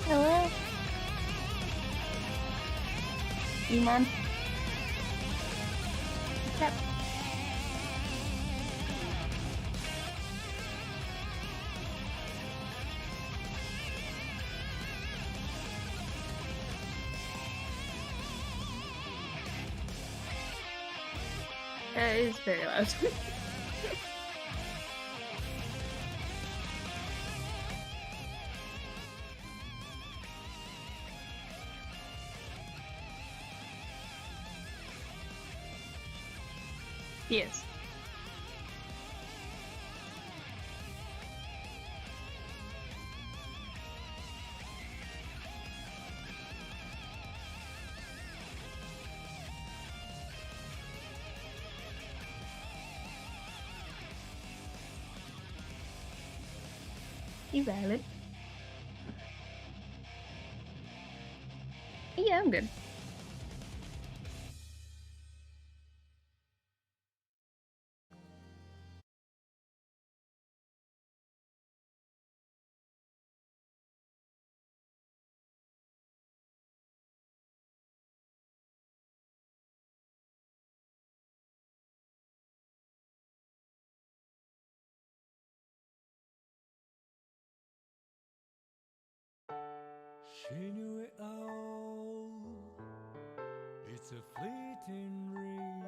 Hello? Iman? Yep. It is very loud. Yes. You valid. Yeah, I'm good. She knew it all. It's a fleeting dream.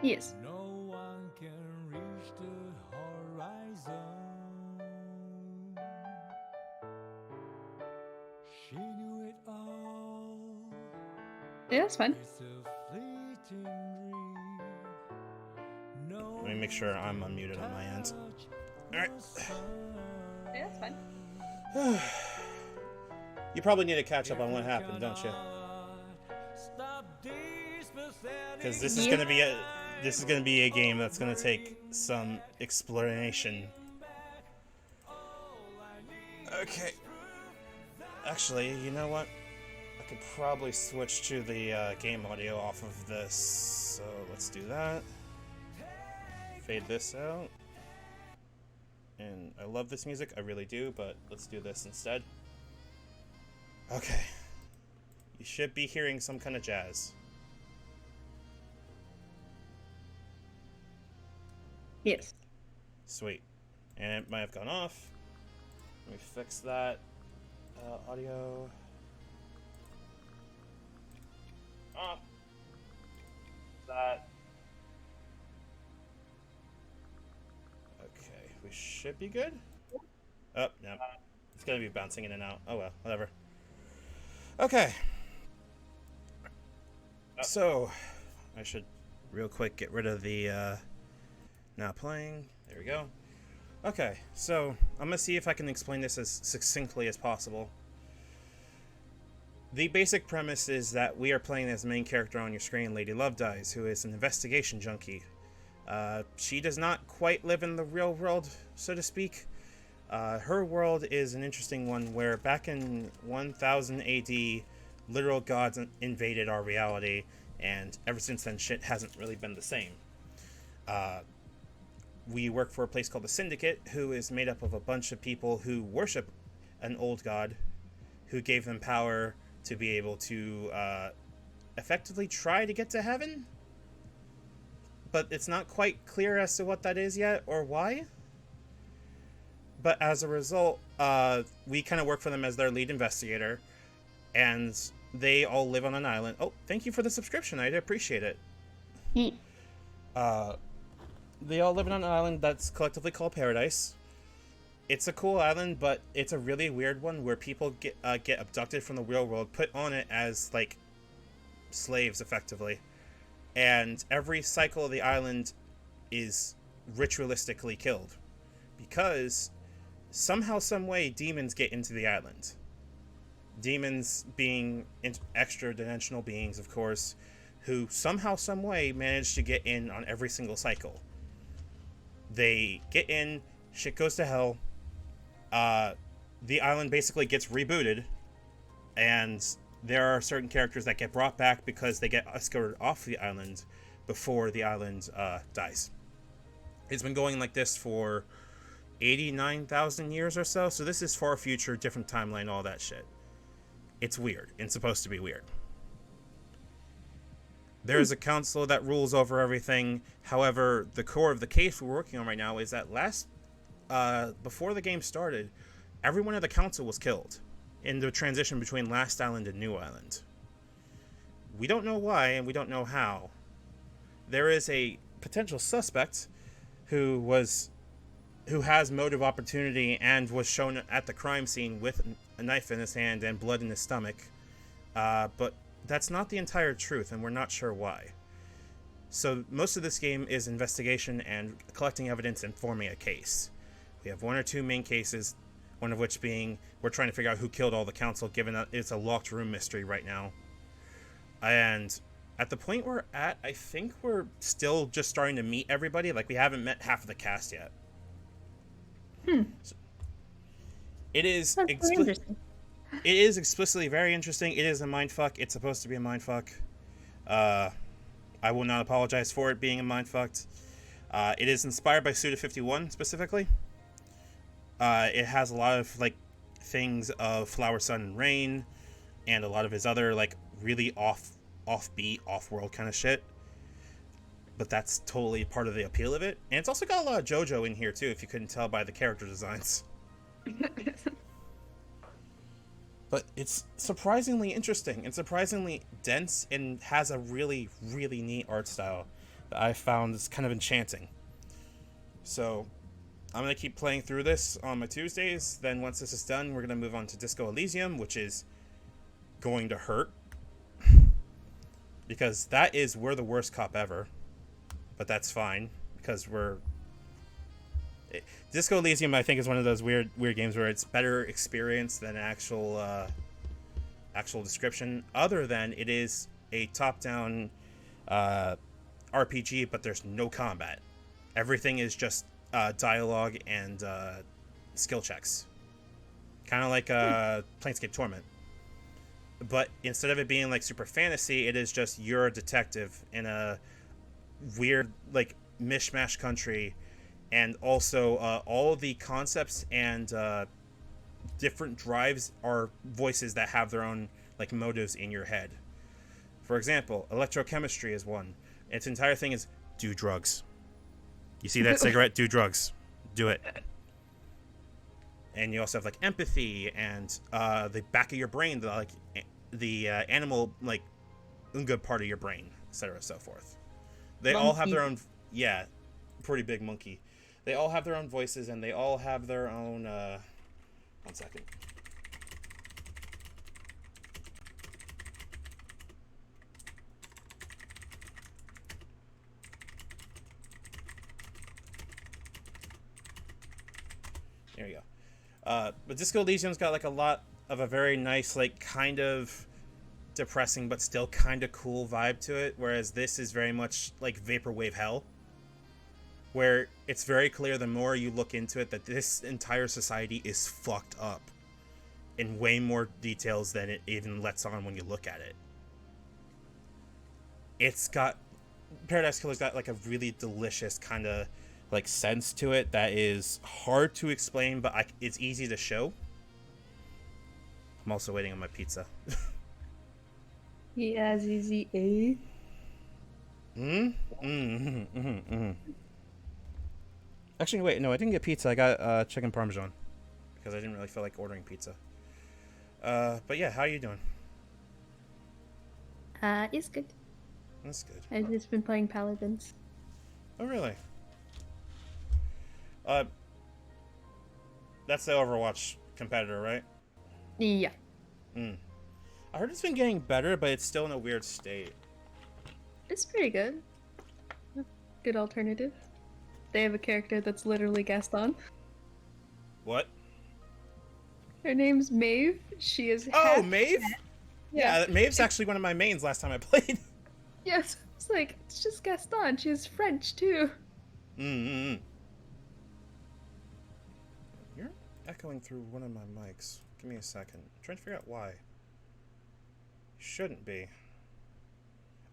Yes. No one can reach the horizon. She knew it all. Yeah, that's fine. It's a fleeting dream. No Let me make sure I'm unmuted on my end. Alright. Yeah, that's fine. You probably need to catch up on what happened, don't you? Because this is gonna be this is going to be a game that's going to take some explanation. Okay. Actually, you know what? I could probably switch to the game audio off of this. So let's do that. Fade this out. And I love this music, I really do, but let's do this instead. Okay. You should be hearing some kind of jazz. Yes. Sweet. And it might have gone off. Let me fix that. Audio. Off. That. Okay, we should be good. Oh, no. It's gonna be bouncing in and out. Oh well, whatever. Okay. So, I should real quick get rid of the not playing. There we go. Okay, so I'm gonna see if I can explain this as succinctly as possible. The basic premise is that we are playing as the main character on your screen, Lady Lovedies, who is an investigation junkie. She does not quite live in the real world, so to speak. Her world is an interesting one where back in 1000 AD, literal gods invaded our reality, and ever since then shit hasn't really been the same. We work for a place called the Syndicate, who is made up of a bunch of people who worship an old god who gave them power to be able to effectively try to get to heaven. But it's not quite clear as to what that is yet or why. But as a result, we kind of work for them as their lead investigator. And they all live on an island. Oh, thank you for the subscription. I appreciate it. They all live on an island that's collectively called Paradise. It's a cool island, but it's a really weird one where people get abducted from the real world, put on it as, like, slaves, effectively. And every cycle of the island is ritualistically killed. Because somehow, some way, demons get into the island. Demons being extra-dimensional beings, of course, who somehow, some way, manage to get in on every single cycle. They get in, shit goes to hell, the island basically gets rebooted, and there are certain characters that get brought back because they get escorted off the island before the island dies. It's been going like this for 89,000 years or so, so this is far future, different timeline, all that shit. It's weird. It's supposed to be weird. There is a council that rules over everything. However, the core of the case we're working on right now is that before the game started, everyone at the council was killed in the transition between Last Island and New Island. We don't know why, and we don't know how. There is a potential suspect who has motive opportunity and was shown at the crime scene with a knife in his hand and blood in his stomach. But that's not the entire truth, and we're not sure why. So most of this game is investigation and collecting evidence and forming a case. We have one or two main cases, one of which being we're trying to figure out who killed all the council, given that it's a locked room mystery right now. And at the point we're at, I think we're still just starting to meet everybody. Like, we haven't met half of the cast yet. So, it is Interesting. It is explicitly very interesting. It is a mindfuck. It's supposed to be a mindfuck. I will not apologize for it being a mindfuck. It is inspired by Suda51 specifically. It has a lot of, like, things of Flower, Sun, and Rain, and a lot of his other, like, really offbeat, off-world kind of shit. But that's totally part of the appeal of it. And it's also got a lot of JoJo in here, too, if you couldn't tell by the character designs. But it's surprisingly interesting and surprisingly dense and has a really, really neat art style that I found is kind of enchanting. So I'm going to keep playing through this on my Tuesdays. Then once this is done, we're going to move on to Disco Elysium, which is going to hurt. Because we're the worst cop ever. But that's fine, because Disco Elysium, I think, is one of those weird games where it's better experience than actual description, other than it is a top-down RPG, but there's no combat. Everything is just dialogue and skill checks, kind of like Planescape Torment. But instead of it being like super fantasy, it is just you're a detective in a weird like mishmash country, and also all the concepts and different drives are voices that have their own like motives in your head. For example, electrochemistry is one. Its entire thing is do drugs. You see that cigarette? Do drugs. Do it. And you also have like empathy and the back of your brain, the animal like good part of your brain, etc. So forth. They all have their own. Yeah, pretty big monkey. They all have their own voices and they all have their own. 1 second. There you go. But Disco Elysium's got like a lot of a very nice, like kind of depressing but still kind of cool vibe to it, whereas this is very much like vaporwave hell, where it's very clear the more you look into it that this entire society is fucked up in way more details than it even lets on when you look at it. It's got Paradise Killer's got like a really delicious kind of like sense to it that is hard to explain, but it's easy to show. I'm also waiting on my pizza. Yeah, ZZA. Actually, wait, no, I didn't get pizza. I got chicken parmesan because I didn't really feel like ordering pizza. But yeah, how are you doing? It's good. That's good. I've just been playing Paladins. Oh, really? That's the Overwatch competitor, right? Yeah. I heard it's been getting better, but it's still in a weird state. It's pretty good. Good alternative. They have a character that's literally Gaston. What? Her name's Maeve. She is Oh, half Maeve? cat. Yeah, Maeve's actually one of my mains last time I played. Yes. It's like, it's just Gaston. She's French, too. You're echoing through one of my mics. Give me a second. I'm trying to figure out why. Shouldn't be.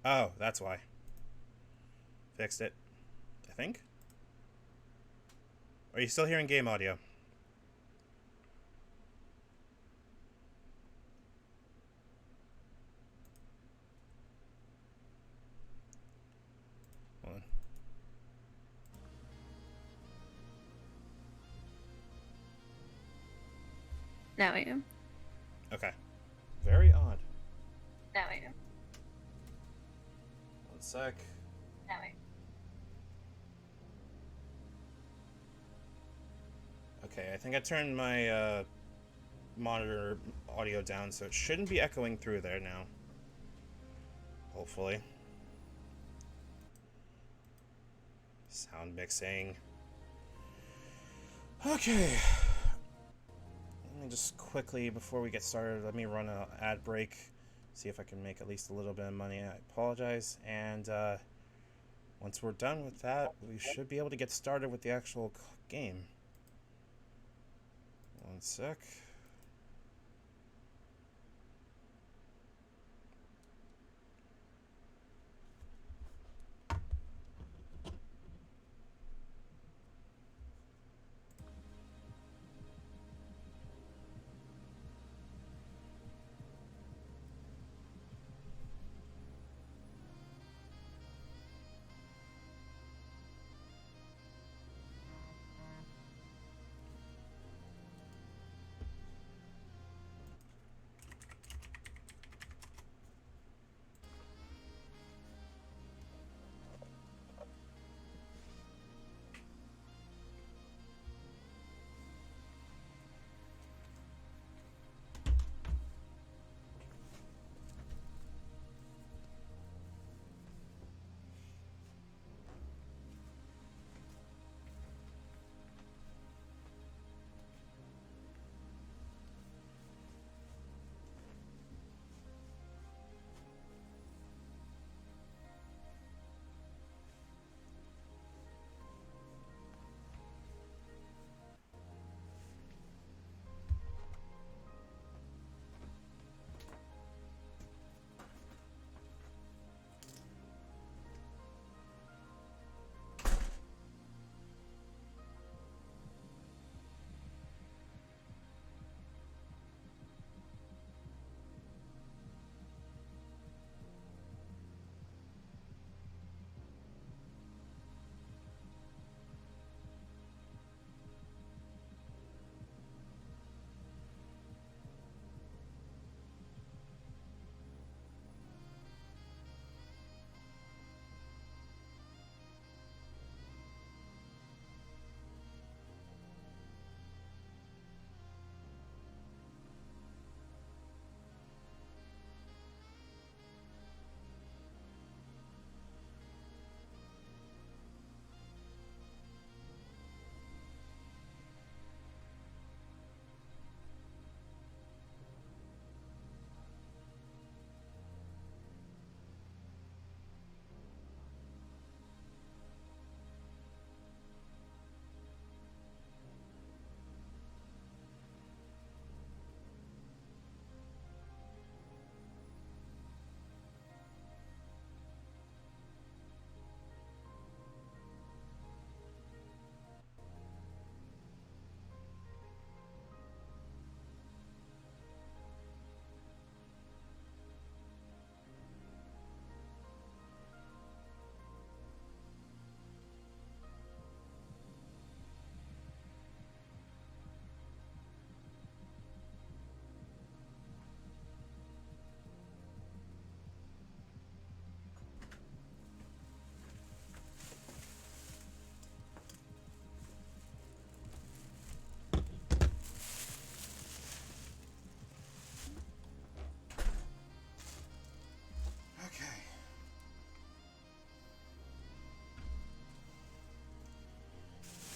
Oh, that's why. Fixed it. I think. Are you still hearing game audio? Hold on. Now I am. Okay. Very odd. Now I am. 1 sec. Now I am. Okay, I think I turned my monitor audio down, so it shouldn't be echoing through there now. Hopefully. Sound mixing. Okay. Let me just quickly, before we get started, let me run an ad break. See if I can make at least a little bit of money. I apologize. And once we're done with that, we should be able to get started with the actual game. 1 sec.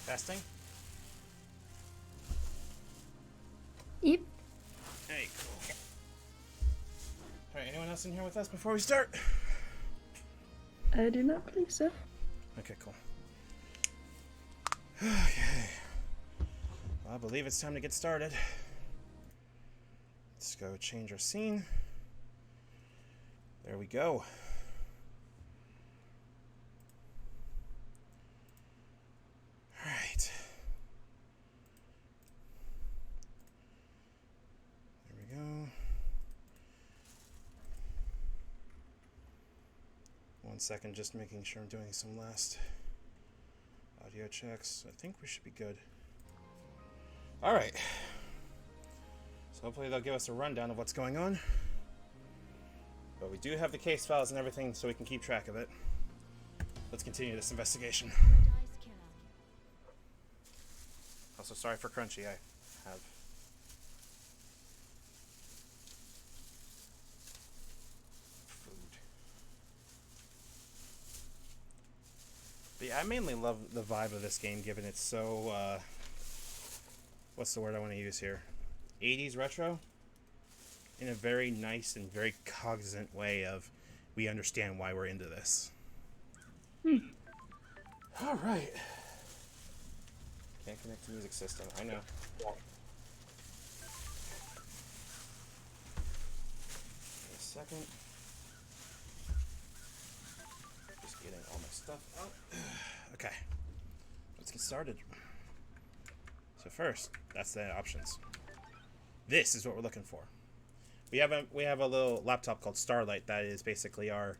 Testing. Yep. Hey, cool. Alright, anyone else in here with us before we start? I do not believe so. Okay, cool. Okay. Well, I believe it's time to get started. Let's go change our scene. There we go. Alright. There we go. 1 second, just making sure I'm doing some last audio checks. I think we should be good. Alright. So hopefully they'll give us a rundown of what's going on. But we do have the case files and everything so we can keep track of it. Let's continue this investigation. Also, sorry for Crunchy, I have food. But yeah, I mainly love the vibe of this game, given it's so, what's the word I want to use here? 80s retro? In a very nice and very cognizant way of, we understand why we're into this. Alright. Can't connect to music system, I know. Wait a second. Just getting all my stuff out. Okay. Let's get started. So first, that's the options. This is what we're looking for. We have a little laptop called Starlight that is basically our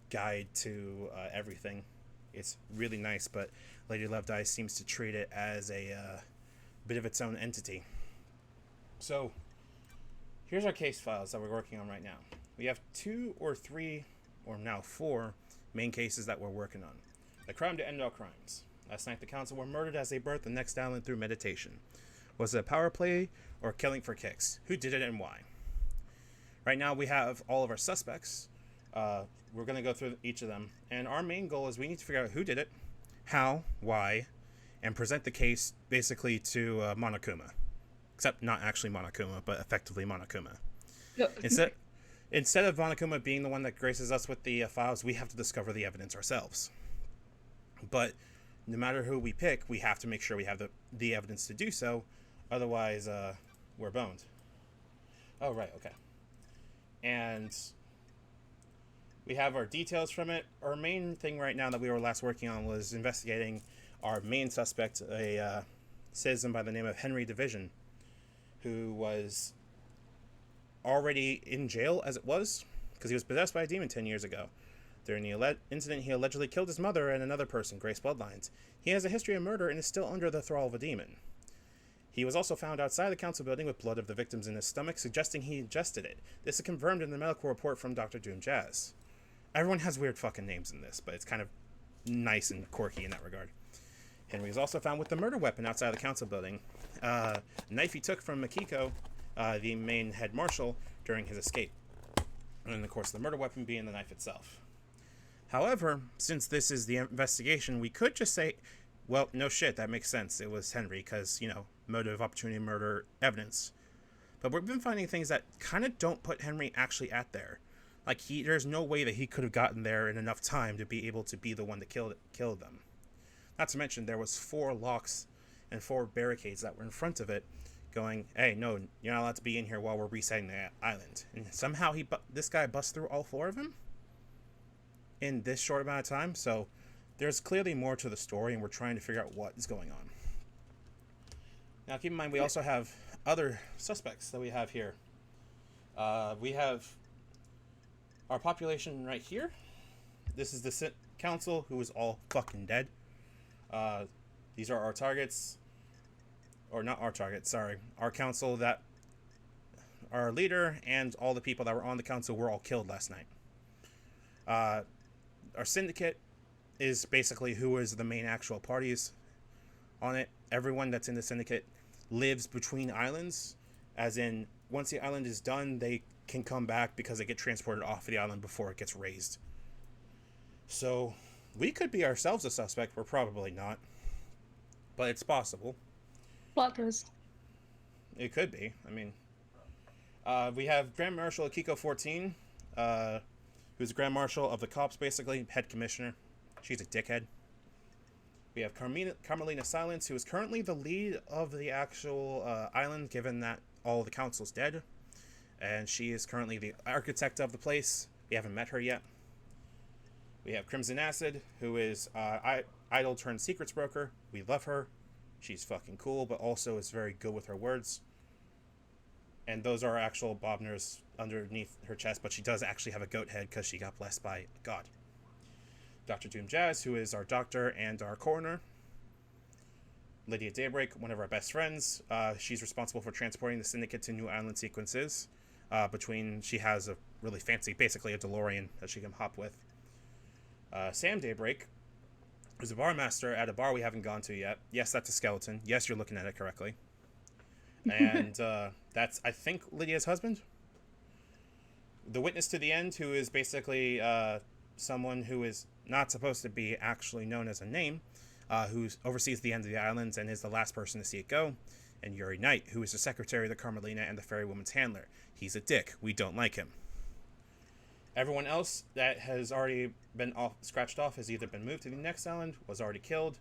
guide to everything. It's really nice, but Lady Love Dice seems to treat it as a bit of its own entity. So here's our case files that we're working on right now. We have 2 or 3, or now 4 main cases that we're working on. The crime to end all crimes. Last night the council were murdered as they birthed the next island through meditation. Was it a power play or killing for kicks? Who did it and why? Right now we have all of our suspects. We're going to go through each of them. And our main goal is we need to figure out who did it, how, why, and present the case basically to Monokuma. Except not actually Monokuma, but effectively Monokuma. No. Instead of Monokuma being the one that graces us with the files, we have to discover the evidence ourselves. But no matter who we pick, we have to make sure we have the evidence to do so. Otherwise, we're boned. Oh, right, okay. And we have our details from it. Our main thing right now that we were last working on was investigating our main suspect, a citizen by the name of Henry Division, who was already in jail as it was, because he was possessed by a demon 10 years ago. During the incident, he allegedly killed his mother and another person, Grace Bloodlines. He has a history of murder and is still under the thrall of a demon. He was also found outside the council building with blood of the victims in his stomach, suggesting he ingested it. This is confirmed in the medical report from Dr. Doom Jazz. Everyone has weird fucking names in this, but it's kind of nice and quirky in that regard. Henry was also found with the murder weapon outside the council building. A knife he took from Makiko, the main head marshal, during his escape. And of course the murder weapon being the knife itself. However, since this is the investigation, we could just say, well, no shit, that makes sense. It was Henry, because, you know, motive, opportunity, murder, evidence. But we've been finding things that kind of don't put Henry actually at there. Like, there's no way that he could have gotten there in enough time to be able to be the one that killed them. Not to mention, there was 4 locks and 4 barricades that were in front of it, going, hey, no, you're not allowed to be in here while we're resetting the island. And somehow this guy busts through all 4 of them in this short amount of time. So there's clearly more to the story, and we're trying to figure out what is going on. Now, keep in mind, we also have other suspects that we have here. We have our population right here. This is the council, who is all fucking dead. These are our targets. Or not our targets, sorry. Our council that... Our leader and all the people that were on the council were all killed last night. Our syndicate is basically who is the main actual parties on it. Everyone that's in the syndicate lives between islands, as in once the island is done, they can come back because they get transported off the island before it gets raised. So we could be ourselves a suspect. We're probably not. but it's possible. Plot twist. It could be. I mean, we have Grand Marshal Akiko 14, who's Grand Marshal of the cops, basically, head commissioner. She's a dickhead. We have Carmelina Silence, who is currently the lead of the actual island, given that all of the council's dead. And she is currently the architect of the place. We haven't met her yet. We have Crimson Acid, who is idol turned secrets broker. We love her. She's fucking cool, but also is very good with her words. And those are actual Bobners underneath her chest, but she does actually have a goat head because she got blessed by God. Dr. Doom Jazz, who is our doctor and our coroner. Lydia Daybreak, one of our best friends. She's responsible for transporting the Syndicate to New Island sequences. She has a really fancy, basically a DeLorean that she can hop with. Sam Daybreak, who's a bar master at a bar we haven't gone to yet. Yes, that's a skeleton. Yes, you're looking at it correctly. And that's, I think, Lydia's husband. The witness to the end, who is basically someone who is not supposed to be actually known as a name, who oversees the end of the islands and is the last person to see it go. And Yuri Knight, who is the secretary of the Carmelina and the Fairy Woman's handler. He's a dick. We don't like him. Everyone else that has already been scratched off has either been moved to the next island, was already killed.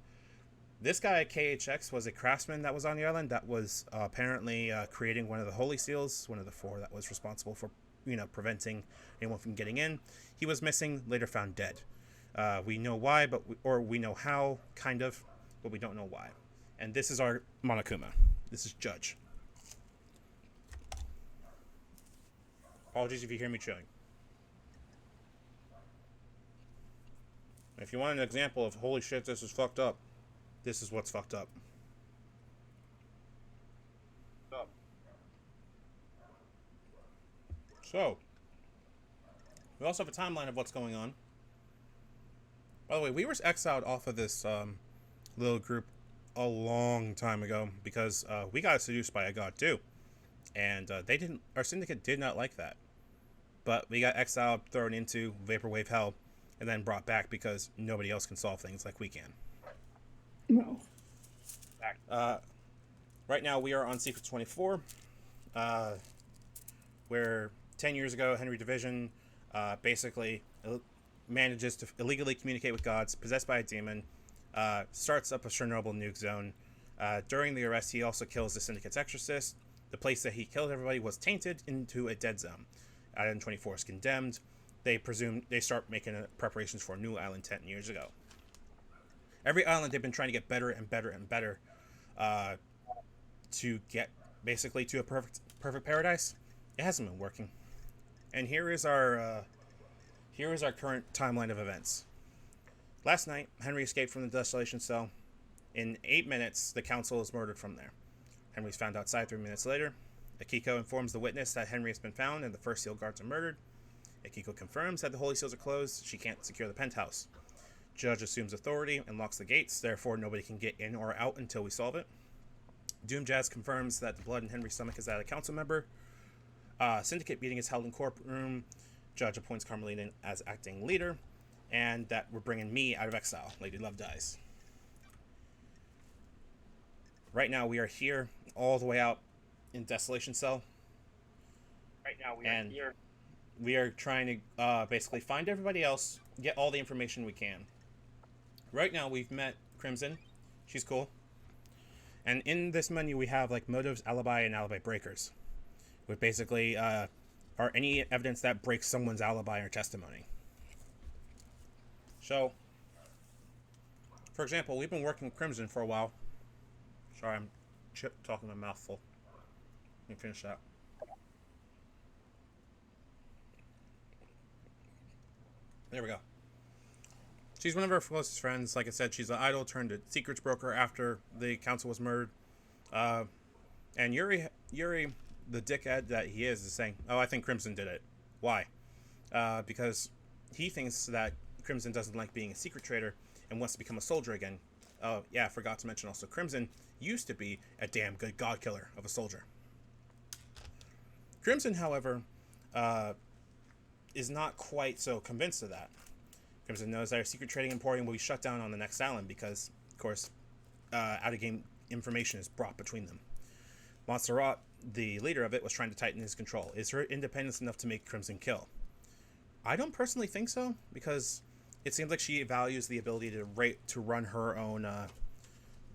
This guy at KHX was a craftsman that was on the island that was apparently creating one of the holy seals, one of the 4 that was responsible for, preventing anyone from getting in. He was missing, later found dead. We know why, or we know how, kind of, but we don't know why. And this is our Monokuma. This is Judge. Apologies if you hear me chewing. If you want an example of holy shit, this is fucked up, this is what's fucked up. So, we also have a timeline of what's going on. By the way, we were exiled off of this little group a long time ago because we got seduced by a god too, and our syndicate did not like that. But we got exiled, thrown into vaporwave hell, and then brought back because nobody else can solve things like we can. No. Right now we are on Secret 24, where 10 years ago Henry Division basically manages to illegally communicate with gods, possessed by a demon, starts up a Chernobyl nuke zone. During the arrest, he also kills the Syndicate's exorcist. The place that he killed everybody was tainted into a dead zone. Island 24 is condemned. They start making preparations for a new island 10 years ago. Every island they've been trying to get better and better and better to get basically to a perfect paradise. It hasn't been working. And here is our current timeline of events. Last night, Henry escaped from the desolation cell. In 8 minutes, the council is murdered from there. Henry's found outside 3 minutes later. Akiko informs the witness that Henry has been found and the first seal guards are murdered. Akiko confirms that the holy seals are closed. She can't secure the penthouse. Judge assumes authority and locks the gates, therefore nobody can get in or out until we solve it. Doom Jazz confirms that the blood in Henry's stomach is that of a council member. Syndicate meeting is held in courtroom. Judge appoints Carmelina as acting leader, and that we're bringing me out of exile. Lady Love dies. Right now we are here, all the way out in Desolation Cell. We are trying to basically find everybody else, get all the information we can. Right now we've met Crimson. She's cool. And in this menu we have like motives, alibi, and alibi breakers, which basically are any evidence that breaks someone's alibi or testimony. So, for example, we've been working with Crimson for a while. Sorry, I'm talking my mouth full. Let me finish that. There we go. She's one of our closest friends. Like I said, she's an idol turned to secrets broker after the council was murdered. And Yuri, the dickhead that he is saying, "Oh, I think Crimson did it." Why? Because he thinks that Crimson doesn't like being a secret trader and wants to become a soldier again. Oh, yeah, I forgot to mention also Crimson used to be a damn good god killer of a soldier. Crimson, however, is not quite so convinced of that. Crimson knows that our secret trading emporium will be shut down on the next island because, of course, out-of-game information is brought between them. Montserrat, the leader of it, was trying to tighten his control. Is her independence enough to make Crimson kill? I don't personally think so, because it seems like she values the ability to run her own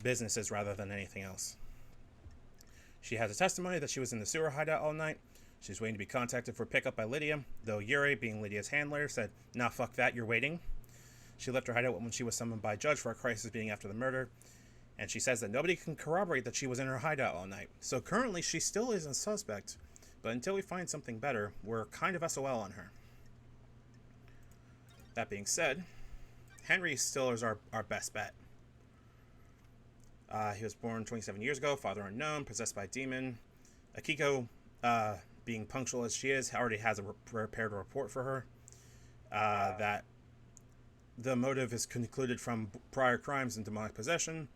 businesses rather than anything else. She has a testimony that she was in the sewer hideout all night. She's waiting to be contacted for pickup by Lydia, though Yuri, being Lydia's handler, said, "Nah, fuck that, you're waiting." She left her hideout when she was summoned by a judge for a crisis being after the murder, and she says that nobody can corroborate that she was in her hideout all night. So currently, she still is a suspect, but until we find something better, we're kind of SOL on her. That being said, Henry still is our best bet. He was born 27 years ago, father unknown, possessed by a demon. Akiko, being punctual as she is, already has prepared a report for her. That the motive is concluded from prior crimes and demonic possession.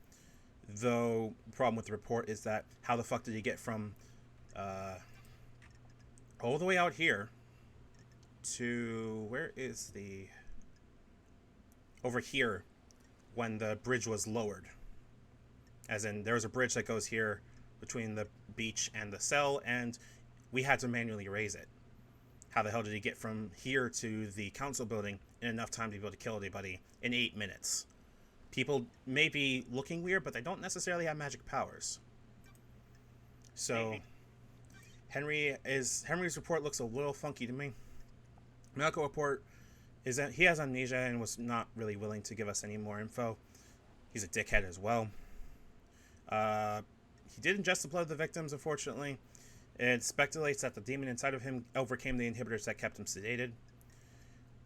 Though, the problem with the report is that how the fuck did he get from all the way out here to... where is the... over here when the bridge was lowered? As in, there's a bridge that goes here between the beach and the cell, and we had to manually raise it. How the hell did he get from here to the council building in enough time to be able to kill anybody in 8 minutes? People may be looking weird, but they don't necessarily have magic powers. So, Henry's report looks a little funky to me. Medical report is that he has amnesia and was not really willing to give us any more info. He's a dickhead as well. He did ingest the blood of the victims, unfortunately. It speculates that the demon inside of him overcame the inhibitors that kept him sedated.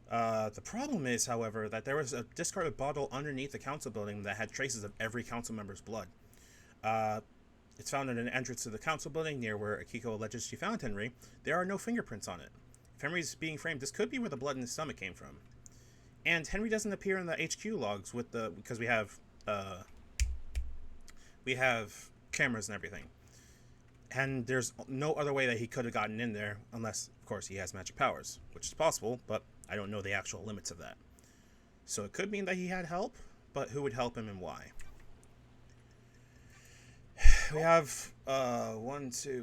The problem is, however, that there was a discarded bottle underneath the council building that had traces of every council member's blood. It's found at an entrance to the council building near where Akiko alleges she found Henry. There are no fingerprints on it. If Henry's being framed, this could be where the blood in his stomach came from. And Henry doesn't appear in the HQ logs because we have cameras and everything. And there's no other way that he could have gotten in there unless, of course, he has magic powers, which is possible, but I don't know the actual limits of that. So it could mean that he had help, but who would help him and why? We have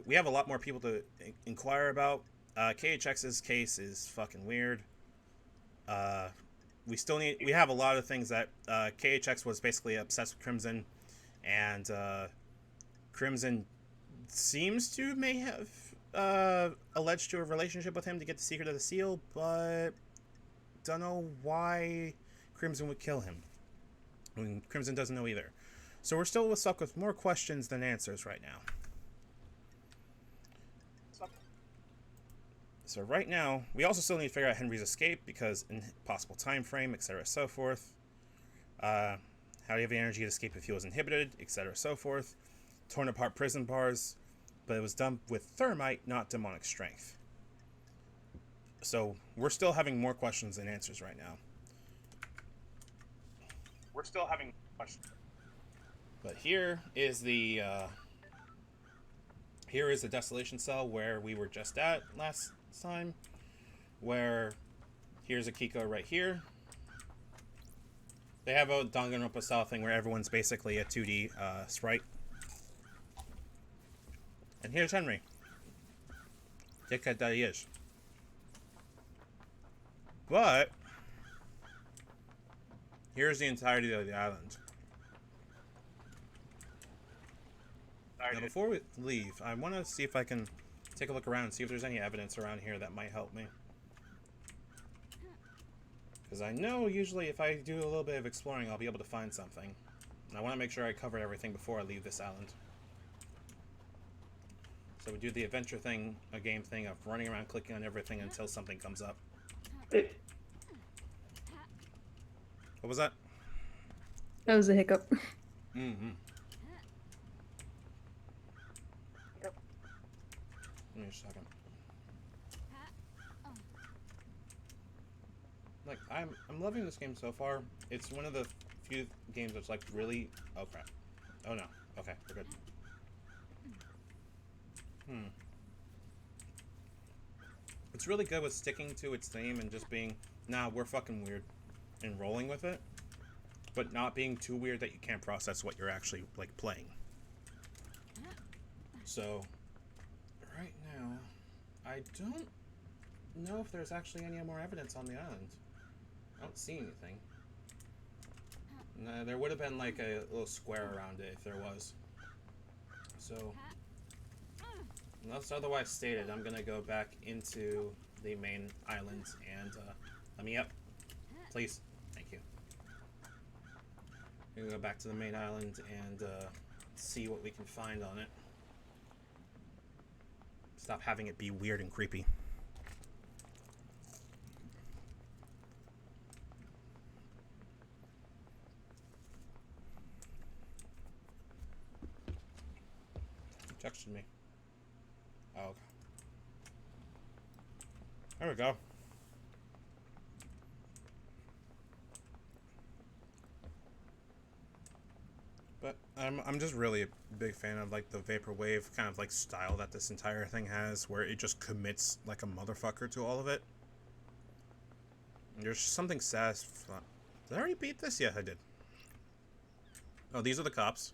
we have a lot more people to inquire about. KHX's case is fucking weird. We have a lot of things that KHX was basically obsessed with Crimson, and Crimson seems to may have alleged to a relationship with him to get the secret of the seal, but don't know why Crimson would kill him. I mean, Crimson doesn't know either. So we're still stuck with more questions than answers right now. So right now, we also still need to figure out Henry's escape because in possible time frame, etc., so forth. How do you have the energy to escape if he was inhibited, etc., so forth. Torn apart prison bars, but it was done with thermite, not demonic strength. So we're still having more questions than answers right now. We're still having questions. But here is the desolation cell where we were just at last time. Where here's Akiko right here. They have a Danganronpa style thing where everyone's basically a 2D sprite. And here's Henry. Dickhead that he is. But here's the entirety of the island. Now, before we leave, I want to see if I can take a look around and see if there's any evidence around here that might help me. Because I know usually if I do a little bit of exploring, I'll be able to find something. And I want to make sure I cover everything before I leave this island. So we do the adventure thing, a game thing of running around clicking on everything until something comes up. What was that? That was a hiccup. Mm-hmm. Give me a second. Like, I'm loving this game so far. It's one of the few games that's like really... Oh crap. Oh no. Okay, we're good. It's really good with sticking to its theme and just being, nah, we're fucking weird, and rolling with it. but not being too weird that you can't process what you're actually like playing. So right now, I don't know if there's actually any more evidence on the island. I don't see anything. No, there would have been like a little square around it if there was. So, unless otherwise stated, I'm gonna go back into the main island and let me up, please. Thank you. I'm gonna go back to the main island and see what we can find on it. Stop having it be weird and creepy. Who texted me? Oh, okay. There we go. But I'm just really a big fan of like the vaporwave kind of like style that this entire thing has, where it just commits like a motherfucker to all of it. There's something satisfying. Did I already beat this? Yeah, I did. Oh, these are the cops.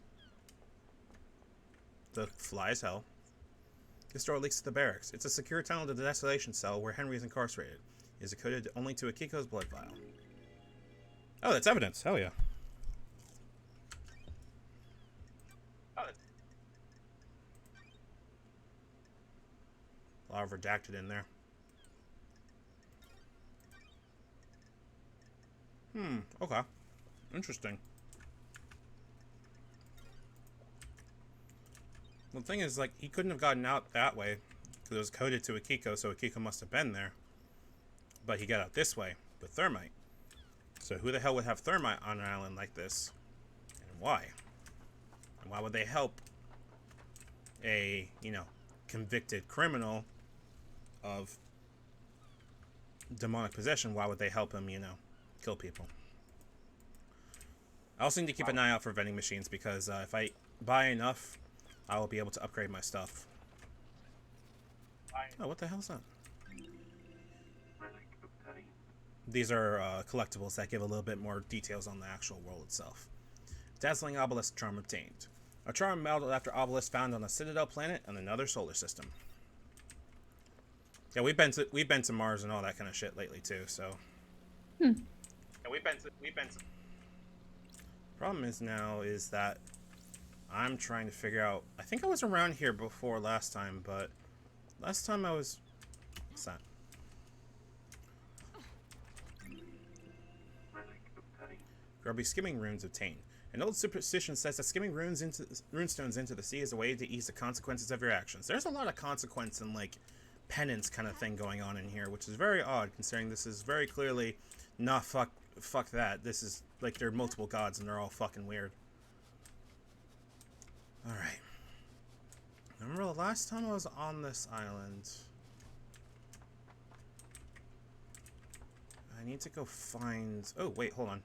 The fly as hell. This door leads to the barracks. It's a secure tunnel to the desolation cell where Henry is incarcerated. It is coded only to Akiko's blood vial. Oh, that's evidence. Hell yeah. A lot of redacted in there. Okay. Interesting. Well, the thing is, like, he couldn't have gotten out that way because it was coded to Akiko, so Akiko must have been there. But he got out this way with thermite. So who the hell would have thermite on an island like this? And why? And why would they help a, convicted criminal of demonic possession? Why would they help him, kill people? I also need to keep an eye out for vending machines because if I buy enough, I will be able to upgrade my stuff. Oh, what the hell is that? These are collectibles that give a little bit more details on the actual world itself. Dazzling obelisk charm obtained. A charm modeled after obelisk found on a Citadel planet in another solar system. Yeah, we've been to Mars and all that kind of shit lately too. So. Yeah, we've been to. Problem is that I'm trying to figure out. I think I was around here before last time, but last time I was. What's that? Grubby skimming runes obtained. An old superstition says that skimming runestones into the sea is a way to ease the consequences of your actions. There's a lot of consequence and like penance kind of thing going on in here, which is very odd considering this is very clearly not fuck that. This is like there are multiple gods and they're all fucking weird. Alright. Remember the last time I was on this island? I need to go find... Oh, wait, hold on.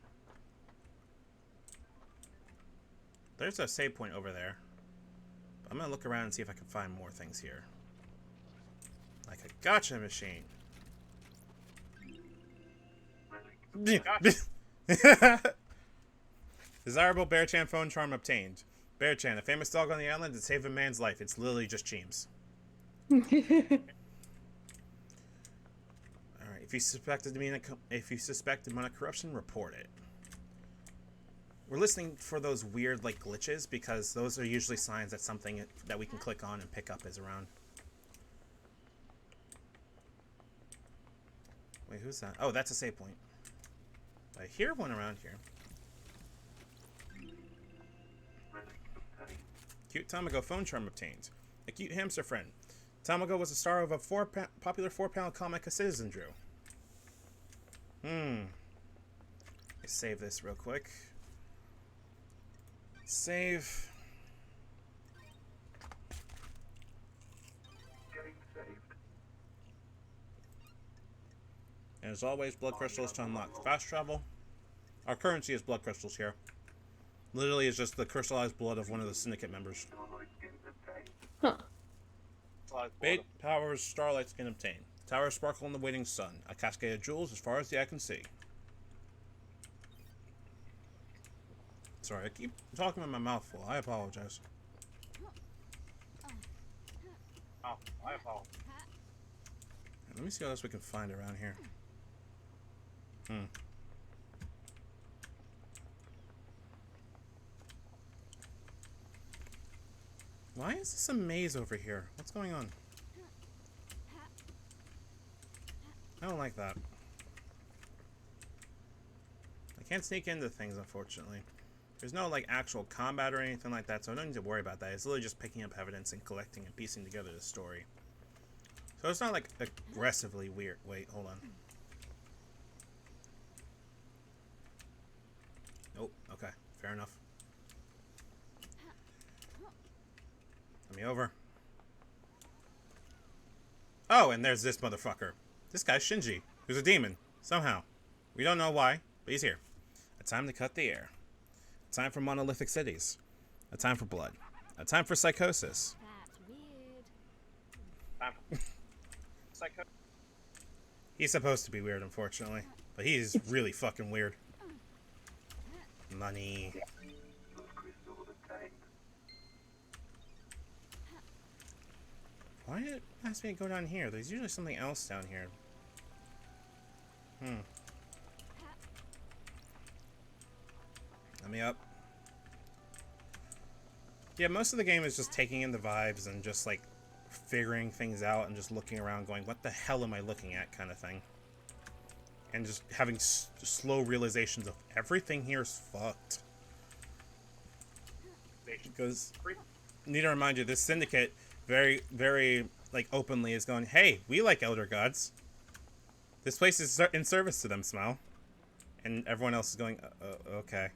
There's a save point over there. I'm gonna look around and see if I can find more things here. Like a gotcha machine. Desirable Bear-chan phone charm obtained. Bear-chan, a famous dog on the island that saved a man's life. It's literally just Cheems. Alright, if you suspect demonic corruption, report it. We're listening for those weird like glitches because those are usually signs that something that we can click on and pick up is around. Wait, who's that? Oh, that's a save point. I hear one around here. Cute Tamago phone charm obtained. A cute hamster friend. Tamago was the star of a popular 4-panel comic a citizen drew. Let's save this real quick. Save. And as always, blood crystals to unlock fast travel. Our currency is blood crystals here. Literally, it's just the crystallized blood of one of the syndicate members. Huh. Bait powers starlight skin obtained. Tower sparkle in the waiting sun. A cascade of jewels as far as the eye can see. Sorry, I keep talking with my mouth full. I apologize. Oh, I apologize. Let me see what else we can find around here. Why is this a maze over here? What's going on? I don't like that. I can't sneak into things, unfortunately. There's no, like, actual combat or anything like that, so I don't need to worry about that. It's literally just picking up evidence and collecting and piecing together the story. So it's not, like, aggressively weird. Wait, hold on. Oh, okay. Fair enough. Let me over. Oh, and there's this motherfucker. This guy's Shinji, who's a demon. Somehow. We don't know why, but he's here. A time to cut the air. A time for monolithic cities. A time for blood. A time for psychosis. That's weird. He's supposed to be weird, unfortunately. But he's really fucking weird. Money. Why did it ask me to go down here? There's usually something else down here. Let me up. Yeah, most of the game is just taking in the vibes and just, like, figuring things out and just looking around going, what the hell am I looking at, kind of thing. And just having slow realizations of everything here is fucked. Because, need to remind you, this syndicate very, very, like, openly is going, hey, we like Elder Gods. This place is in service to them, Smile. And everyone else is going, okay.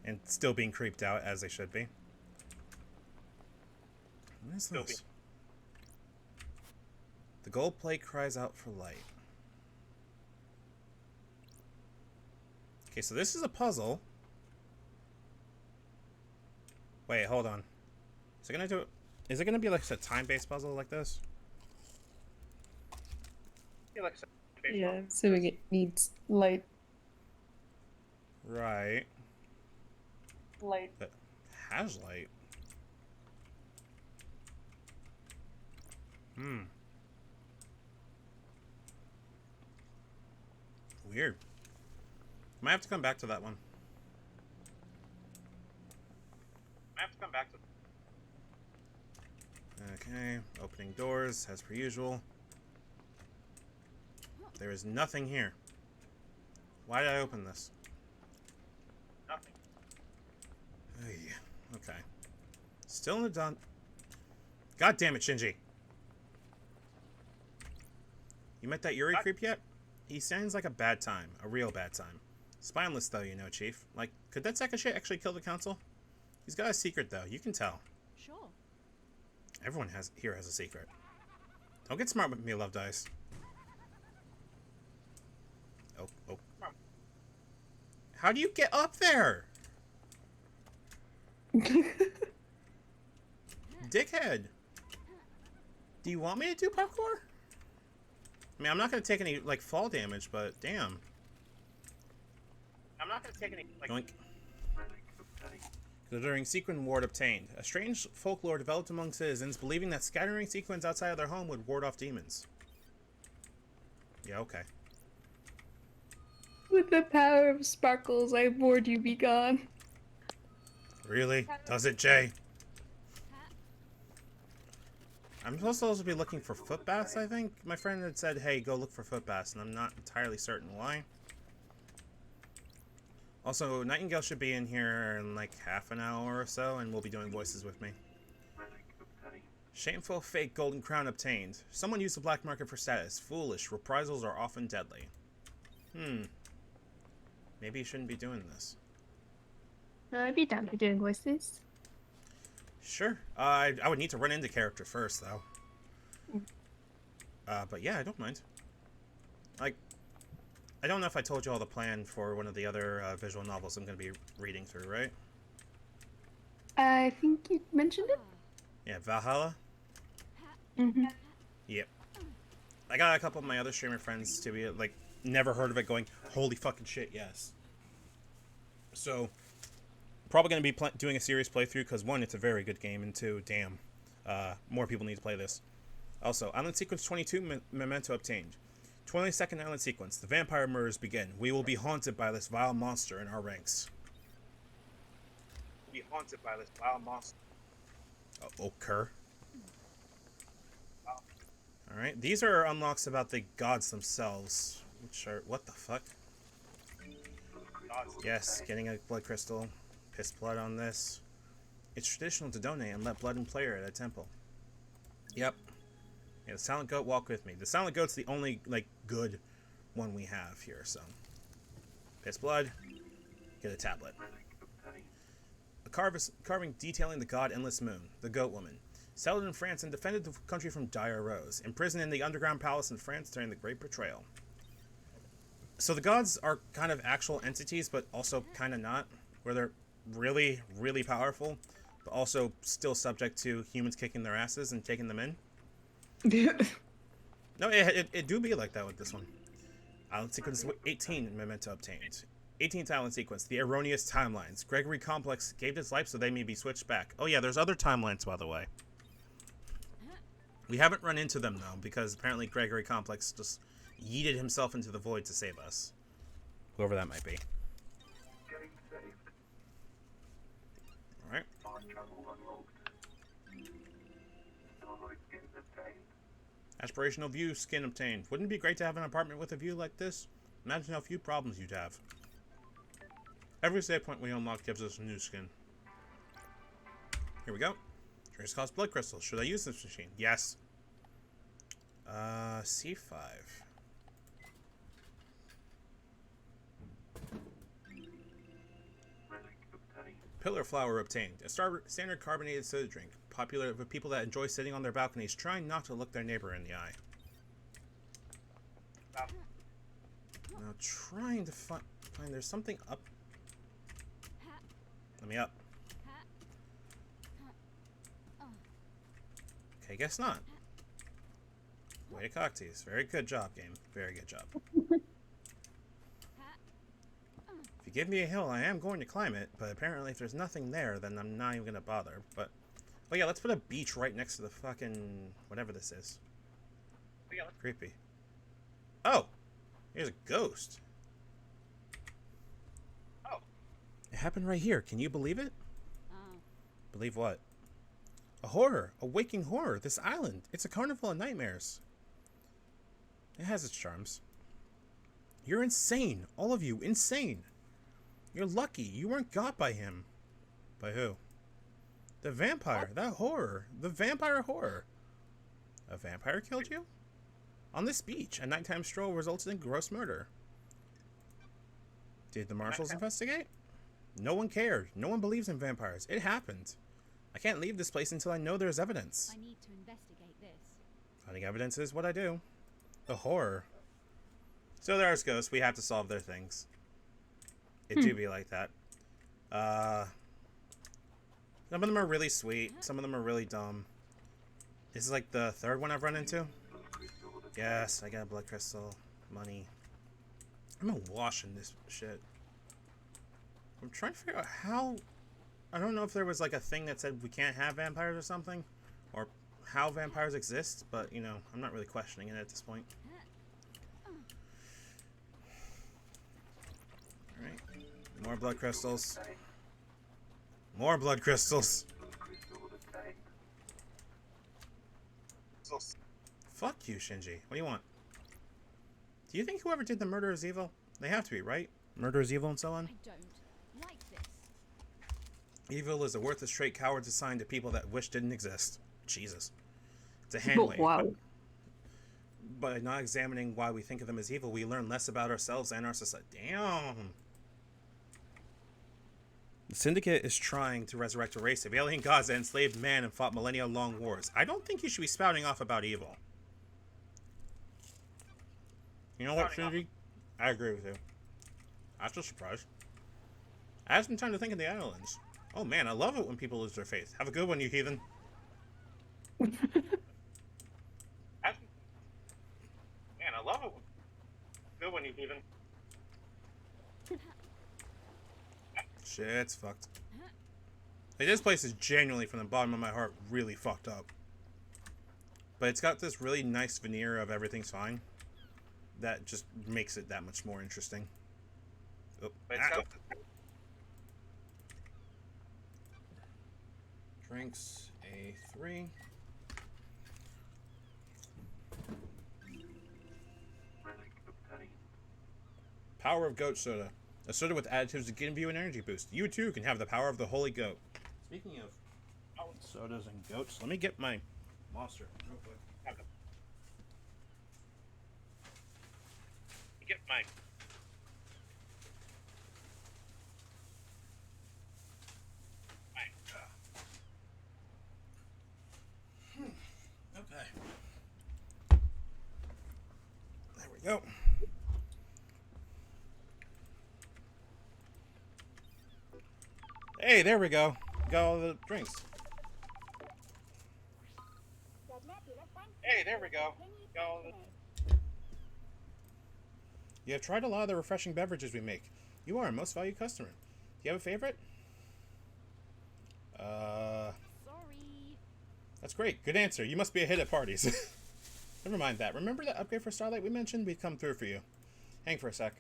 And still being creeped out, as they should be. What is this? The gold plate cries out for light. Okay, so this is a puzzle. Wait, hold on. Is it gonna do it? Is it gonna be like a time-based puzzle like this? Yeah, I'm assuming it needs light. Right. Light. That has light. Weird. Might have to come back to that one. Okay, opening doors as per usual. There is nothing here. Why did I open this? Nothing. Okay. Still in the dun. God damn it, Shinji. You met that Yuri creep yet? He sounds like a bad time. A real bad time. Spineless though, you know, Chief. Like, could that sack of shit actually kill the council? He's got a secret though, you can tell. Sure. Everyone here has a secret. Don't get smart with me, Love Dice. Oh. How do you get up there? Dickhead. Do you want me to do parkour? I mean, I'm not going to take any, like, fall damage, but damn. I'm not gonna take any, like... Yoink. Glittering sequin ward obtained. A strange folklore developed among citizens believing that scattering sequins outside of their home would ward off demons. Yeah, okay. With the power of sparkles, I board you be gone. Really? Does it, Jay? I'm supposed to also be looking for foot baths, I think? My friend had said, hey, go look for foot baths, and I'm not entirely certain why. Also, Nightingale should be in here in like half an hour or so, and will be doing voices with me. Shameful fake golden crown obtained. Someone used the black market for status. Foolish. Reprisals are often deadly. Maybe you shouldn't be doing this. I'd be down for doing voices. Sure. I would need to run into character first, though. But yeah, I don't mind. Like, I don't know if I told you all the plan for one of the other visual novels I'm going to be reading through, right? I think you mentioned it. Yeah, Valhalla? Mm-hmm. Yep. I got a couple of my other streamer friends to be, like, never heard of it going, holy fucking shit, yes. So, Probably going to be doing a serious playthrough because, one, it's a very good game, and two, damn, more people need to play this. Also, Island Sequence 22 memento obtained. 22nd Island Sequence. The vampire murders begin. We will be haunted by this vile monster in our ranks. Be haunted by this vile monster. Occur. Alright, these are unlocks about the gods themselves. Which are... what the fuck? Yes, getting a blood crystal. Piss blood on this. It's traditional to donate and let blood and player at a temple. Yep. Yeah, the Silent Goat, walk with me. The Silent Goat's the only, like, good one we have here, so. Piss blood. Get a tablet. A carving detailing the god Endless Moon, the Goat Woman. Settled in France and defended the country from dire woes. Imprisoned in the underground palace in France during the Great Betrayal. So the gods are kind of actual entities, but also kind of not. Where they're really, really powerful, but also still subject to humans kicking their asses and taking them in. No, it do be like that with this one. Island Sequence 18 memento obtained. 18th Island Sequence, the erroneous timelines. Gregory Complex gave his life so they may be switched back. Oh yeah, there's other timelines, by the way. We haven't run into them, though, because apparently Gregory Complex just yeeted himself into the void to save us. Whoever that might be. Alright. Aspirational view skin obtained. Wouldn't it be great to have an apartment with a view like this? Imagine how few problems you'd have. Every save point we unlock gives us a new skin. Here we go. Trace cost blood crystals. Should I use this machine? Yes. C5. Pillar flower obtained. A standard carbonated soda drink. Popular with people that enjoy sitting on their balconies, trying not to look their neighbor in the eye. Now trying to find there's something up. Let me up. Okay, guess not. Way to cocktease. Very good job, game. Very good job. If you give me a hill, I am going to climb it, but apparently if there's nothing there, then I'm not even going to bother. But, oh yeah, let's put a beach right next to the fucking whatever this is. Creepy. Oh! Here's a ghost. Oh. It happened right here. Can you believe it? Believe what? A horror. A waking horror. This island. It's a carnival of nightmares. It has its charms. You're insane. All of you. Insane. You're lucky. You weren't got by him. By who? The vampire. What? That horror. The vampire horror. A vampire killed you? On this beach, a nighttime stroll resulted in gross murder. Did the marshals investigate? No one cared. No one believes in vampires. It happened. I can't leave this place until I know there's evidence. I need to investigate this. Finding evidence is what I do. The horror. So there's ghosts. We have to solve their things. It do be like that. Some of them are really sweet. Some of them are really dumb. This is like the third one I've run into. Yes, I got a blood crystal. Money. I'm washing this shit. I'm trying to figure out how... I don't know if there was like a thing that said we can't have vampires or something. Or how vampires exist, but, you know, I'm not really questioning it at this point. Alright. More blood crystals. More blood crystals. Fuck you, Shinji. What do you want? Do you think whoever did the murder is evil? They have to be, right? Murder is evil and so on? I don't like this. Evil is a worthless trait cowards assign to people that wish didn't exist. Jesus. It's a hand wave. Wow. By not examining why we think of them as evil, we learn less about ourselves and our society. Damn. The Syndicate is trying to resurrect a race of alien gods that enslaved man and fought millennia-long wars. I don't think you should be spouting off about evil. You know what, Shinji? I agree with you. That's a surprise. I had some time to think of the islands. Oh man, I love it when people lose their faith. Have a good one, you heathen. Man, I love it. Good when you even. Shit's fucked. Like, this place is genuinely, from the bottom of my heart, really fucked up. But it's got this really nice veneer of everything's fine. That just makes it that much more interesting. Oh, But it's got Drinks, A3. Power of goat soda. A soda with additives to give you an energy boost. You too can have the power of the holy goat. Speaking of sodas and goats, let me get my monster real quick. get my. Okay. There we go. Hey, there we go. Got all the drinks. Hey, there we go. Go. You have tried a lot of the refreshing beverages we make. You are our most valued customer. Do you have a favorite? Sorry. That's great. Good answer. You must be a hit at parties. Never mind that. Remember that upgrade for Starlight we mentioned? We'd come through for you. Hang for a sec.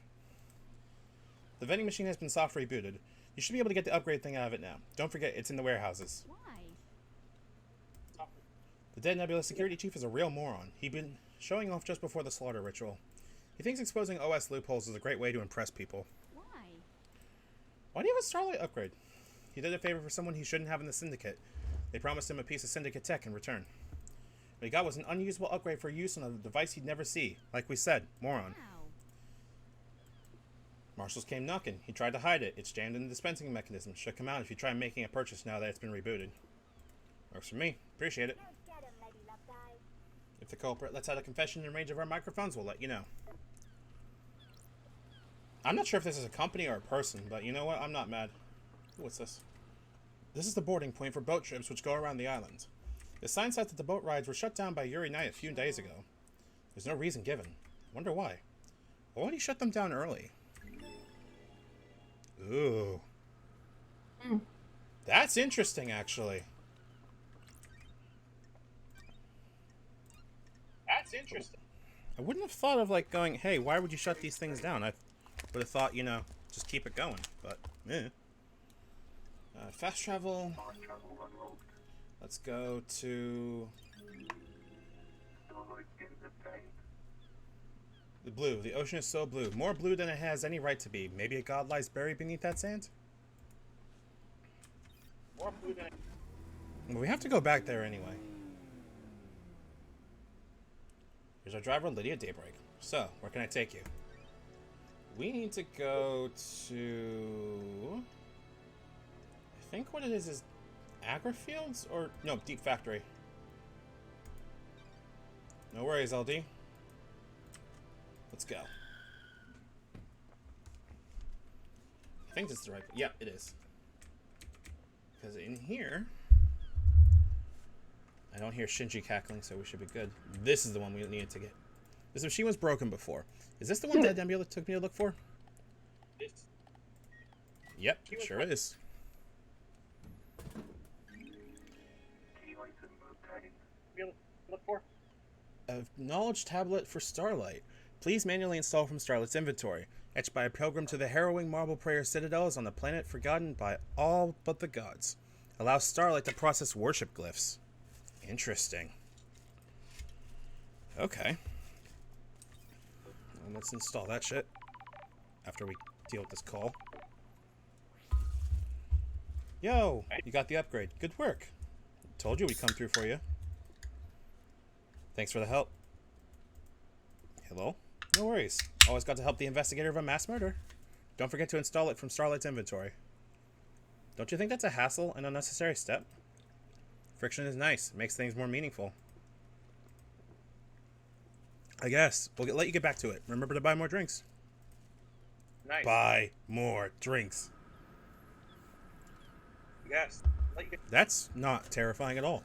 The vending machine has been soft rebooted. You should be able to get the upgrade thing out of it now. Don't forget, it's in the warehouses. Why? The dead Nebula security chief is a real moron. He'd been showing off just before the slaughter ritual. He thinks exposing OS loopholes is a great way to impress people. Why? Why do you have a Starlight upgrade? He did a favor for someone he shouldn't have in the Syndicate. They promised him a piece of Syndicate tech in return. What he got was an unusable upgrade for use on a device he'd never see. Like we said, moron. How? Marshals came knocking. He tried to hide it. It's jammed in the dispensing mechanism. Should come out if you try making a purchase now that it's been rebooted. Works for me. Appreciate it. If the culprit lets out a confession in range of our microphones, we'll let you know. I'm not sure if this is a company or a person, but you know what? I'm not mad. What's this? This is the boarding point for boat trips which go around the island. The sign said that the boat rides were shut down by Yuri Knight a few days ago. There's no reason given. Wonder why. Why would he shut them down early? Ooh. That's interesting, actually. That's interesting. I wouldn't have thought of, like, going, hey, why would you shut these things down? I would have thought, you know, just keep it going. But, eh. Fast travel. Let's go to... the blue. The ocean is so blue. More blue than it has any right to be. Maybe a god lies buried beneath that sand? More blue than. Well, we have to go back there anyway. Here's our driver, Lydia Daybreak. So, where can I take you? We need to go to... I think what it is Agrifields? Or, no, Deep Factory. No worries, LD. Let's go. I think this is the right... Yep, it is. Because in here... I don't hear Shinji cackling, so we should be good. This is the one we needed to get. This machine was broken before. Is this the one that Nebula took me to look for? This. Yep, it sure is. Look for. A knowledge tablet for Starlight. Please manually install from Starlight's inventory. Etched by a pilgrim to the harrowing marble prayer citadels on the planet forgotten by all but the gods. Allows Starlight to process worship glyphs. Interesting. Okay. Well, let's install that shit after we deal with this call. Yo, you got the upgrade. Good work. Told you we'd come through for you. Thanks for the help. Hello? No worries. Always got to help the investigator of a mass murder. Don't forget to install it from Starlight's inventory. Don't you think that's a hassle and unnecessary step? Friction is nice. It makes things more meaningful. I guess. We'll let you get back to it. Remember to buy more drinks. Nice. Buy more drinks. Yes. Let you get. That's not terrifying at all.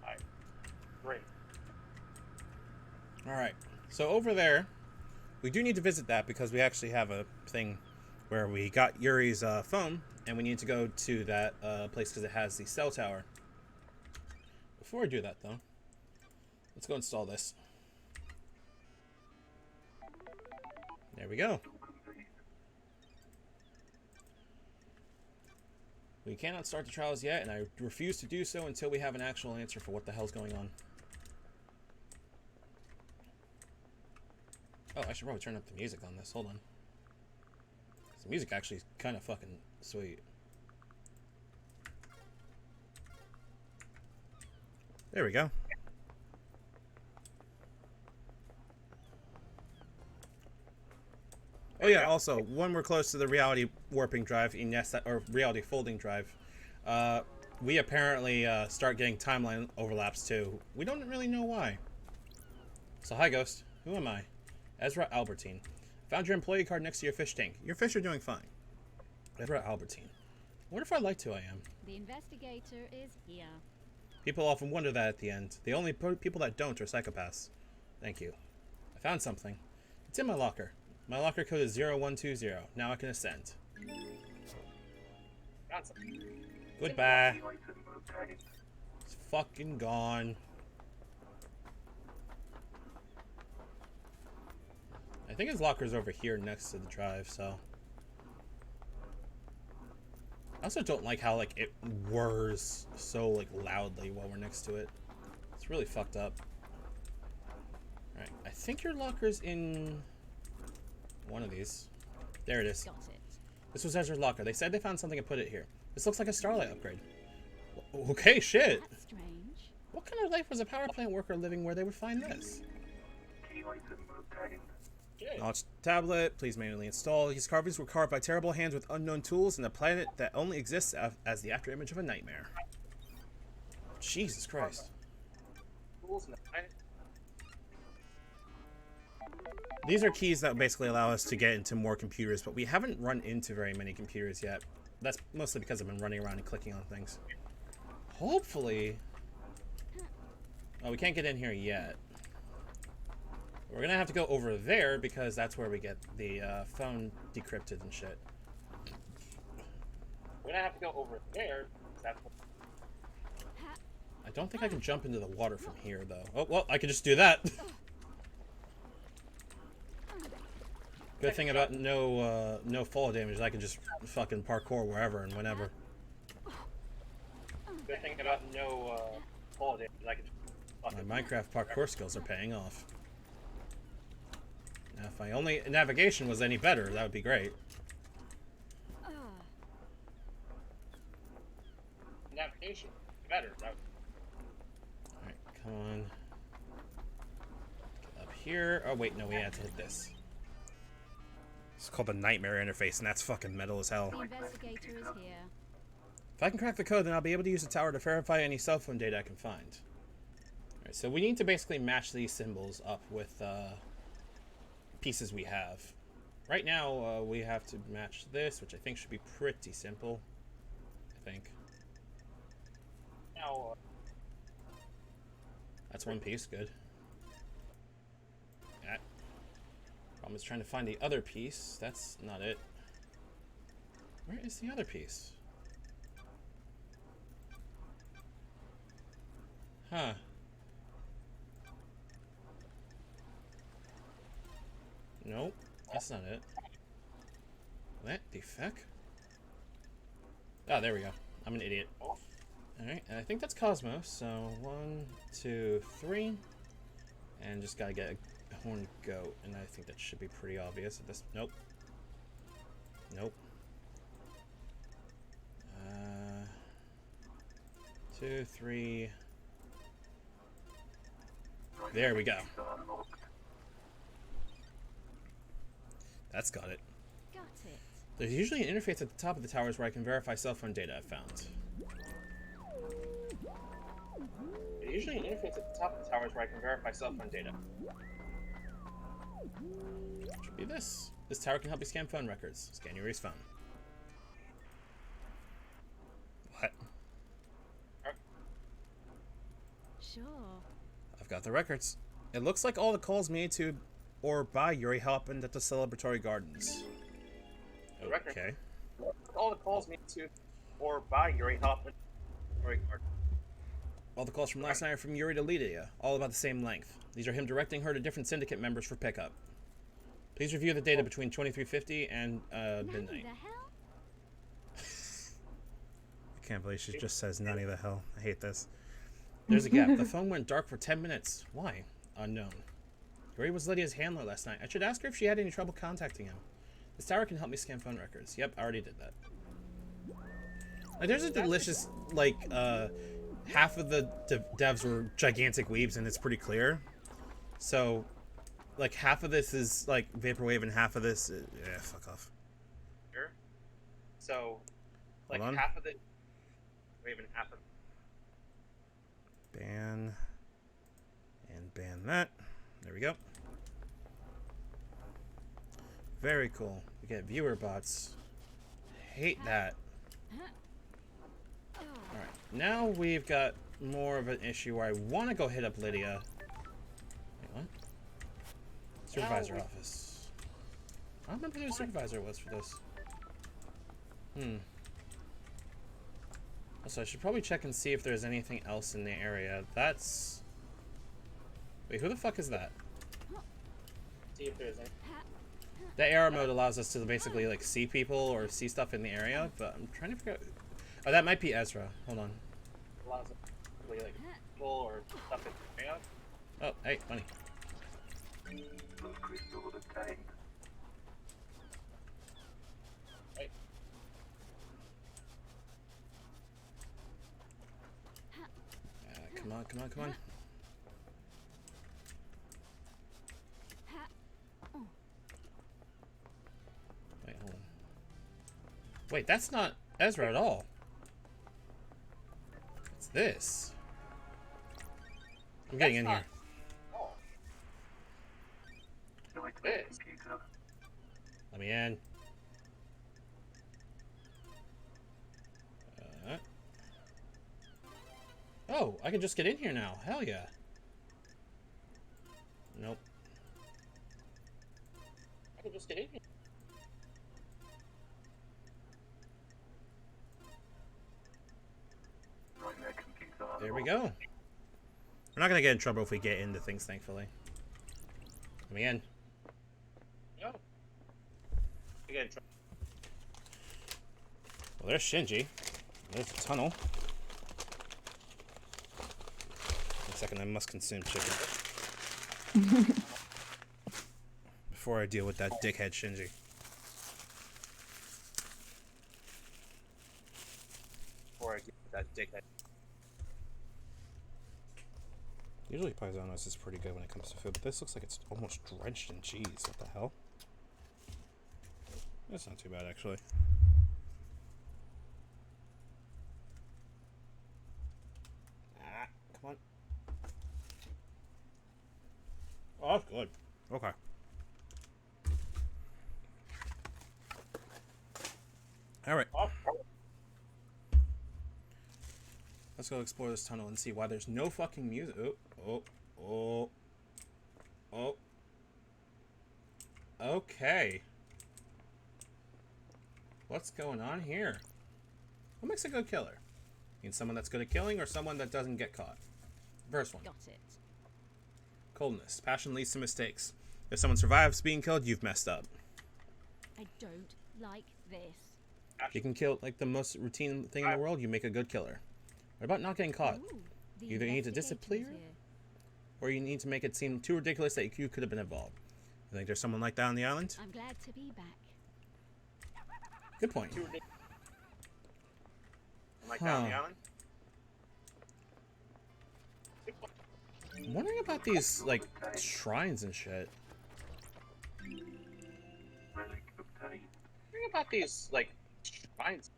Alright. Great. Alright. So over there, we do need to visit that because we actually have a thing where we got Yuri's phone, and we need to go to that place because it has the cell tower. Before I do that, though, let's go install this. There we go. We cannot start the trials yet, and I refuse to do so until we have an actual answer for what the hell's going on. Oh, I should probably turn up the music on this. Hold on. The music actually is kind of fucking sweet. There we go. Oh yeah, also, when we're close to the reality warping drive, and yes, or reality folding drive, we apparently start getting timeline overlaps too. We don't really know why. So hi Ghost, who am I? Ezra Albertine. Found your employee card next to your fish tank. Your fish are doing fine. Ezra Albertine. I wonder if I liked who I am. The investigator is here. People often wonder that at the end. The only people that don't are psychopaths. Thank you. I found something. It's in my locker. My locker code is 0120. Now I can ascend. Goodbye. It's fucking gone. I think his locker's over here next to the drive, so. I also don't like how like it whirs so like loudly while we're next to it. It's really fucked up. Alright, I think your locker's in one of these. There it is. Got it. This was Ezra's locker. They said they found something and put it here. This looks like a Starlight upgrade. Okay, shit. That's strange. What kind of life was a power plant worker living where they would find this? Launch tablet. Please manually install. These carvings were carved by terrible hands with unknown tools in a planet that only exists as the afterimage of a nightmare. Jesus Christ. These are keys that basically allow us to get into more computers, but we haven't run into very many computers yet. That's mostly because I've been running around and clicking on things. Hopefully... Oh, we can't get in here yet. We're gonna have to go over there because that's where we get the phone decrypted and shit. We're gonna have to go over there. That's what... I don't think I can jump into the water from here, though. Oh, well, I could just do that. Good thing about no fall damage, I can just fucking parkour wherever and whenever. Good thing about no fall damage, I can just... My Minecraft parkour skills are paying off. Now, if my only navigation was any better, that would be great. Navigation better. Alright, come on. Get up here. Oh, wait, no, we had to hit this. It's called the Nightmare interface, and that's fucking metal as hell. The investigator is here. If I can crack the code, then I'll be able to use the tower to verify any cell phone data I can find. Alright, so we need to basically match these symbols up with pieces we have. Right now, we have to match this, which I think should be pretty simple. I think. Now, that's one piece, good. That. Problem is trying to find the other piece. That's not it. Where is the other piece? Huh. Nope, that's not it. What the fuck? Oh, there we go. I'm an idiot. Alright, and I think that's Cosmos, so 1, 2, 3. And just gotta get a horned goat, and I think that should be pretty obvious at this. Nope. Nope. 2, 3. There we go. That's got it. Got it. There's usually an interface at the top of the towers where I can verify cell phone data I've found. There's usually an interface at the top of the towers where I can verify cell phone data. Should be this. This tower can help you scan phone records. Scan Yuri's phone. What? Sure. I've got the records. It looks like all the calls made to or by Yuri happened at the celebratory gardens. record. Okay. All the calls made to or by Yuri Hoffman. All the calls from last night are from Yuri to Lydia, all about the same length. These are him directing her to different syndicate members for pickup. Please review the data between 2350 and midnight. The hell? I can't believe she just says none of the hell. I hate this. There's a gap. The phone went dark for 10 minutes. Why? Unknown. Yuri was Lydia's handler last night. I should ask her if she had any trouble contacting him. This tower can help me scan phone records. Yep, I already did that. Like, there's a delicious, like, half of the devs were gigantic weebs, and it's pretty clear. So, like, half of this is, like, Vaporwave, and half of this is... Yeah, fuck off. So, like, Hold on. half of the... Wave and half of... Ban. And ban that. There we go. Very cool. We get viewer bots. Hate that. Alright, now we've got more of an issue where I want to go hit up Lydia. Wait, what? Supervisor office. I don't remember who the supervisor was for this. Also, I should probably check and see if there's anything else in the area. That's... Wait, who the fuck is that? See if there's any... The AR mode allows us to basically, like, see people or see stuff in the area, but I'm trying to figure out... Oh, that might be Ezra. Hold on. Allows it to be, like, people or stuff in the area. Oh, hey, funny. Right. Come on, come on, come on. Wait, hold on. Wait, that's not Ezra at all. It's this. I'm getting in here. Oh. This. Let me in. Oh, I can just get in here now. Hell yeah. Nope. I can just get in here. There we go. We're not gonna get in trouble if we get into things, thankfully. Let me in. No. You get in trouble. Well, there's Shinji. There's a tunnel. One second, I must consume chicken. Before I deal with that dickhead Shinji. Before I get that dickhead. Usually Paisanos is pretty good when it comes to food, but this looks like it's almost drenched in cheese. What the hell? That's not too bad, actually. Ah, come on. Oh, that's good. Okay. Alright. Let's go explore this tunnel and see why there's no fucking music. Oh. Okay. What's going on here? What makes a good killer? You mean someone that's good at killing or someone that doesn't get caught? First one. Got it. Coldness. Passion leads to mistakes. If someone survives being killed, you've messed up. I don't like this. You can kill like the most routine thing in the world, you make a good killer. What about not getting caught? Ooh, the You either need to investigator's disappear, here. or you need to make it seem too ridiculous that you could have been involved. You think there's someone like that on the island? I'm glad to be back. Good point. Like down the Huh. island? I'm wondering about these, like, shrines and shit. Think about these, like, shrines.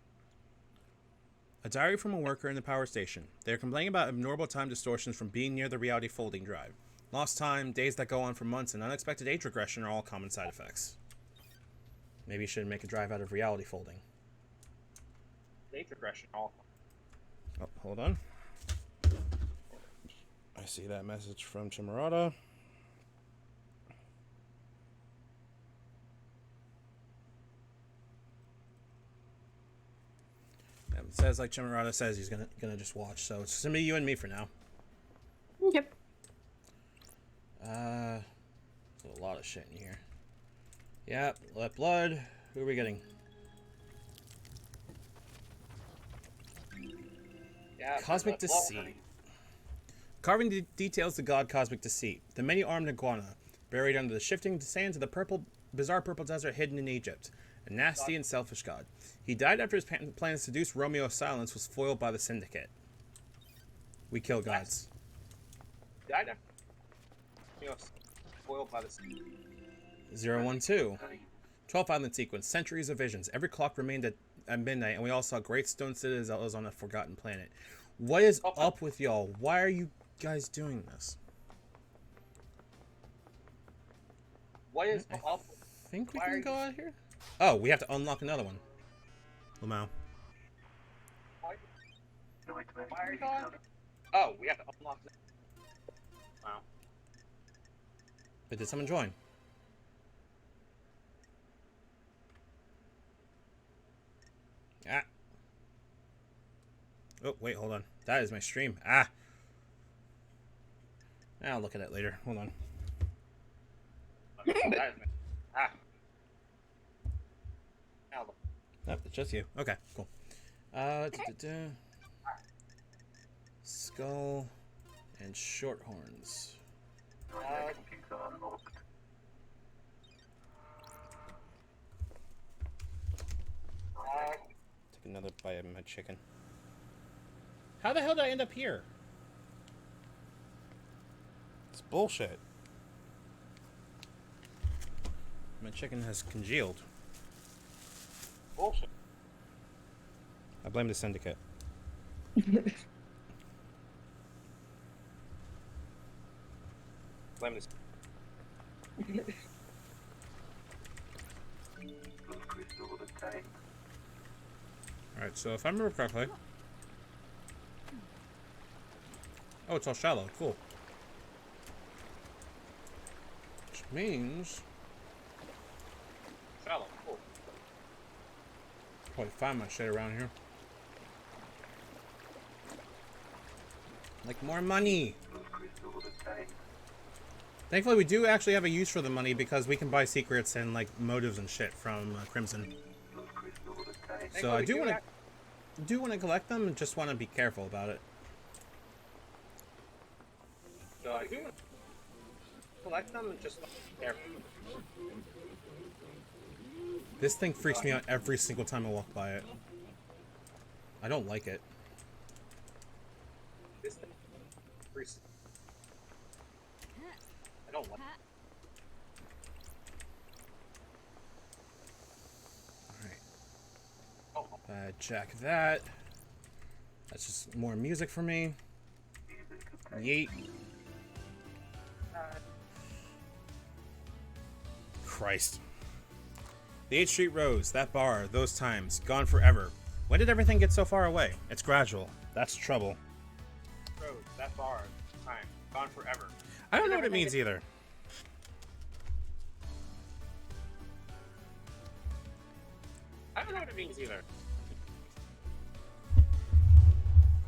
A diary from a worker in the power station. They are complaining about abnormal time distortions from being near the reality folding drive. Lost time, days that go on for months, and unexpected age regression are all common side effects. Maybe you should make a drive out of reality folding. Age regression. All. Oh, hold on. I see that message from Chimarata. It says like Chimarada says he's gonna just watch, so it's just gonna be you and me for now. Yep. There's a lot of shit in here. Yep, let blood. Who are we getting? Yeah, Cosmic Deceit. Carving details the god Cosmic Deceit, the many-armed iguana, buried under the shifting sands of the bizarre purple desert hidden in Egypt. A nasty and selfish god. He died after his plan to seduce Romeo's silence was foiled by the Syndicate. We kill gods. Died after. Spoiled by the. 012. 12th island sequence. Centuries of visions. Every clock remained at midnight, and we all saw great stone citadels on a forgotten planet. What is up with y'all? Why are you guys doing this? What is I up? think we can go out here. Oh, we have to unlock another one. Lamau. Why are you going? Oh, we have to unlock. Wow. But did someone join? Ah. Oh, wait, hold on. That is my stream. Ah. I'll look at it later. Hold on. Ah. Nope, it's just you. Okay, cool. Skull and short horns. Take another bite of my chicken. How the hell did I end up here? It's bullshit. My chicken has congealed. Bullshit. I blame the Syndicate. Blame this. Alright, so if I remember correctly... Oh, it's all shallow. Cool. Which means... Shallow. Cool. Probably find my shit around here. Like more money! Thankfully, we do actually have a use for the money because we can buy secrets and like motives and shit from Crimson. So I do want to collect them, and just want to be careful about it. So I do collect them and just be careful. This thing freaks me out every single time I walk by it. I don't like it. This thing freaks. I don't like. Jack that. That's just more music for me. Yeet. Christ. The 8th Street Rose, that bar, those times, gone forever. When did everything get so far away? It's gradual. That's trouble. Road, that bar, time, gone forever. I don't know what it means either. I don't know what it means either.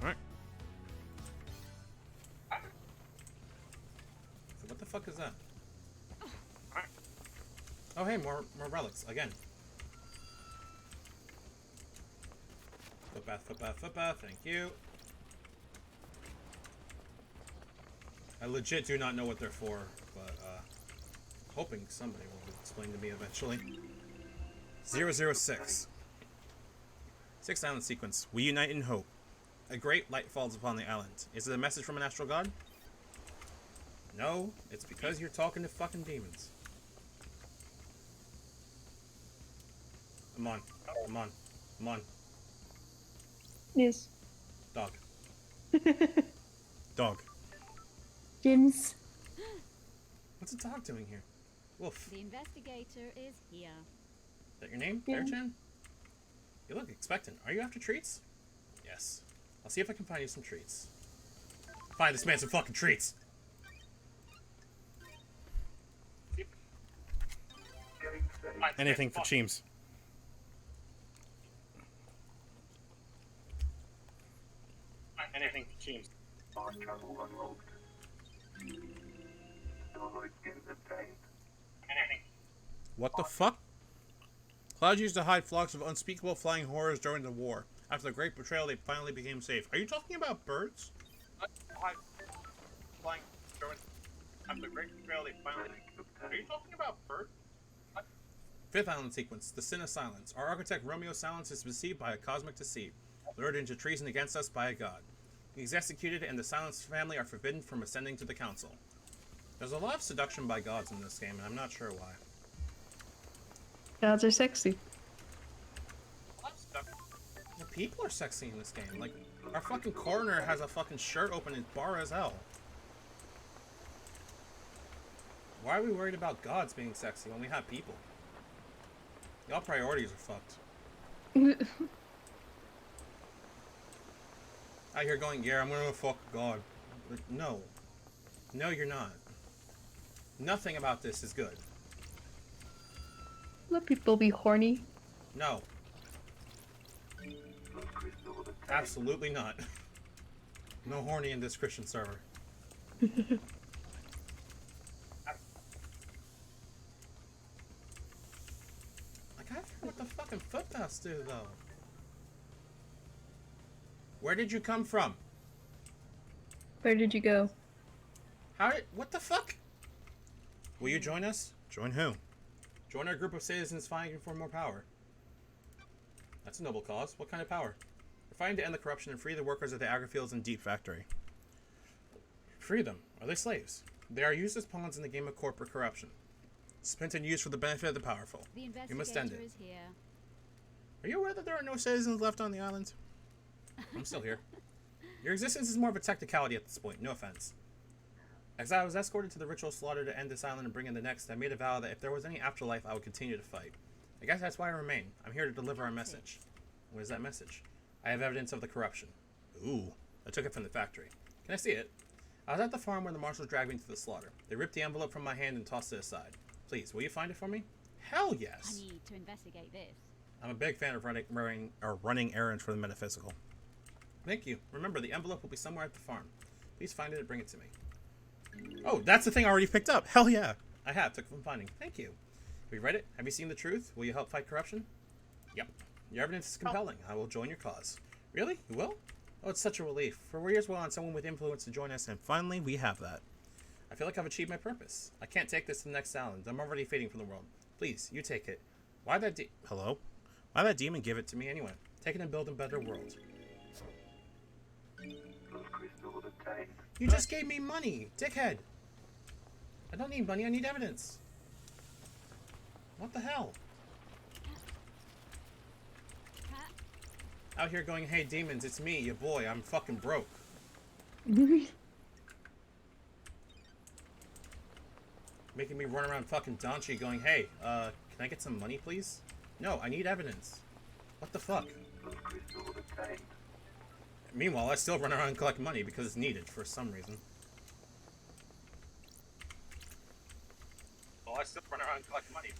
Alright. So what the fuck is that? Alright. Oh hey, more relics, again. Footbath, thank you. I legit do not know what they're for, but hoping somebody will explain to me eventually. 006. 6th island sequence. We unite in hope. A great light falls upon the island. Is it a message from an astral god? No, it's because you're talking to fucking demons. Come on. Come on. Come on. Yes. Dog. Dog. Jims. What's a dog doing here? Wolf. The investigator is here. Is that your name, Yeah. Bearchan? You look expectant. Are you after treats? Yes. I'll see if I can find you some treats. Find this man some fucking treats! Anything for Cheems. Anything for teams. Anything. What the fuck? Clouds used to hide flocks of unspeakable flying horrors during the war. After the great betrayal, they finally became safe. Are you talking about birds? Flying. After the great betrayal, they finally. Are you talking about birds? Fifth island sequence, the sin of silence. Our architect Romeo Silence is deceived by a cosmic deceit, lured into treason against us by a god. He is executed, and the Silence family are forbidden from ascending to the council. There's a lot of seduction by gods in this game, and I'm not sure why. Gods are sexy. The people are sexy in this game. Like, our fucking coroner has a fucking shirt open and bar as hell. Why are we worried about gods being sexy when we have people? Y'all priorities are fucked. Out here going, yeah, I'm gonna fuck God. Like, no. No, you're not. Nothing about this is good. Let people be horny. No. Absolutely not. No horny in this Christian server. Like, I forget what the fucking footpaths do, though. Where did you come from? Where did you go? What the fuck? Will you join us? Join who? Join our group of citizens fighting for more power. That's a noble cause. What kind of power? We're fighting to end the corruption and free the workers of the agri-fields and deep factory. Free them. Are they slaves? They are used as pawns in the game of corporate corruption. Spent and used for the benefit of the powerful. The We must end investigator it. is here. Are you aware that there are no citizens left on the island? I'm still here. Your existence is more of a technicality at this point, no offense. As I was escorted to the ritual slaughter to end this island and bring in the next, I made a vow that if there was any afterlife, I would continue to fight. I guess that's why I remain. I'm here to deliver our message. What is that message? I have evidence of the corruption. Ooh, I took it from the factory. Can I see it? I was at the farm when the marshals dragged me to the slaughter. They ripped the envelope from my hand and tossed it aside. Please, will you find it for me? Hell I yes! need to investigate this. I'm a big fan of running errands for the metaphysical. Thank you. Remember, the envelope will be somewhere at the farm. Please find it and bring it to me. Oh, that's the thing I already picked up. Hell yeah. I have. Took it from finding. Thank you. Have you read it? Have you seen the truth? Will you help fight corruption? Yep. Your evidence is compelling. I will join your cause. Really? You will? Oh, it's such a relief. For years we wanted someone with influence to join us, and finally we have that. I feel like I've achieved my purpose. I can't take this to the next island. I'm already fading from the world. Please, you take it. Why that Hello? Why that demon give it to me anyway? Take it and build a better world. You just gave me money, dickhead. I don't need money, I need evidence. What the hell? Out here going, hey demons, it's me, your boy, I'm fucking broke. Making me run around fucking Donchi going, hey, can I get some money please? No, I need evidence. What the fuck? Meanwhile, I still run around and collect money because it's needed for some reason. Well, I still run around and collect money.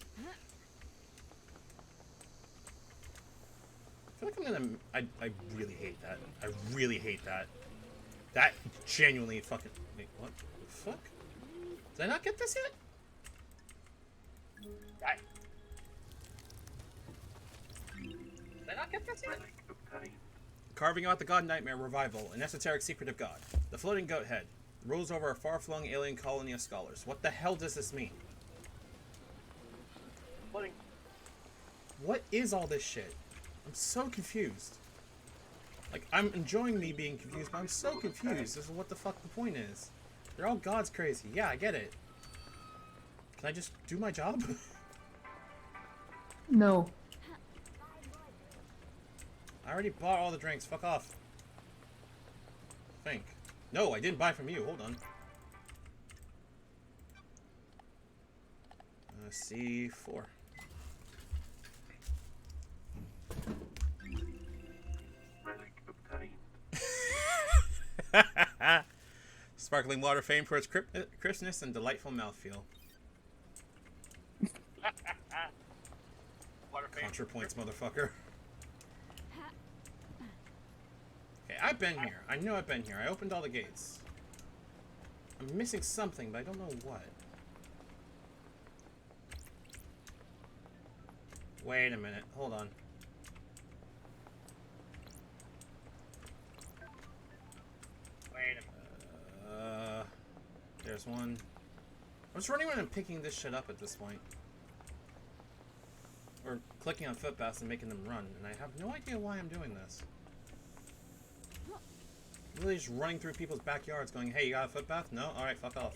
I feel like I'm gonna... I really hate that. I really hate that. That genuinely fucking... Wait, what the fuck? Did I not get this yet? Did I not get this yet? Carving out the God Nightmare Revival, an esoteric secret of God. The floating goat head. Rules over a far-flung alien colony of scholars. What the hell does this mean? Floating. What is all this shit? I'm so confused. Like, I'm enjoying me being confused, but I'm so confused as to what the fuck the point is. They're all gods crazy. Yeah, I get it. Can I just do my job? No. I already bought all the drinks. Fuck off. I think. No, I didn't buy from you. Hold on. C4. Sparkling water famed for its crispness and delightful mouthfeel. Contra points, motherfucker. Okay, I've been here. I know I've been here. I opened all the gates. I'm missing something, but I don't know what. Wait a minute. Hold on. Wait a minute. There's one. I'm just running around and picking this shit up at this point. Or clicking on footpaths and making them run, and I have no idea why I'm doing this. Really just running through people's backyards going, hey, you got a footpath? No? Alright, fuck off.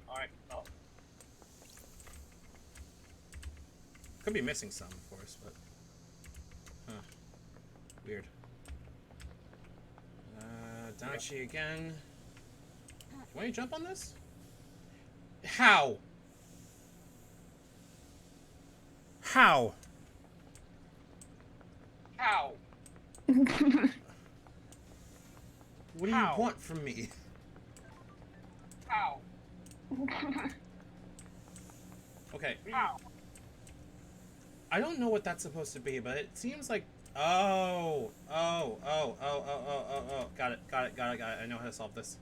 Alright, oh. Could be missing some, of course, but... Huh. Weird. Daichi again. Can you jump on this? How? How? How? What do you want from me? How? Okay. How? I don't know what that's supposed to be, but it seems like... Oh. Got it. I know how to solve this.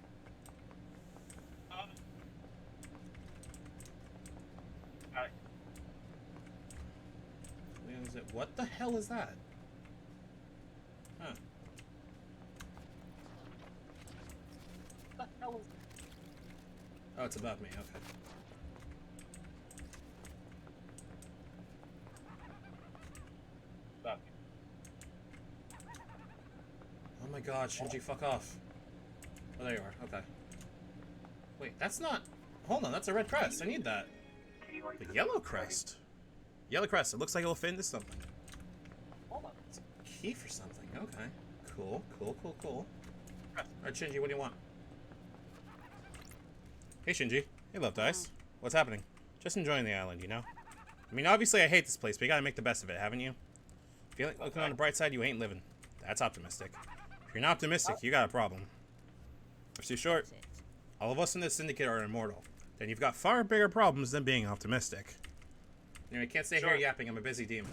Got it. Where is it? What the hell is that? Huh. What the hell is that? Oh, it's above me. Okay. Above me. Oh my god, Shinji, fuck off. Oh, there you are. Okay. Wait, that's not... Hold on, that's a red crest. I need that. The yellow crest. Yellow crest. It looks like it'll fit into something. Hold on. It's a key for something. Okay. Cool. Alright, Shinji, what do you want? Hey, Shinji. Hey, Love Dice. What's happening? Just enjoying the island, you know? I mean, obviously I hate this place, but you gotta make the best of it, haven't you? If you're looking on the bright side, you ain't living. That's optimistic. If you're not optimistic, you got a problem. Life's too short. All of us in this syndicate are immortal. Then you've got far bigger problems than being optimistic. Anyway, I can't stay here yapping. I'm a busy demon.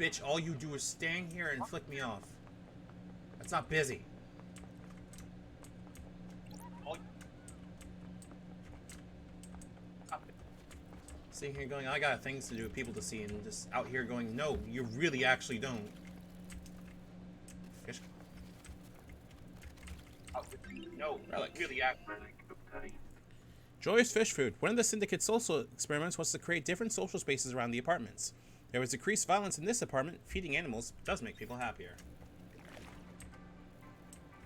Bitch, all you do is stand here and flick me off. That's not busy. Sitting here going, I got things to do, people to see, and just out here going, no, you really actually don't. Fish. No, relic. Really actually. Joyous fish food. One of the syndicate's social experiments was to create different social spaces around the apartments. There was decreased violence in this apartment. Feeding animals does make people happier.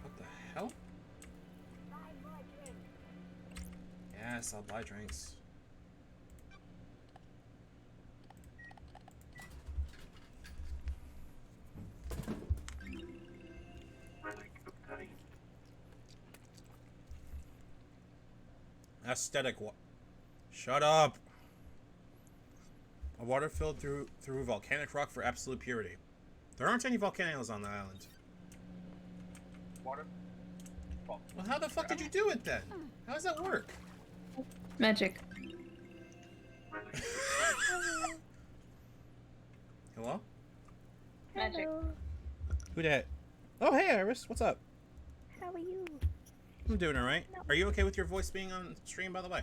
What the hell? Yes, I'll buy drinks. Aesthetic. Shut up. A water filled through volcanic rock for absolute purity. There aren't any volcanoes on the island. Water? Well, how the fuck did you do it then? How does that work? Magic. Hello? Magic. Hello. Who dat? Oh, hey, Iris. What's up? How are you? I'm doing alright. No. Are you okay with your voice being on stream, by the way?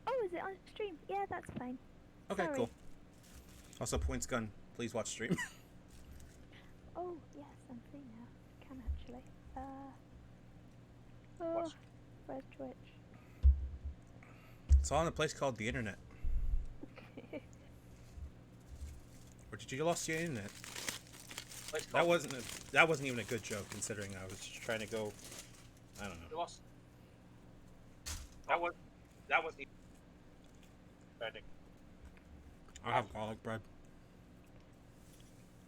Oh, is it on stream? Yeah, that's fine. Okay, Sorry. cool. Also, Points Gun, please watch stream. Oh, yes, I'm free now. Can actually. Oh, where's Twitch? It's all in a place called the internet. Or did you lost your internet? That wasn't even a good joke, considering I was just trying to go. I don't know. That was the. I'll have garlic bread.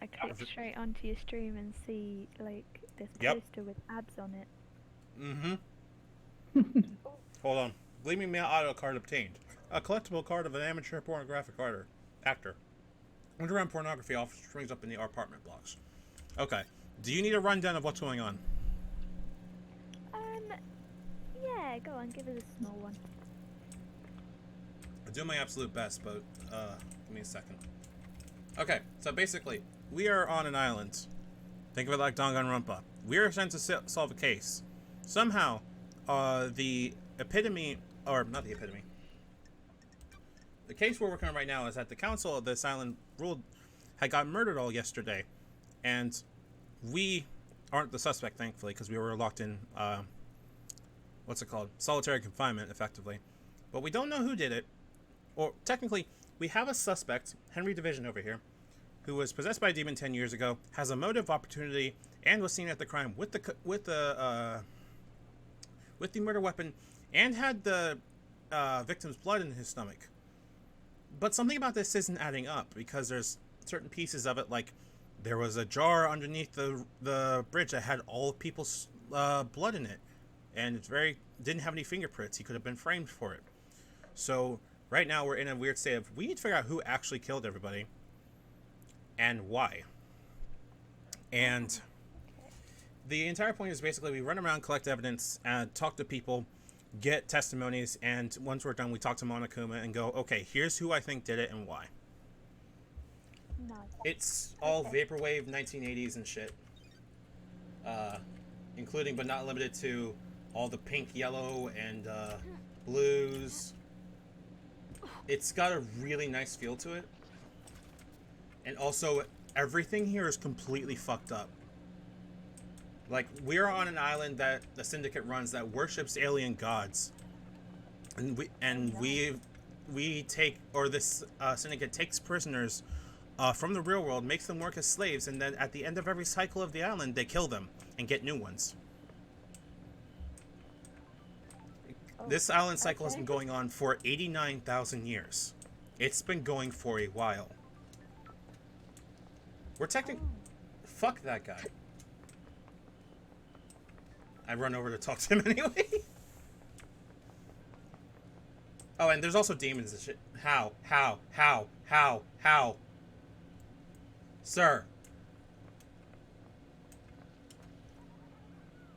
I clicked straight onto your stream and see, like, this Yep. poster with ads on it. Mm-hmm. Hold on. Gleaming Mail auto card obtained. A collectible card of an amateur pornographic actor. Underground pornography office springs up in the apartment blocks. Okay. Do you need a rundown of what's going on? Yeah, go on, give us a small one. I do my absolute best, but give me a second. Okay, so basically, we are on an island. Think of it like Danganronpa. We are sent to solve a case. Somehow, the epitome, or not the epitome, the case we're working on right now is that the council of this island ruled had got murdered all yesterday, and we aren't the suspect, thankfully, because we were locked in, what's it called? Solitary confinement, effectively. But we don't know who did it, or technically, we have a suspect, Henry Division over here, who was possessed by a demon 10 years ago, has a motive, opportunity, and was seen at the crime with the murder weapon, and had the victim's blood in his stomach. But something about this isn't adding up, because there's certain pieces of it, like there was a jar underneath the bridge that had all of people's blood in it, and it's didn't have any fingerprints. He could have been framed for it. So right now we're in a weird state of we need to figure out who actually killed everybody and why. And the entire point is basically we run around, collect evidence, and talk to people, get testimonies, and once we're done, we talk to Monokuma and go, okay, here's who I think did it and why. Nice. It's all vaporwave 1980s and shit. Including but not limited to all the pink, yellow, and blues. It's got a really nice feel to it. And also, everything here is completely fucked up. Like, we're on an island that the Syndicate runs that worships alien gods. And we take, or this Syndicate takes prisoners from the real world, makes them work as slaves, and then at the end of every cycle of the island, they kill them and get new ones. This island cycle has been going on for 89,000 years. It's been going for a while. We're technically... Fuck that guy. I run over to talk to him anyway. Oh, and there's also demons and shit. How? Sir.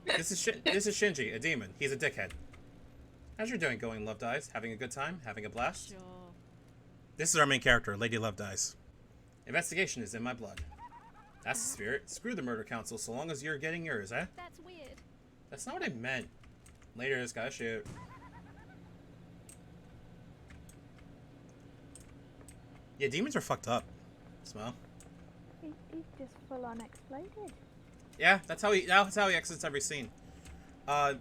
This is Shinji, a demon. He's a dickhead. How's your doing going, Loved Eyes? Having a good time? Having a blast? Sure. This is our main character, Lady Loved Eyes. Investigation is in my blood. That's the spirit. Screw the murder council so long as you're getting yours, eh? That's weird. That's not what I meant. Later, just gotta shoot. Yeah, demons are fucked up. Smell. He's just full on exploded. Yeah, that's how he exits every scene.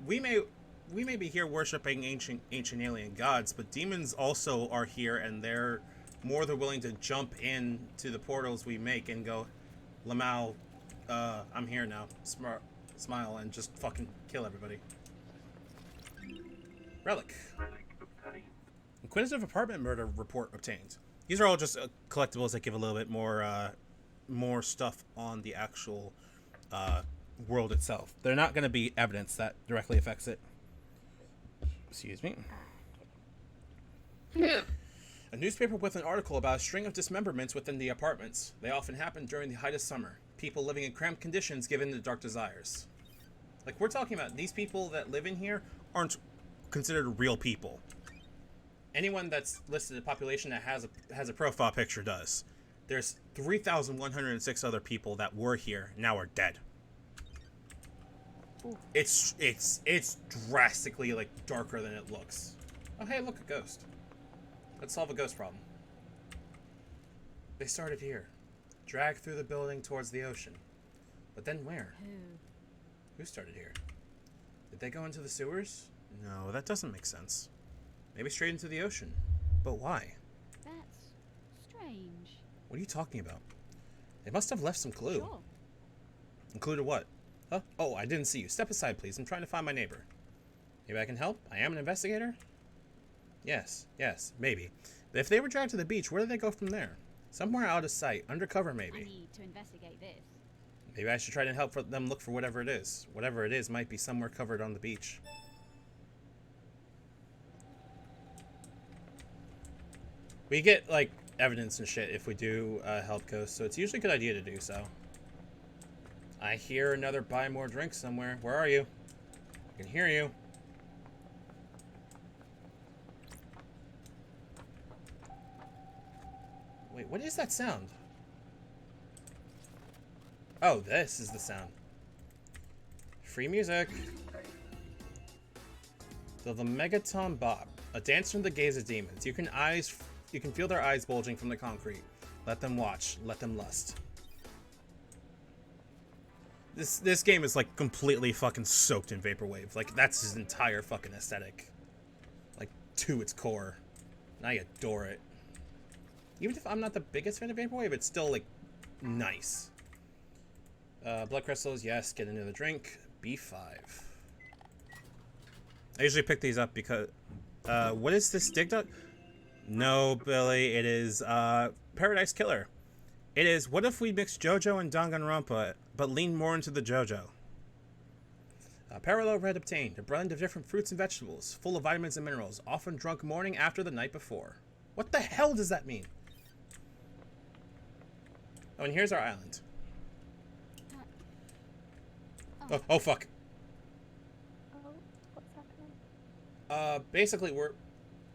We may be here worshiping ancient alien gods, but demons also are here, and they're more than willing to jump into the portals we make and go, Lamau, I'm here now. Smile and just fucking kill everybody. Relic. Inquisitive apartment murder report obtained. These are all just collectibles that give a little bit more stuff on the actual world itself. They're not going to be evidence that directly affects it. Excuse me. Yeah. A newspaper with an article about a string of dismemberments within the apartments. They often happen during the height of summer. People living in cramped conditions given to dark desires. Like, we're talking about these people that live in here aren't considered real people. Anyone that's listed a population that has a profile picture does. There's 3,106 other people that were here, now are dead. Ooh. It's drastically, like, darker than it looks. Oh, hey, look, a ghost. Let's solve a ghost problem. They started here. Dragged through the building towards the ocean. But then where? Who started here? Did they go into the sewers? No, that doesn't make sense. Maybe straight into the ocean. But why? That's strange. What are you talking about? They must have left some clue. Sure. Included what? Huh? Oh, I didn't see you. Step aside, please. I'm trying to find my neighbor. Maybe I can help? I am an investigator? Yes, maybe. But if they were dragged to the beach, where did they go from there? Somewhere out of sight. Undercover, I maybe. need to investigate this. Maybe I should try to help them look for whatever it is. Whatever it is might be somewhere covered on the beach. We get, like, evidence and shit if we do help ghosts, so it's usually a good idea to do so. I hear another buy more drinks somewhere. Where are you? I can hear you. Wait, what is that sound? Oh, this is the sound. Free music. The Megaton Bob. A dance from the gaze of demons. You can feel their eyes bulging from the concrete. Let them watch. Let them lust. This game is like completely fucking soaked in vaporwave. Like that's his entire fucking aesthetic. Like to its core. And I adore it. Even if I'm not the biggest fan of vaporwave, it's still like nice. Blood crystals, yes. Get another drink. B5. I usually pick these up because what is this dig dug? No, Billy, it is Paradise Killer. It is what if we mix JoJo and Danganronpa, but lean more into the JoJo? Parallel red obtained, a blend of different fruits and vegetables, full of vitamins and minerals, often drunk morning after the night before. What the hell does that mean? Oh, and here's our island. Oh fuck. Oh, what's happening? Basically,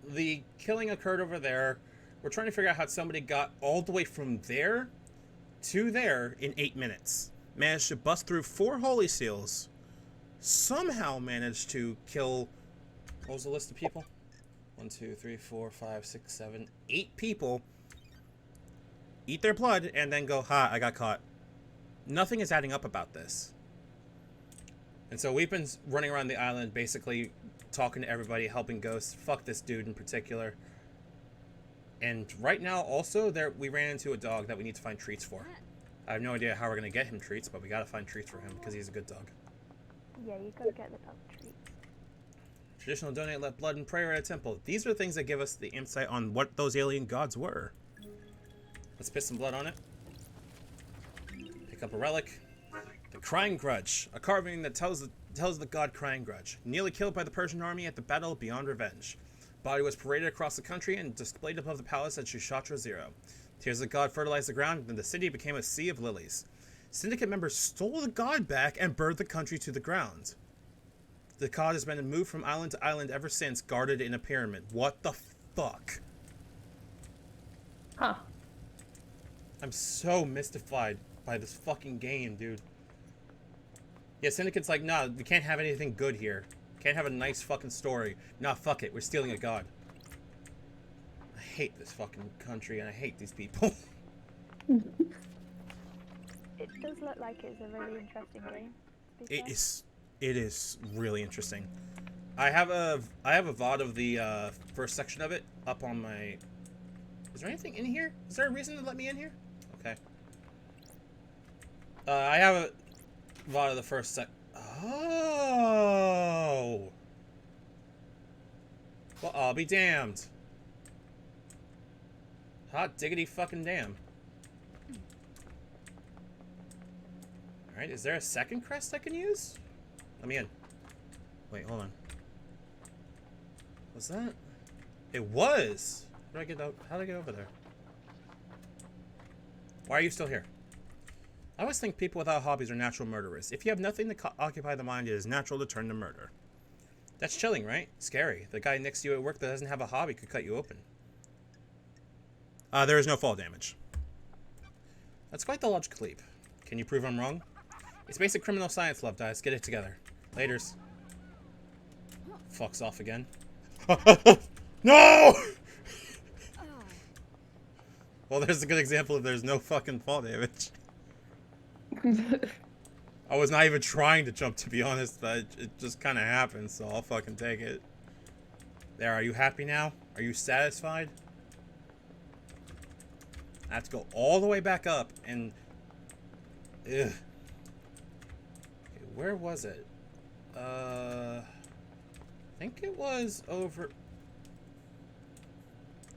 the killing occurred over there. We're trying to figure out how somebody got all the way from there to there in 8 minutes. Managed to bust through 4 holy seals. Somehow managed to kill... What was the list of people? 1, 2, 3, 4, 5, 6, 7, 8 people. Eat their blood and then go, ha, I got caught. Nothing is adding up about this. And so we've been running around the island basically talking to everybody, helping ghosts. Fuck this dude in particular. And right now also we ran into a dog that we need to find treats for. I have no idea how we're going to get him treats, but we got to find treats for him because he's a good dog. Yeah, you gotta get the dog treats. Traditional donate, let blood and prayer at a temple. These are things that give us the insight on what those alien gods were. Let's put some blood on it. Pick up a relic. The Crying Grudge, a carving that tells the god Crying Grudge. Nearly killed by the Persian army at the Battle Beyond Revenge. Body was paraded across the country and displayed above the palace at Shushatra Zero. Tears of the god fertilized the ground, and the city became a sea of lilies. Syndicate members stole the god back and burned the country to the ground. The god has been moved from island to island ever since, guarded in a pyramid. What the fuck? Huh. I'm so mystified by this fucking game, dude. Yeah, Syndicate's like, nah, we can't have anything good here. Can't have a nice fucking story. Nah, fuck it, we're stealing a god. I hate this fucking country and I hate these people. It does look like it's a really interesting game. to be fair. It is really interesting. I have a VOD of the first section of it up on my... Is there anything in here? Is there a reason to let me in here? Okay. I have a VOD of the first sec... Oh! Well, I'll be damned. Hot diggity fucking damn. Alright, is there a second crest I can use? Let me in. Wait, hold on. Was that? It was! How did I get out? How did I get over there? Why are you still here? I always think people without hobbies are natural murderers. If you have nothing to occupy the mind, it is natural to turn to murder. That's chilling, right? Scary. The guy next to you at work that doesn't have a hobby could cut you open. There is no fall damage. That's quite the logical leap. Can you prove I'm wrong? It's basic criminal science, love dice. Get it together. Laters. Fucks off again. No! Well, there's a good example of there's no fucking fall damage. I was not even trying to jump, to be honest, but it just kind of happened, so I'll fucking take it. There, are you happy now? Are you satisfied? I have to go all the way back up, and... Ugh. Okay, where was it? I think it was over...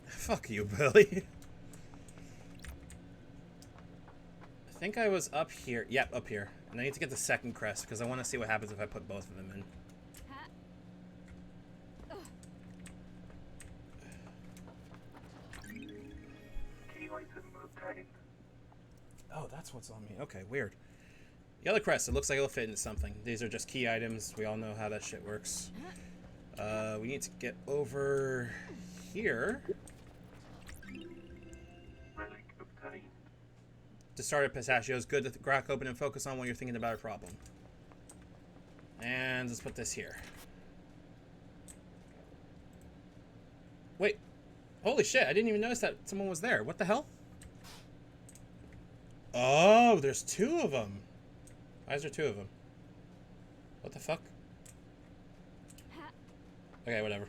Fuck you, Billy. I think I was up here. Yep, up here. And I need to get the second crest, because I want to see what happens if I put both of them in. Oh, that's what's on me. Okay, weird. The other crest, it looks like it'll fit into something. These are just key items. We all know how that shit works. We need to get over here. Discarded pistachios. Good to crack open and focus on when you're thinking about a problem. And let's put this here. Wait. Holy shit, I didn't even notice that someone was there. What the hell? Oh, there's two of them. Why is there two of them? What the fuck? Okay, whatever.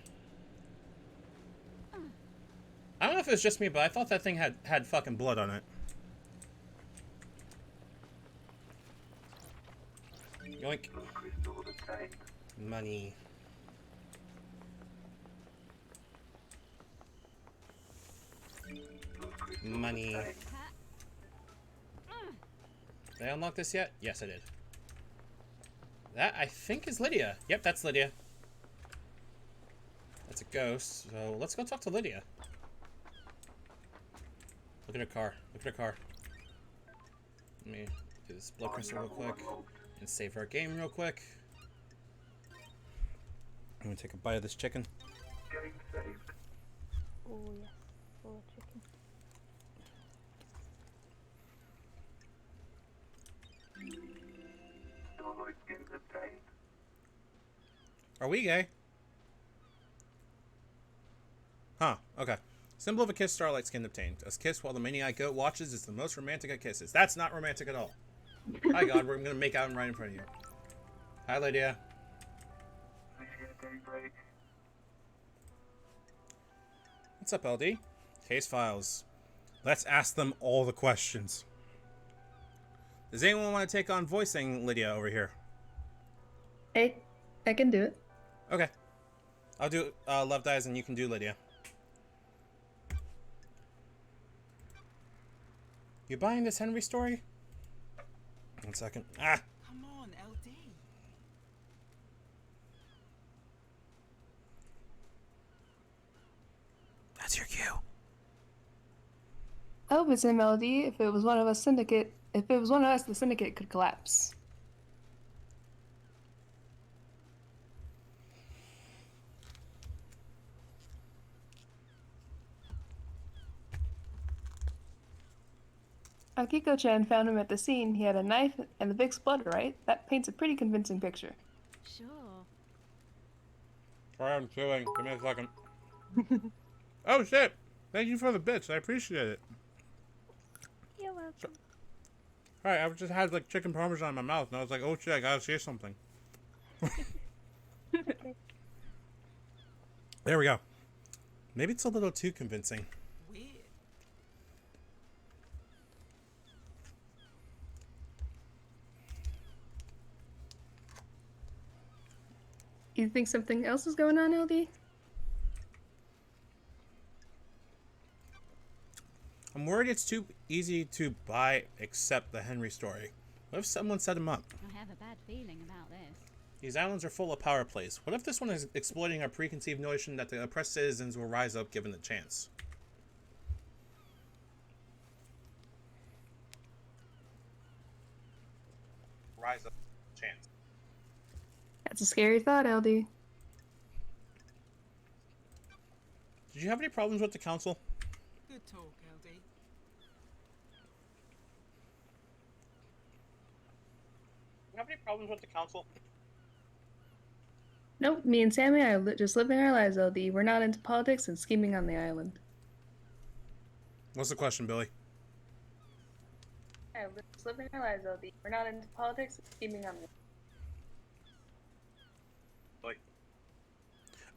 I don't know if it was just me, but I thought that thing had fucking blood on it. Yoink. Money. Money. Did I unlock this yet? Yes, I did. That, I think, is Lydia. Yep, that's Lydia. That's a ghost, so let's go talk to Lydia. Look at her car. Look at her car. Let me do this blood crystal real quick and save our game real quick. I'm gonna take a bite of this chicken. Oh yes, full of chicken. Are we gay? Huh, okay. Symbol of a kiss, starlight skin obtained. A kiss while the maniac goat watches is the most romantic of kisses. That's not romantic at all. Hi, God, we're gonna make out right in front of you. Hi, Lydia. What's up, LD? Case files. Let's ask them all the questions. Does anyone want to take on voicing Lydia over here? Hey, I can do it. Okay. I'll do Love Dies and you can do Lydia. You buying this Henry story? 1 second. Ah! Come on, LD. That's your cue. I hope it's MLD. If it was one of us, syndicate. If it was one of us, the syndicate could collapse. Akiko-chan found him at the scene. He had a knife and the big splitter, right? That paints a pretty convincing picture. Sure. Sorry, I'm chewing. Give me a second. Oh, shit! Thank you for the bits. I appreciate it. You're welcome. Alright, I just had like chicken parmesan in my mouth, and I was like, oh shit, I gotta say something. Okay. There we go. Maybe it's a little too convincing. Weird. You think something else is going on, LD? I'm worried it's too easy to buy except the Henry story. What if someone set him up? I have a bad feeling about this. These islands are full of power plays. What if this one is exploiting our preconceived notion that the oppressed citizens will rise up given the chance? Rise up, chance. That's a scary thought, LD. Did you have any problems with the council? Good talk, LD. You have any problems with the council? Nope, me and Sammy are just living our lives, LD. We're not into politics and scheming on the island. What's the question, Billy? Just living our lives, LD. We're not into politics and scheming on the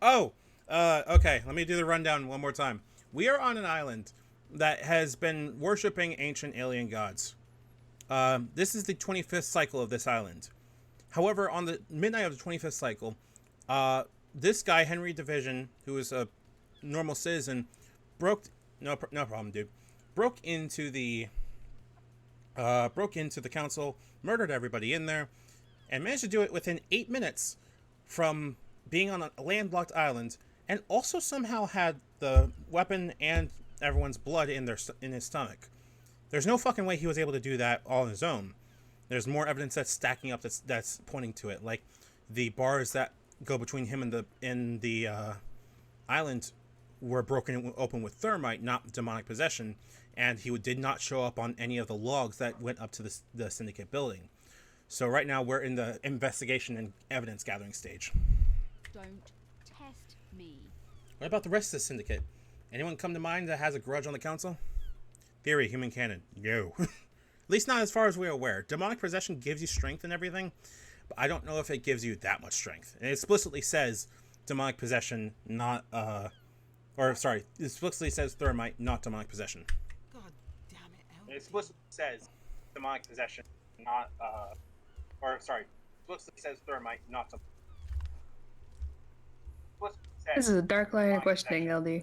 Oh, okay. Let me do the rundown one more time. We are on an island that has been worshipping ancient alien gods. This is the 25th cycle of this island. However, on the midnight of the 25th cycle, this guy, Henry Division, who is a normal citizen, broke into the council, murdered everybody in there, and managed to do it within 8 minutes from being on a landlocked island, and also somehow had the weapon and everyone's blood in his stomach. There's no fucking way he was able to do that all on his own. There's more evidence that's stacking up that's pointing to it, like the bars that go between him and the island were broken open with thermite, not demonic possession, and he did not show up on any of the logs that went up to the Syndicate building. So right now we're in the investigation and evidence gathering stage. Don't test me. What about the rest of the Syndicate? Anyone come to mind that has a grudge on the Council? Theory, human canon. No. At least not as far as we're aware. Demonic possession gives you strength and everything, but I don't know if it gives you that much strength. And it explicitly says demonic possession, not, it explicitly says thermite, not demonic possession. God damn it, LD. It explicitly says demonic possession, not, explicitly says thermite, not to. This is a dark line of questioning, LD. The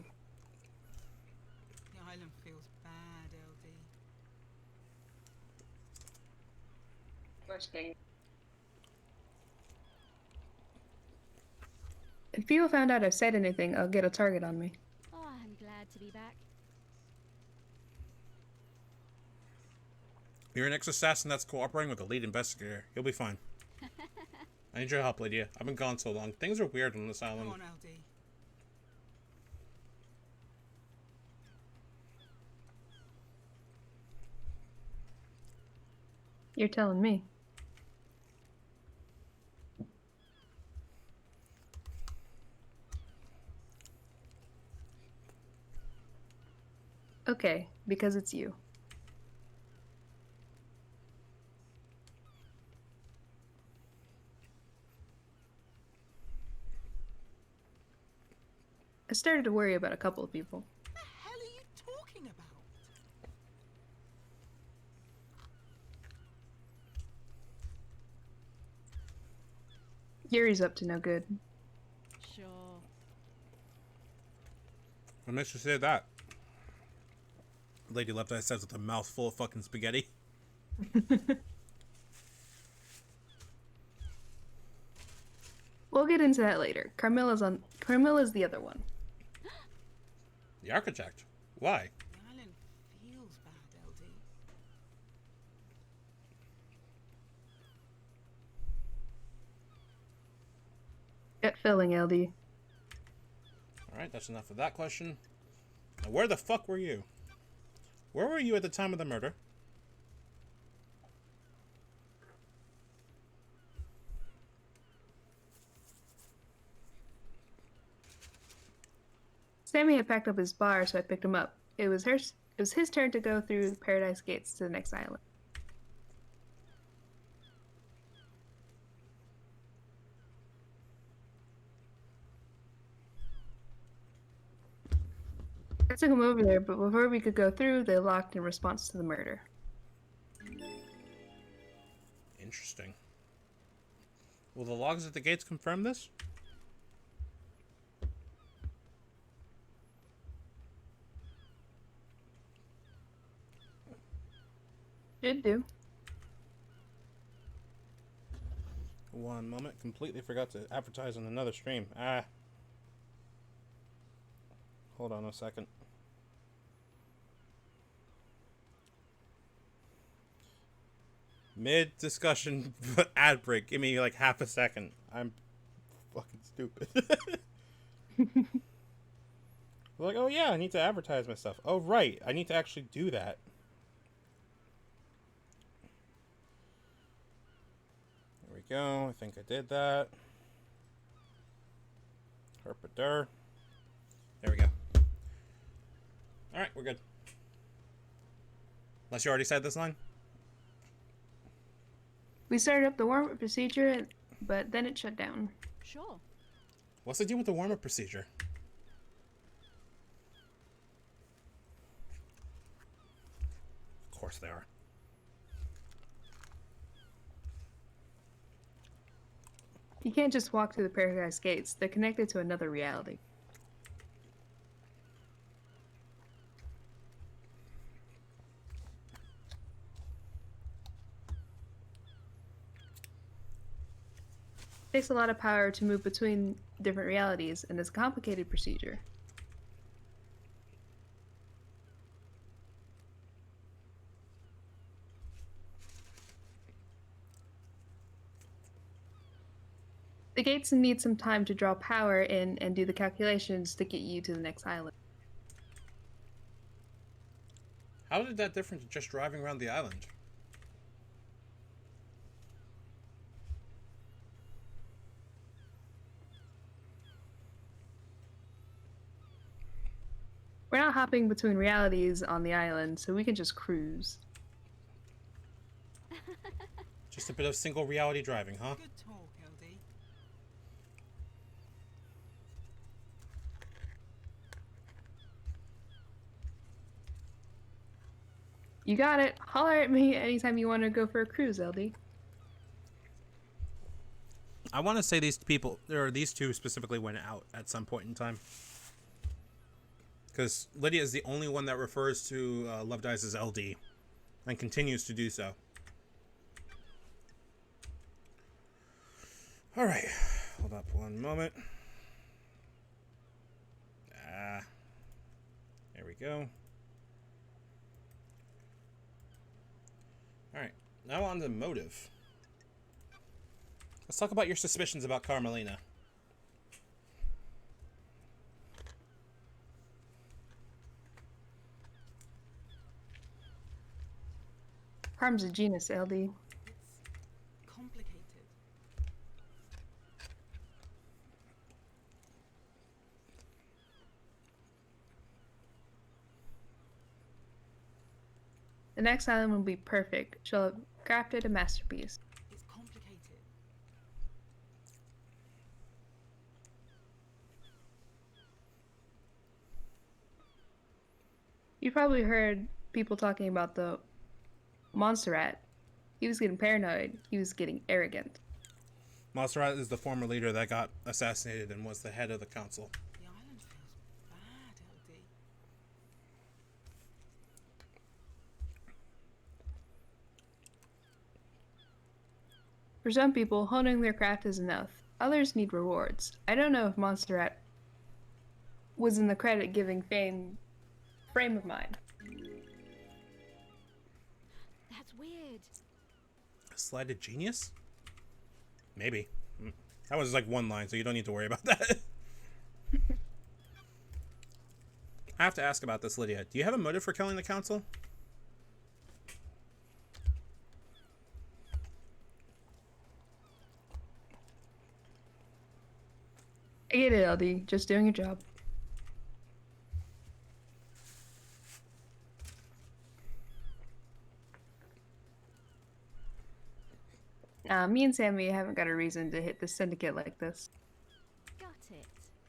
island feels bad, LD. Questioning. If people found out I've said anything, I'll get a target on me. Oh, I'm glad to be back. You're an ex-assassin that's cooperating with the lead investigator. You'll be fine. I need your help, Lydia. I've been gone so long. Things are weird on this Come island. on, LD. You're telling me. Okay, because it's you. I started to worry about a couple of people. What the hell are you talking about? Yuri's up to no good. Sure. What makes you say that? Lady Left Eye says with a mouth full of fucking spaghetti. We'll get into that later. Carmilla's the other one. The architect? Why? The island feels bad, LD. Gut filling, LD. Alright, that's enough of that question. Now, where the fuck were you? Where were you at the time of the murder? Sammy had packed up his bar, so I picked him up. It was his turn to go through the Paradise Gates to the next island. I took him over there, but before we could go through, they locked in response to the murder. Interesting. Will the logs at the gates confirm this? Should do. One moment. Completely forgot to advertise on another stream. Ah. Hold on a second. Mid-discussion ad break. Give me like half a second. I'm fucking stupid. Like, oh yeah, I need to advertise my stuff. Oh right, I need to actually do that. There we go. I think I did that. Herpader. There we go. Alright, we're good. Unless you already said this line? We started up the warm-up procedure, but then it shut down. Sure. What's the deal with the warm-up procedure? Of course they are. You can't just walk through the Paradise Gates. They're connected to another reality. It takes a lot of power to move between different realities, and it's a complicated procedure. The gates need some time to draw power in and do the calculations to get you to the next island. How did that differ to just driving around the island? We're not hopping between realities on the island, so we can just cruise. Just a bit of single reality driving, huh? Good talk, LD. You got it. Holler at me anytime you want to go for a cruise, LD. I want to say these people, or these two specifically, went out at some point in time. Because Lydia is the only one that refers to Love Dice as LD, and continues to do so. All right, hold up one moment. There we go. All right, now on to motive. Let's talk about your suspicions about Carmelina. Harm's a genus, LD. It's complicated. The next island will be perfect. She'll have crafted a masterpiece. It's complicated. You probably heard people talking about the Montserrat. He was getting paranoid. He was getting arrogant. Montserrat is the former leader that got assassinated and was the head of the council. The island feels bad, LD. For some people, honing their craft is enough. Others need rewards. I don't know if Montserrat was in the credit-giving frame of mind. That's weird. A slighted genius? Maybe. That was like one line, so you don't need to worry about that. I have to ask about this, Lydia. Do you have a motive for killing the council? I get it, LD. Just doing your job. Me and Sammy haven't got a reason to hit the syndicate like this. Got it.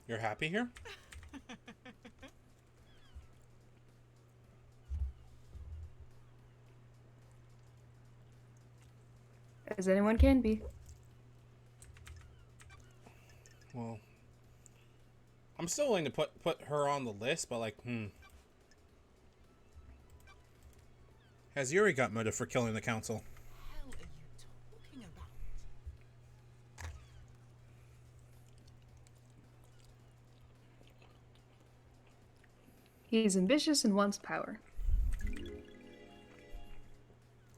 You're happy here? As anyone can be. Well, I'm still willing to put her on the list, but like, Has Yuri got motive for killing the council? Hell are you talking about? He's ambitious and wants power.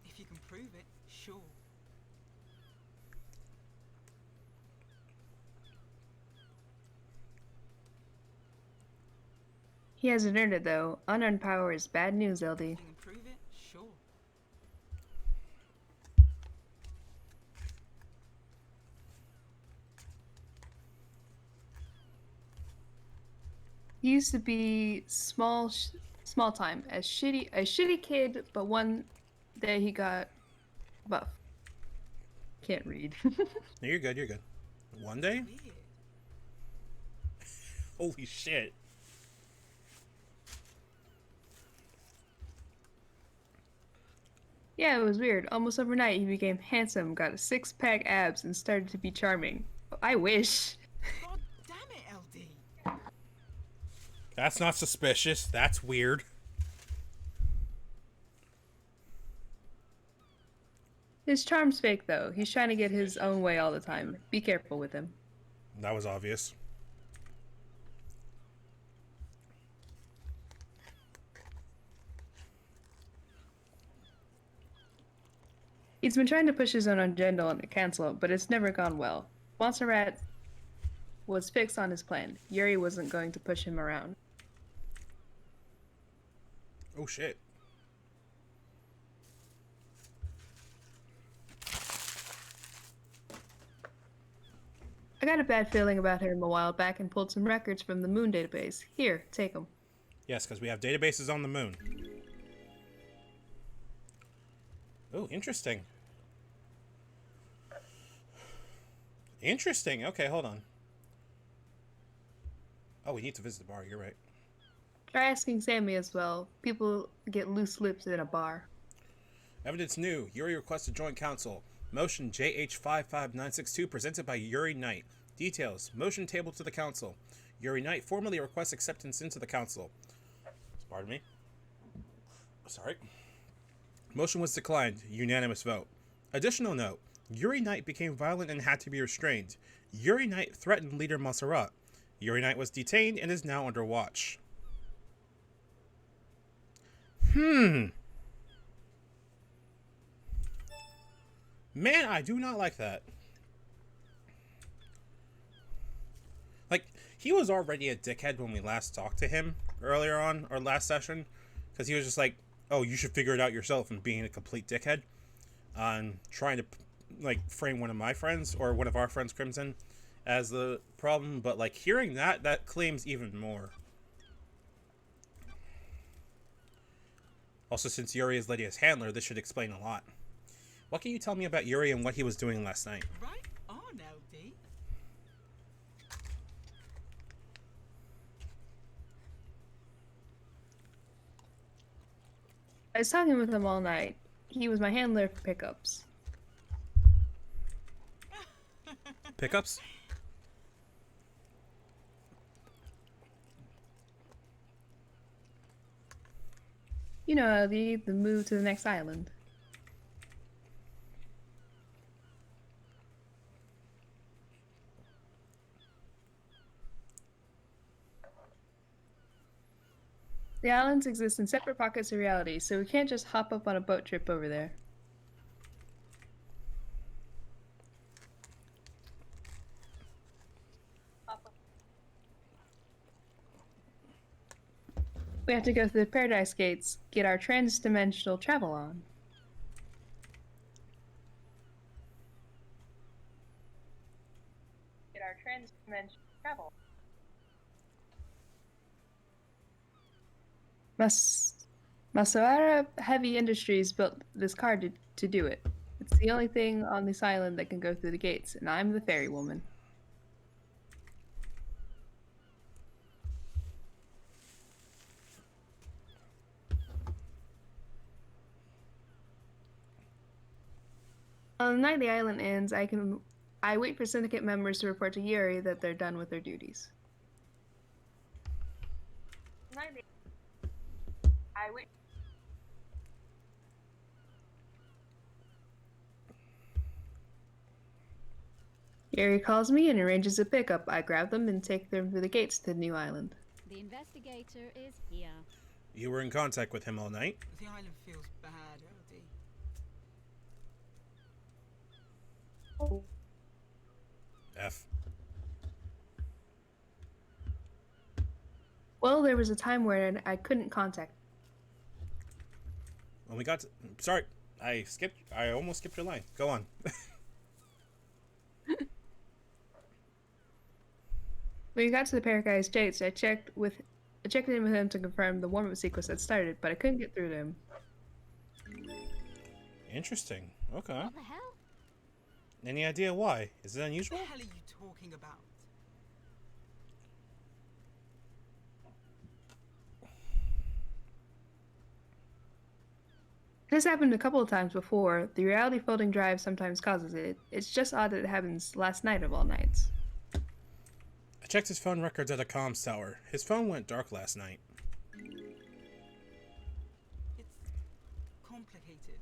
If you can prove it, sure. He hasn't earned it, though. Unearned power is bad news, LD. If you can prove it, sure. He used to be small time, a shitty kid, but one day he got buff. Can't read. No, you're good, you're good. One day? Weird. Holy shit. Yeah, it was weird. Almost overnight, he became handsome, got a six-pack abs, and started to be charming. I wish. God damn it, LD. That's not suspicious. That's weird. His charm's fake, though. He's trying to get his own way all the time. Be careful with him. That was obvious. He's been trying to push his own agenda on the council, but it's never gone well. Montserrat was fixed on his plan. Yuri wasn't going to push him around. Oh shit. I got a bad feeling about him a while back and pulled some records from the Moon database. Here, take them. Yes, because we have databases on the moon. Oh, interesting. Interesting. Okay, hold on. Oh, we need to visit the bar. You're right. Try asking Sammy as well. People get loose lips in a bar. Evidence new. Yuri requests to join council. Motion JH55962 presented by Yuri Knight. Details. Motion tabled to the council. Yuri Knight formally requests acceptance into the council. Pardon me. Sorry. Motion was declined. Unanimous vote. Additional note. Yuri Knight became violent and had to be restrained. Yuri Knight threatened leader Montserrat. Yuri Knight was detained and is now under watch. Man, I do not like that. Like, he was already a dickhead when we last talked to him earlier on, or last session. Because he was just like, oh, you should figure it out yourself, and being a complete dickhead. Trying to, like, frame one of my friends, or one of our friends, Crimson, as the problem. But, like, hearing that claims even more. Also, since Yuri is Lydia's handler, this should explain a lot. What can you tell me about Yuri and what he was doing last night? Right on, LD. I was talking with him all night. He was my handler for pickups. Pickups? You know, the move to the next island. The islands exist in separate pockets of reality, so we can't just hop up on a boat trip over there. We have to go through the Paradise Gates, get our trans-dimensional travel on. Get our trans-dimensional travel. Masawara Heavy Industries built this car to do it. It's the only thing on this island that can go through the gates, and I'm the ferry woman. On the night the island ends, I wait for syndicate members to report to Yuri that they're done with their duties. I wait. Yuri calls me and arranges a pickup. I grab them and take them through the gates to the new island. The investigator is here. You were in contact with him all night? The island feels bad, LD. F. Well, there was a time where I couldn't contact. When we got to... Sorry, I almost skipped your line. Go on. When we got to the Paradise Gates, I checked in with him to confirm the warm-up sequence had started, but I couldn't get through to him. Interesting. Okay. What the hell? Any idea why? Is it What unusual? the hell are you talking about? This happened a couple of times before. The reality folding drive sometimes causes it. It's just odd that it happens last night of all nights. I checked his phone records at a comms tower. His phone went dark last night. It's complicated.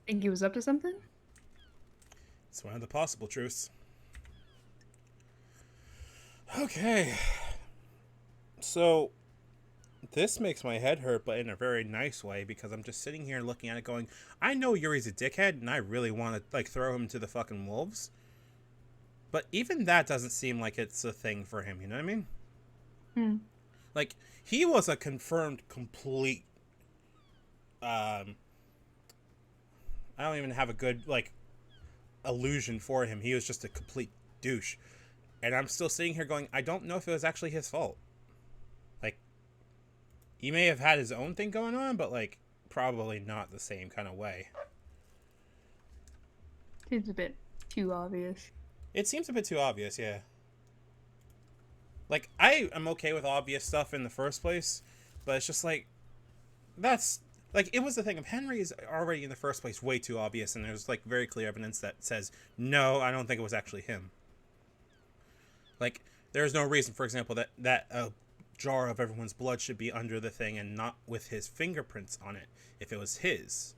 Think he was up to something? It's one of the possible truths. Okay. So, This makes my head hurt, but in a very nice way, because I'm just sitting here looking at it going, I know Yuri's a dickhead, and I really want to, like, throw him to the fucking wolves. But even that doesn't seem like it's a thing for him, you know what I mean? Hmm. Like, he was a confirmed complete, I don't even have a good, like, illusion for him. He was just a complete douche. And I'm still sitting here going, I don't know if it was actually his fault. Like, he may have had his own thing going on, but, like, probably not the same kind of way. Seems a bit too obvious. It seems a bit too obvious, yeah. Like, I am okay with obvious stuff in the first place, but it's just like, that's, like, it was the thing of Henry is already in the first place way too obvious, and there's, like, very clear evidence that says, no, I don't think it was actually him. Like, there's no reason, for example, that a jar of everyone's blood should be under the thing and not with his fingerprints on it if it was his.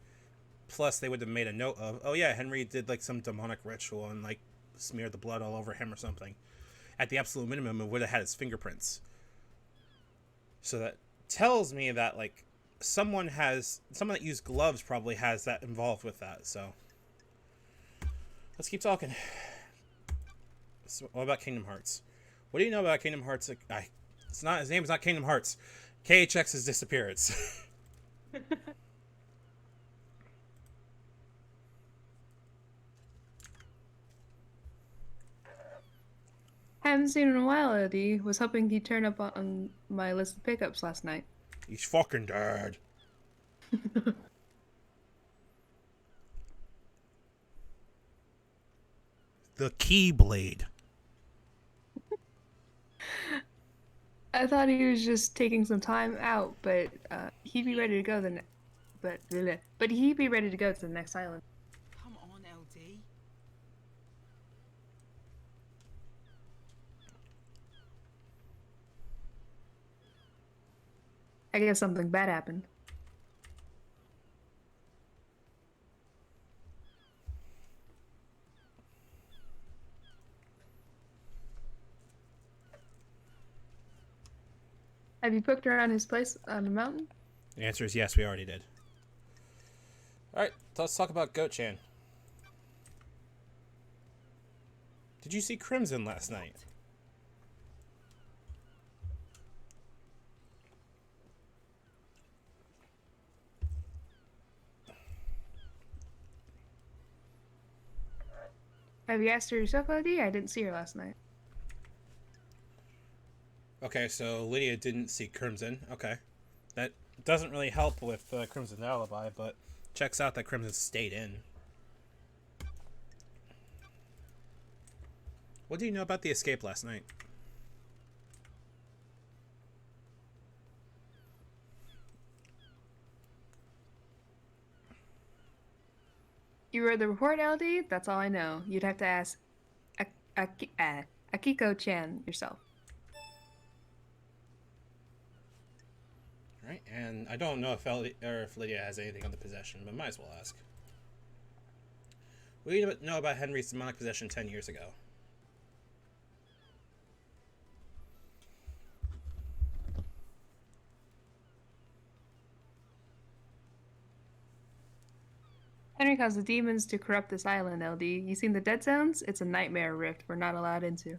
Plus, they would have made a note of, oh yeah, Henry did, like, some demonic ritual and, like, smeared the blood all over him or something. At the absolute minimum, it would have had his fingerprints. So that tells me that, like, someone that used gloves probably has that involved with that, so. Let's keep talking. So, what about Kingdom Hearts? What do you know about Kingdom Hearts? His name is not Kingdom Hearts. KHX's disappearance. Haven't seen him in a while, Eddie. Was hoping he'd turn up on my list of pickups last night. He's fucking dead. The Keyblade. I thought he was just taking some time out, but he'd be ready to go but he'd be ready to go to the next island. Come on, LD. I guess something bad happened. Have you poked around his place on the mountain? The answer is yes, we already did. Alright, let's talk about Goat-chan. Did you see Crimson last night? Have you asked her yourself, Eddie? I didn't see her last night. Okay, so Lydia didn't see Crimson. Okay. That doesn't really help with Crimson's alibi, but checks out that Crimson stayed in. What do you know about the escape last night? You read the report, LD? That's all I know. You'd have to ask Akiko-chan yourself. Right, and I don't know if Lydia has anything on the possession, but might as well ask. What do you know about Henry's demonic possession 10 years ago? Henry caused the demons to corrupt this island, LD. You seen the dead zones? It's a nightmare rift we're not allowed into.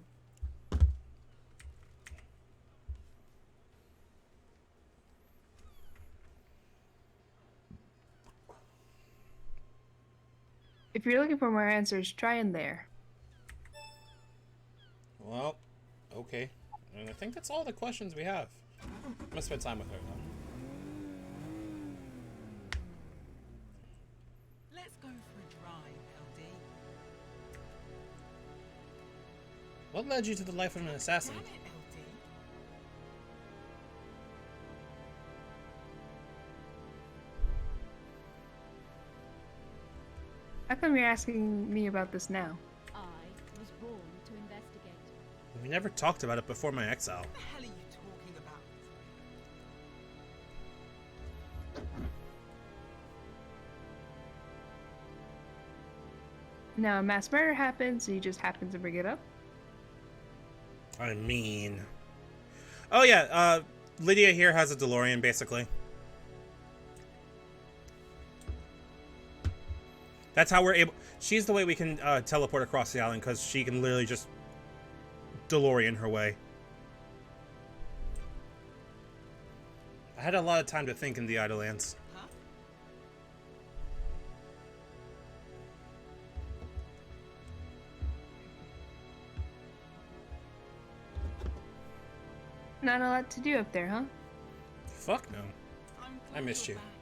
If you're looking for more answers, try in there. Well, okay. And I think that's all the questions we have. I'm gonna spend time with her, though. Let's go for a drive, LD. What led you to the life of an assassin? Damn it, LD. How come you're asking me about this now? I was born to investigate. We never talked about it before my exile. What the hell are you talking about? Now, a mass murder happens, so you just happen to bring it up? I mean... Oh yeah, Lydia here has a DeLorean, basically. That's how we're able... She's the way we can teleport across the island, because she can literally just DeLorean her way. I had a lot of time to think in the Idlelands. Huh? Not a lot to do up there, huh? Fuck no. I'm I missed glad you. you're back,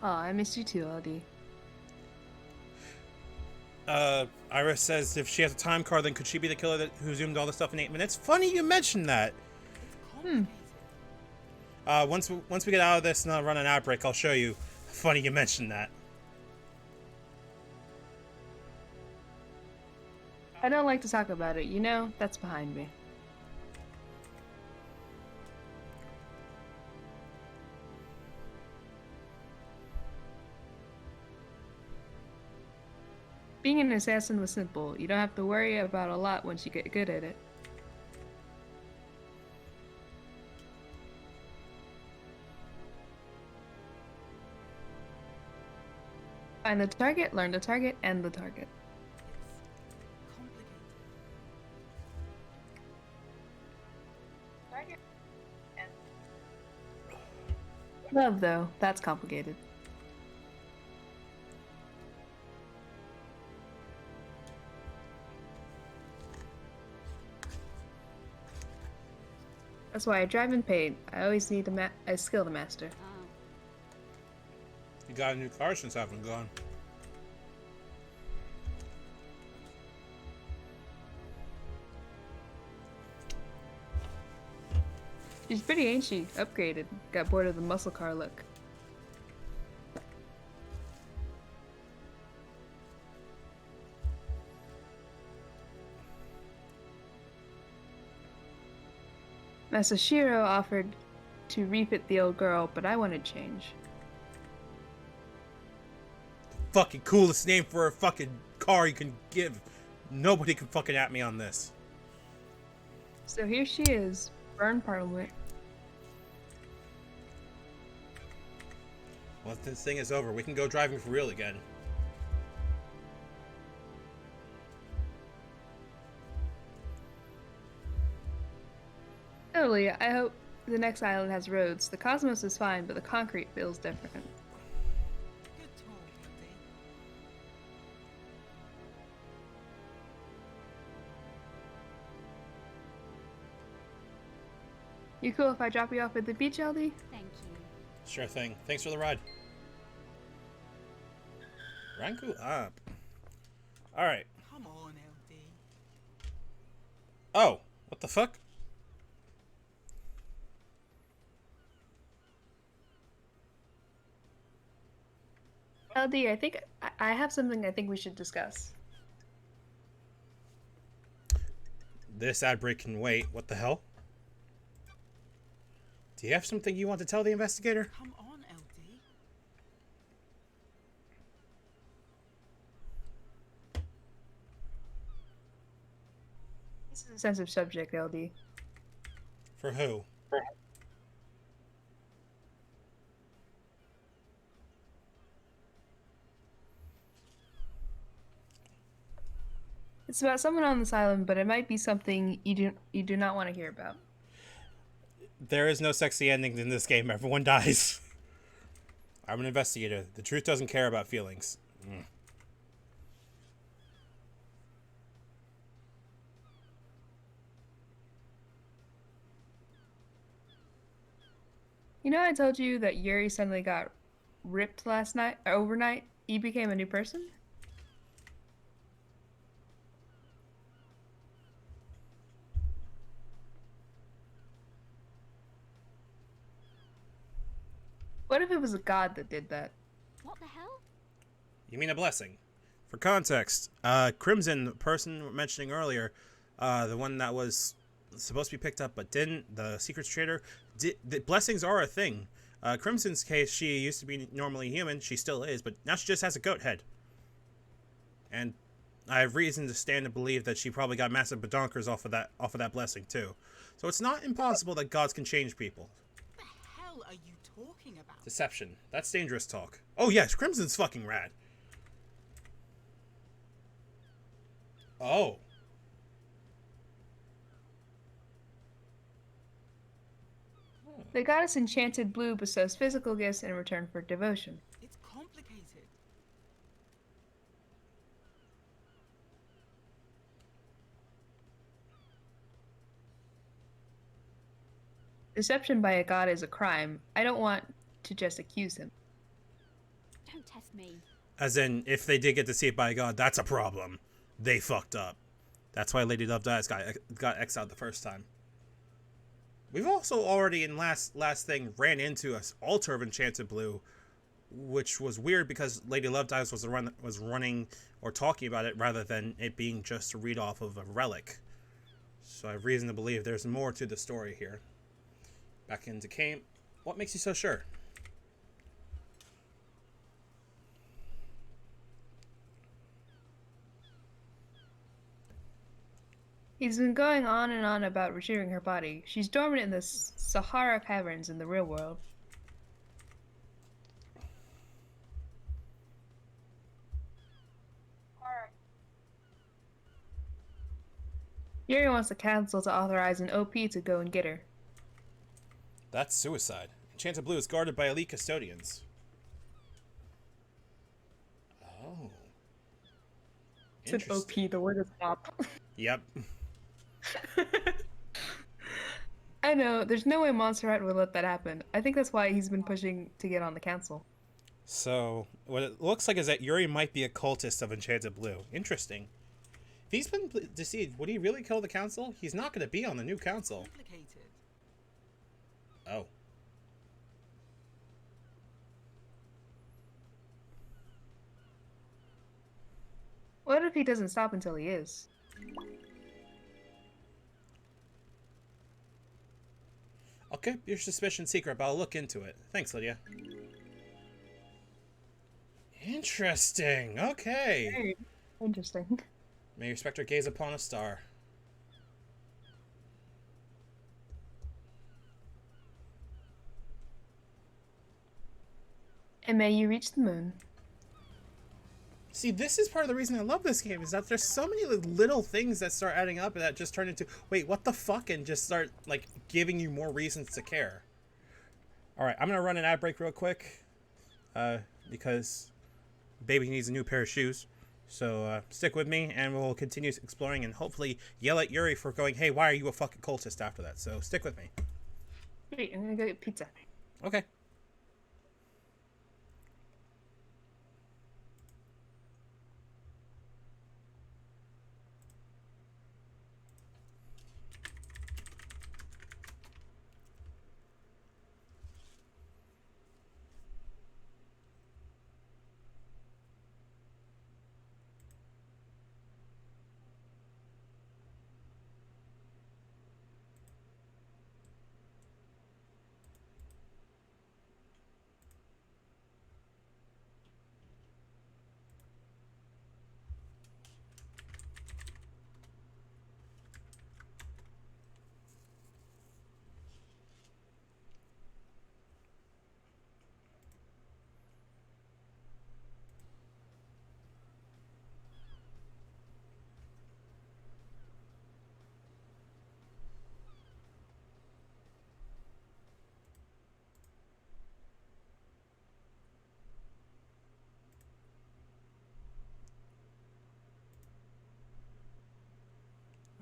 LD. Oh, I missed you too, LD. Iris says if she has a time card, then could she be the killer who zoomed all the stuff in 8 minutes? Funny you mentioned that. It's complicated. Once we get out of this and run an outbreak, I'll show you. Funny you mentioned that. I don't like to talk about it, you know? That's behind me. Being an assassin was simple. You don't have to worry about a lot once you get good at it. Find the target, learn the target, and the target. It's complicated. Love, though, that's complicated. That's why I drive and paint. I always need a skill to master. Ah, You got a new car since I've been gone. She's pretty, ain't she? Upgraded. Got bored of the muscle car look. Masashiro offered to refit the old girl, but I wanted change. Fucking coolest name for a fucking car you can give. Nobody can fucking at me on this. So here she is, Burn Parliament. Once this thing is over, we can go driving for real again. Totally, I hope the next island has roads. The cosmos is fine, but the concrete feels different. Good talk, LD. You cool if I drop you off at the beach, LD? thank you. Sure thing. Thanks for the ride. Ranku up. Alright. Come on, LD. Oh, what the fuck? LD, I think I have something I think we should discuss. This ad break can wait. What the hell? Do you have something you want to tell the investigator? Come on, LD. This is a sensitive subject, LD. For who? It's about someone on this island, but it might be something you do not want to hear about. There is no sexy endings in this game. Everyone dies. I'm an investigator. The truth doesn't care about feelings. You know, I told you that Yuri suddenly got ripped last night, or overnight. He became a new person. What if it was a god that did that? What the hell? You mean a blessing? For context, Crimson, the person we're mentioning earlier, the one that was supposed to be picked up but didn't, the secrets trader, the blessings are a thing. Crimson's case, she used to be normally human, she still is, but now she just has a goat head. And I have reason to stand to believe that she probably got massive badonkers off of that blessing too. So it's not impossible that gods can change people. What the hell are you talking about? Deception. That's dangerous talk. Oh yes, Crimson's fucking rad. Oh. The goddess enchanted blue bestows physical gifts in return for devotion. It's complicated. Deception by a god is a crime. I don't want to just accuse him. Don't test me. As in, if they did get deceived by a god, that's a problem. They fucked up. That's why Lady Love Dies got exiled the first time. We've also already in last thing ran into an altar of Enchanted Blue, which was weird because Lady Love Dies was running or talking about it rather than it being just a read off of a relic. So I have reason to believe there's more to the story here. Back into camp. What makes you so sure? He's been going on and on about retrieving her body. She's dormant in the Sahara caverns in the real world. Yuri wants the council to authorize an OP to go and get her. That's suicide. Enchanted Blue is guarded by elite custodians. Oh. It's an OP, the word is pop. Yep. I know, there's no way Montserrat would let that happen. I think that's why he's been pushing to get on the council. So, what it looks like is that Yuri might be a cultist of Enchanted Blue. Interesting. If he's been deceived, would he really kill the council? He's not going to be on the new council. Complicated. Oh. What if he doesn't stop until he is? I'll keep your suspicion secret, but I'll look into it. Thanks, Lydia. Interesting. Okay. Very interesting. May your spectre gaze upon a star. And may you reach the moon. See, this is part of the reason I love this game, is that there's so many little things that start adding up and that just turn into, wait, what the fuck? And just start, like, giving you more reasons to care. Alright, I'm gonna run an ad break real quick. Because baby needs a new pair of shoes. So, stick with me, and we'll continue exploring and hopefully yell at Yuri for going, hey, why are you a fucking cultist after that? So, stick with me. Wait, I'm gonna go get pizza. Okay.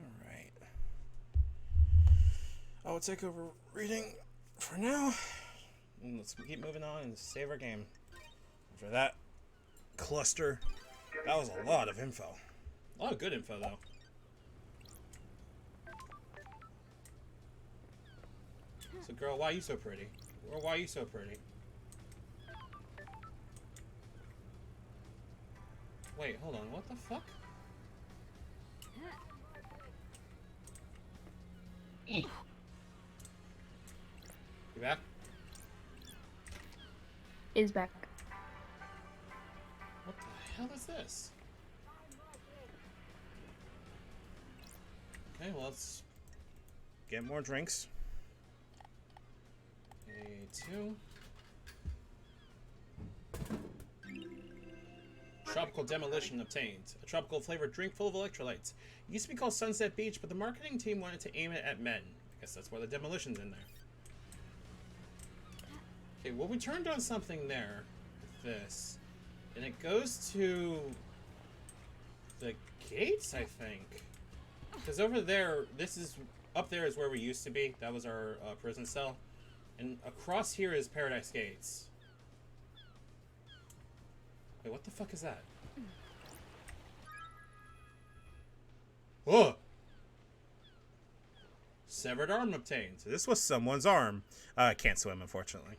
Alright. I will take over reading for now. And let's keep moving on and save our game. After that cluster, that was a lot of info. A lot of good info, though. So, girl, why are you so pretty? Or why are you so pretty? Wait, hold on. What the fuck? You back? Is back. What the hell is this? Okay, well, let's get more drinks. A2. Tropical Demolition obtained. A tropical flavored drink full of electrolytes. It used to be called Sunset Beach, but the marketing team wanted to aim it at men. I guess that's why the demolition's in there. Okay, well, we turned on something there with this. And it goes to the gates, I think. Because over there, up there is where we used to be. That was our prison cell. And across here is Paradise Gates. Wait, what the fuck is that? Whoa! Severed arm obtained. So this was someone's arm. I can't swim, unfortunately.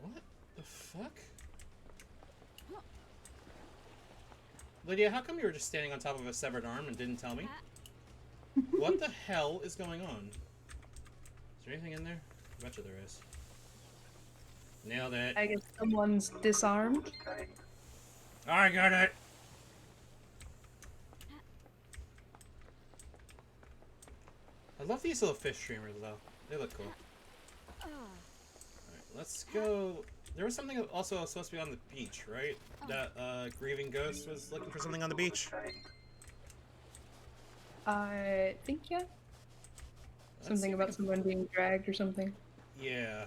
What the fuck? Lydia, how come you were just standing on top of a severed arm and didn't tell me? What the hell is going on? Is there anything in there? I bet you there is. Nailed it. I guess someone's disarmed. I got it. I love these little fish streamers, though. They look cool. Alright, let's go. There was something also supposed to be on the beach, right? That grieving ghost was looking for something on the beach. I think, yeah. Something about someone being dragged or something. Yeah.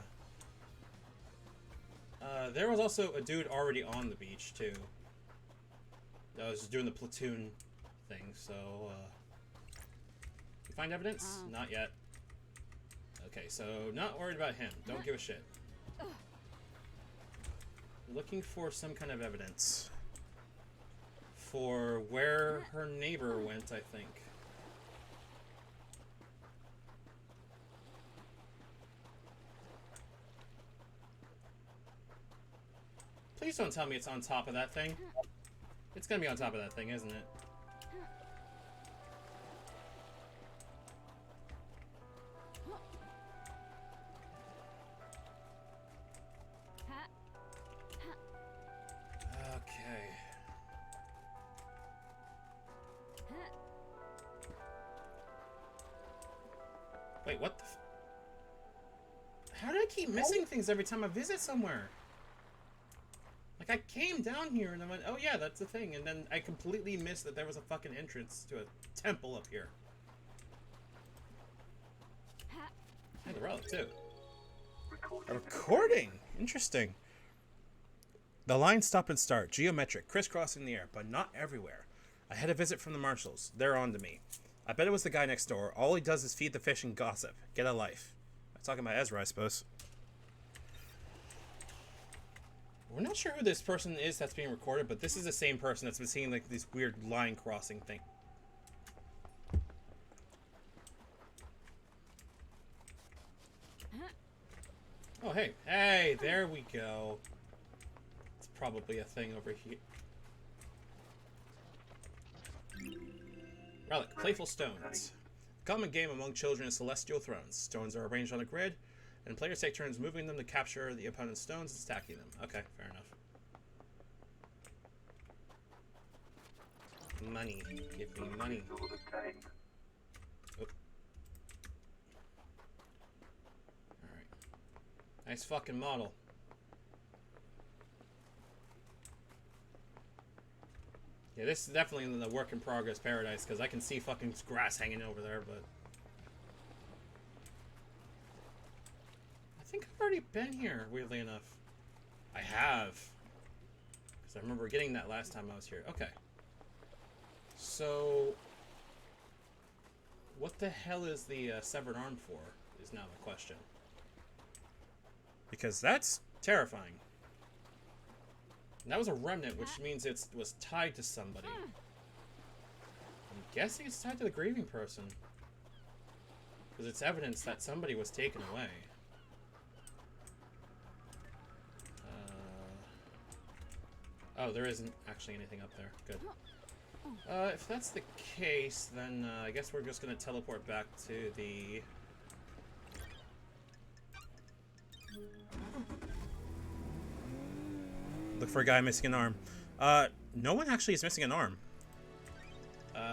There was also a dude already on the beach, too. That was just doing the platoon thing, so, You find evidence? Not yet. Okay, so not worried about him. Don't give a shit. Looking for some kind of evidence. For where her neighbor went, I think. Please don't tell me it's on top of that thing. It's gonna be on top of that thing, isn't it? Okay. Wait, what the How do I keep missing things every time I visit somewhere? Like, I came down here and I went, oh yeah, that's the thing. And then I completely missed that there was a fucking entrance to a temple up here. Hey, the relic, too. A recording! Interesting. The lines stop and start, geometric, crisscrossing the air, but not everywhere. I had a visit from the marshals. They're on to me. I bet it was the guy next door. All he does is feed the fish and gossip. Get a life. I'm talking about Ezra, I suppose. We're not sure who this person is that's being recorded, but this is the same person that's been seeing like this weird line crossing thing. Oh, hey. Hey, there we go. It's probably a thing over here. Relic, playful stones. Common game among children is celestial thrones. Stones are arranged on a grid, and players take turns moving them to capture the opponent's stones and stacking them. Okay, fair enough. Money. Give me money. Oh. Alright. Nice fucking model. Yeah, this is definitely in the work in progress paradise, because I can see fucking grass hanging over there, but... I think I've already been here, weirdly enough. I have. Because I remember getting that last time I was here. Okay. So... what the hell is the severed arm for, is now the question. Because that's terrifying. And that was a remnant, which means it was tied to somebody. I'm guessing it's tied to the grieving person. Because it's evidence that somebody was taken away. Oh, there isn't actually anything up there. Good. If that's the case, then I guess we're just going to teleport back to the... Look for a guy missing an arm. No one actually is missing an arm.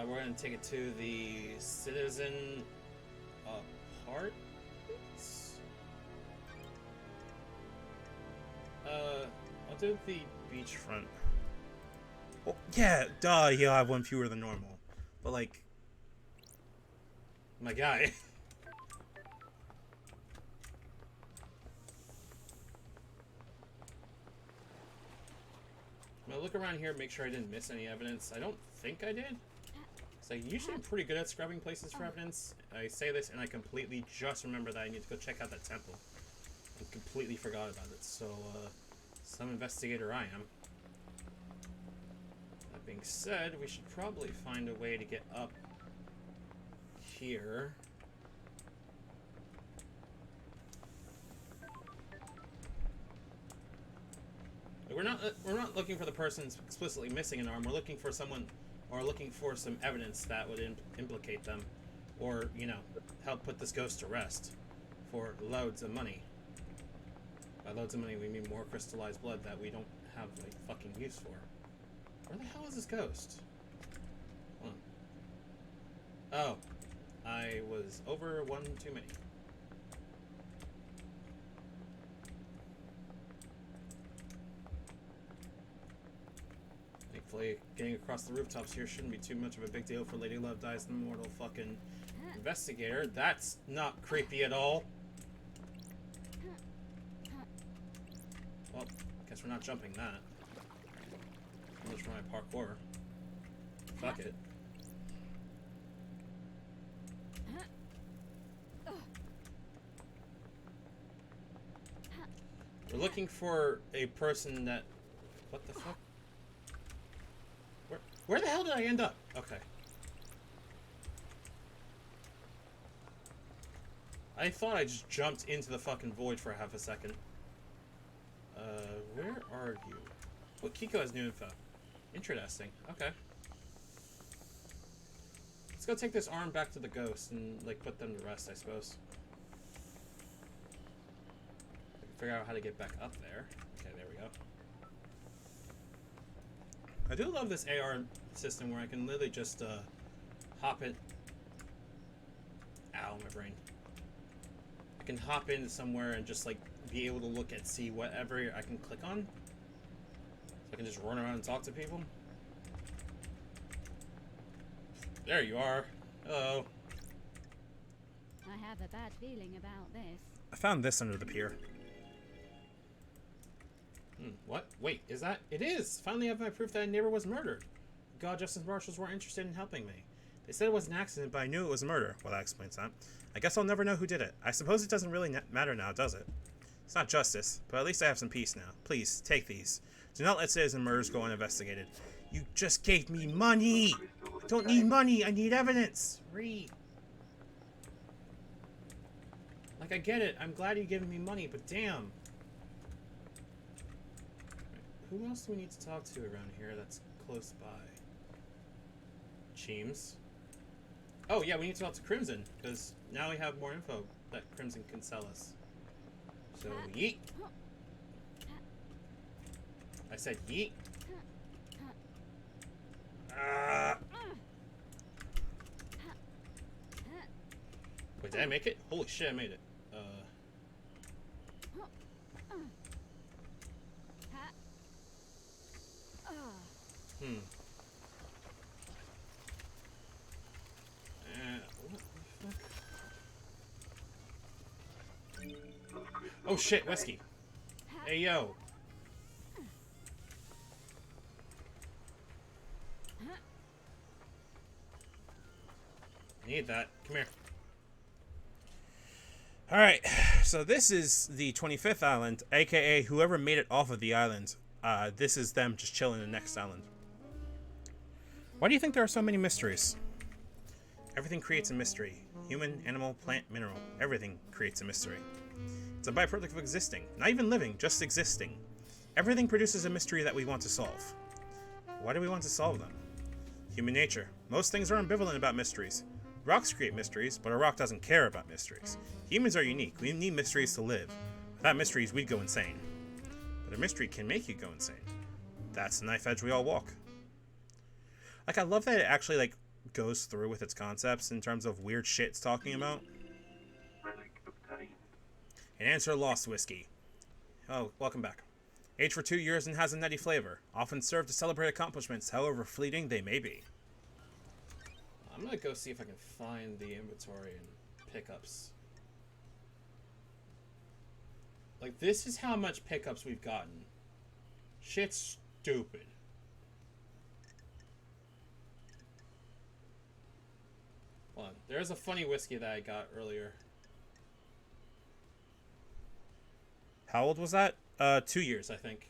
We're gonna take it to the citizen apartments. I'll do the beachfront. Oh, yeah, duh, you'll have one fewer than normal. But like, my guy. I'm gonna look around here, make sure I didn't miss any evidence. I don't think I did. So usually I'm pretty good at scrubbing places for evidence. I say this and I completely just remember that I need to go check out that temple. I completely forgot about it. So, some investigator I am. That being said, we should probably find a way to get up here. We're not looking for the person explicitly missing an arm. We're looking for someone, or looking for some evidence that would implicate them, or you know, help put this ghost to rest for loads of money. By loads of money, we mean more crystallized blood that we don't have like fucking use for. Where the hell is this ghost? Hold on. Oh, I was over one too many. Thankfully, getting across the rooftops here shouldn't be too much of a big deal for Lady Love Dies the Immortal fucking investigator. That's not creepy at all. Well, guess we're not jumping that. Too much for my parkour. Fuck it. We're looking for a person that... What the fuck? Where the hell did I end up? Okay. I thought I just jumped into the fucking void for half a second. Where are you? Well, Kiko has new info. Interesting. Okay. Let's go take this arm back to the ghost and, like, put them to rest, I suppose. I can figure out how to get back up there. Okay, there we go. I do love this AR system where I can literally just, hop it. Ow, my brain. I can hop into somewhere and just, like, be able to look and see whatever I can click on. So I can just run around and talk to people. There you are. Hello. I have a bad feeling about this. I found this under the pier. What? Wait, is that? It is! Finally I have my proof that a neighbor was murdered. God, Justice Marshals weren't interested in helping me. They said it was an accident, but I knew it was a murder. Well, that explains that. I guess I'll never know who did it. I suppose it doesn't really matter now, does it? It's not justice, but at least I have some peace now. Please, take these. Do not let citizen murders go uninvestigated. You just gave me money! Don't need money, I need evidence! Read. Like, I get it. I'm glad you're giving me money, but damn. Who else do we need to talk to around here that's close by? Cheems. Oh, yeah, we need to talk to Crimson, because now we have more info that Crimson can sell us. So, yeet. I said yeet. Wait, did I make it? Holy shit, I made it. What the fuck? Oh shit, whiskey. Hey yo. I need that. Come here. Alright, so this is the 25th island, aka whoever made it off of the island. This is them just chilling in the next island. Why do you think there are so many mysteries? Everything creates a mystery. Human, animal, plant, mineral. Everything creates a mystery. It's a byproduct of existing. Not even living, just existing. Everything produces a mystery that we want to solve. Why do we want to solve them? Human nature. Most things are ambivalent about mysteries. Rocks create mysteries, but a rock doesn't care about mysteries. Humans are unique. We need mysteries to live. Without mysteries, we'd go insane. But a mystery can make you go insane. That's the knife edge we all walk. Like, I love that it actually, like, goes through with its concepts in terms of weird shit it's talking about. An answer lost, whiskey. Oh, welcome back. Aged for 2 years and has a nutty flavor. Often served to celebrate accomplishments, however fleeting they may be. I'm gonna go see if I can find the inventory and pickups. Like, this is how much pickups we've gotten. Shit's stupid. Hold on. There's a funny whiskey that I got earlier. How old was that? 2 years, I think.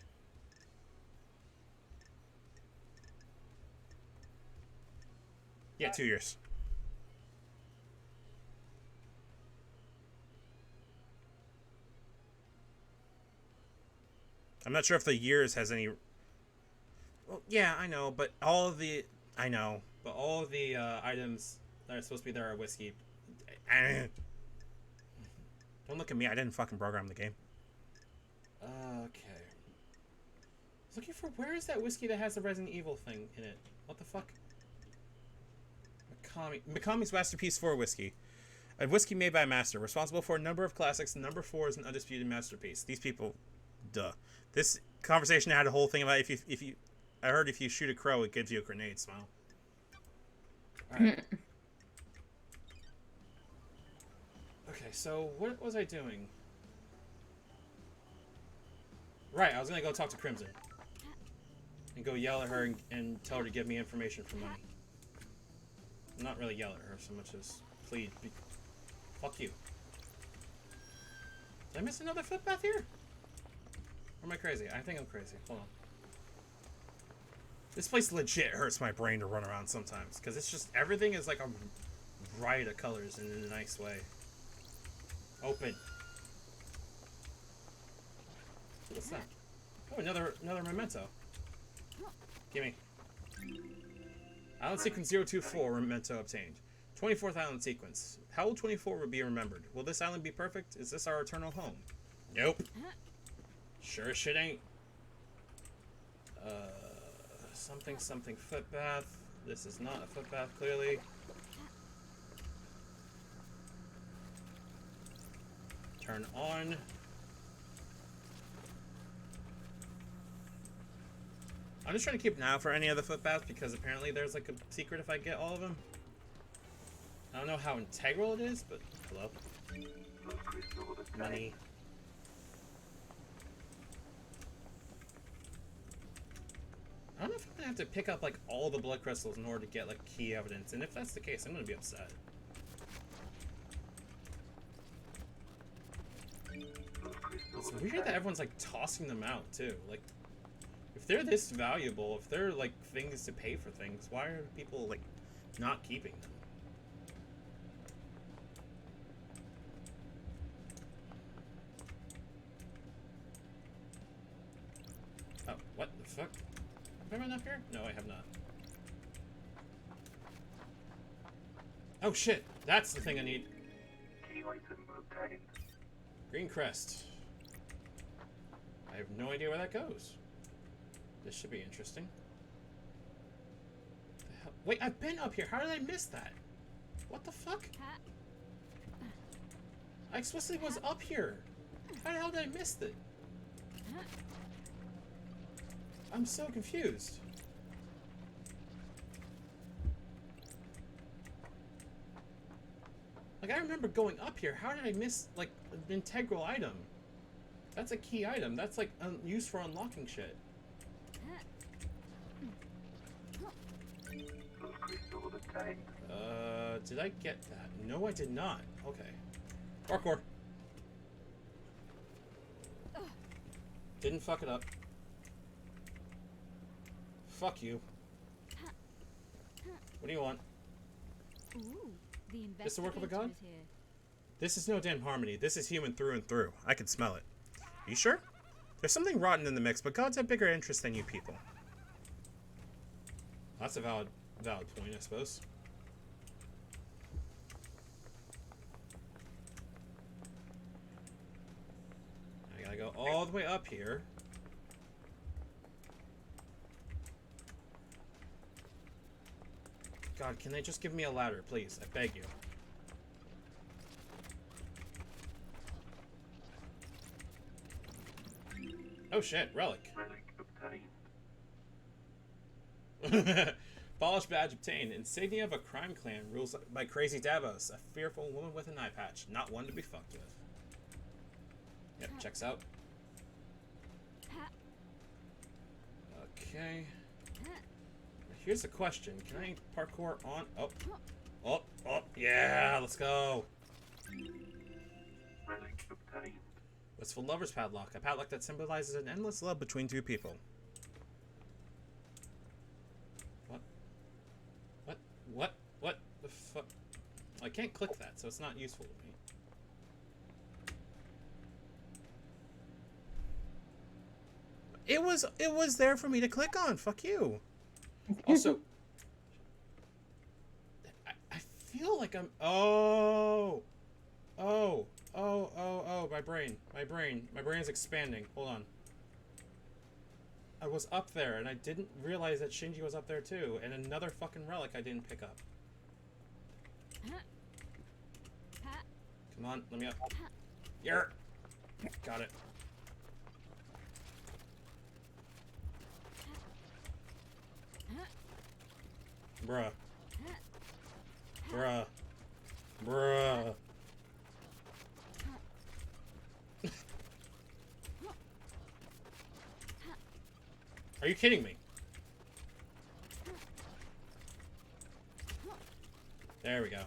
Yeah, 2 years. I'm not sure if the years has any... Well, yeah, I know, but all of the... I know. But all of the items that are supposed to be there are whiskey. Don't look at me. I didn't fucking program the game. Okay. I was looking for... Where is that whiskey that has the Resident Evil thing in it? What the fuck? Mikami's Masterpiece 4 whiskey. A whiskey made by a master, responsible for a number of classics. Number 4 is an undisputed masterpiece. These people... Duh. This conversation had a whole thing about if you... I heard if you shoot a crow, it gives you a grenade smile. Alright. Okay, so what was I doing? Right, I was gonna go talk to Crimson. And go yell at her and tell her to give me information for money. Not really yell at her so much as plead. Fuck you. Did I miss another footpath here? Or am I crazy? I think I'm crazy. Hold on. This place legit hurts my brain to run around sometimes. Because it's just, everything is like a riot of colors in a nice way. Open. What's that? Oh, another memento. Gimme. Island sequence 024, memento obtained. 24th island sequence. How will 24 would be remembered? Will this island be perfect? Is this our eternal home? Nope. Sure as shit ain't. Something footbath. This is not a footbath, clearly. Turn on. I'm just trying to keep an eye out for any other footbaths because apparently there's like a secret if I get all of them. I don't know how integral it is, but hello. Money. I don't know if I'm gonna have to pick up like all the blood crystals in order to get like key evidence, and if that's the case, I'm gonna be upset. It's weird that everyone's like tossing them out too. Like, if they're this valuable, if they're like things to pay for things, why are people like not keeping them? Oh, what the fuck? Have I run up here? No, I have not. Oh shit! That's the thing I need. Green crest. I have no idea where that goes. This should be interesting. The hell? Wait, I've been up here. How did I miss that? What the fuck? I explicitly was up here. How the hell did I miss it? I'm so confused. Like, I remember going up here. How did I miss, like, an integral item? That's a key item. That's, like, used for unlocking shit. Did I get that? No, I did not. Okay. Parkour. Didn't fuck it up. Fuck you. What do you want? Ooh, the This the work of a god? investigator is here. This is no damn harmony. This is human through and through. I can smell it. You sure? There's something rotten in the mix, but gods have bigger interests than you people. That's a valid point, I suppose. I gotta go all the way up here. God, can they just give me a ladder, please? I beg you. Oh shit, relic. Polished badge obtained. Insignia of a crime clan rules by Crazy Davos. A fearful woman with an eye patch. Not one to be fucked with. Yep, checks out. Okay. Here's the question. Can I parkour on? Oh. Oh, oh, yeah, let's go. Wistful Lover's Padlock. A padlock that symbolizes an endless love between two people. What? What? What? What the fuck? I can't click that, so it's not useful to me. It was there for me to click on. Fuck you. Also, I feel like I'm... Oh! Oh! Oh, oh, oh, my brain. My brain's expanding. Hold on. I was up there, and I didn't realize that Shinji was up there, too. And another fucking relic I didn't pick up. Come on, let me up. Yer! Got it. Bruh. Bruh. Bruh. Are you kidding me? There we go.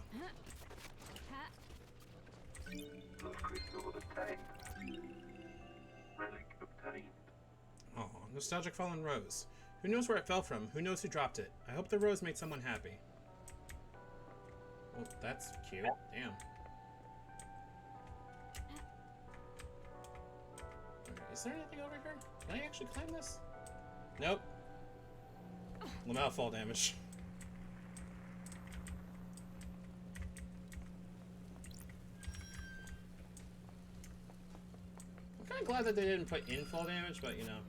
Oh, nostalgic fallen rose. Who knows where it fell from? Who knows who dropped it? I hope the rose made someone happy. Oh, that's cute. Damn. Okay, is there anything over here? Can I actually climb this? Nope. Lamau fall damage. I'm kind of glad that they didn't put in fall damage, but you know.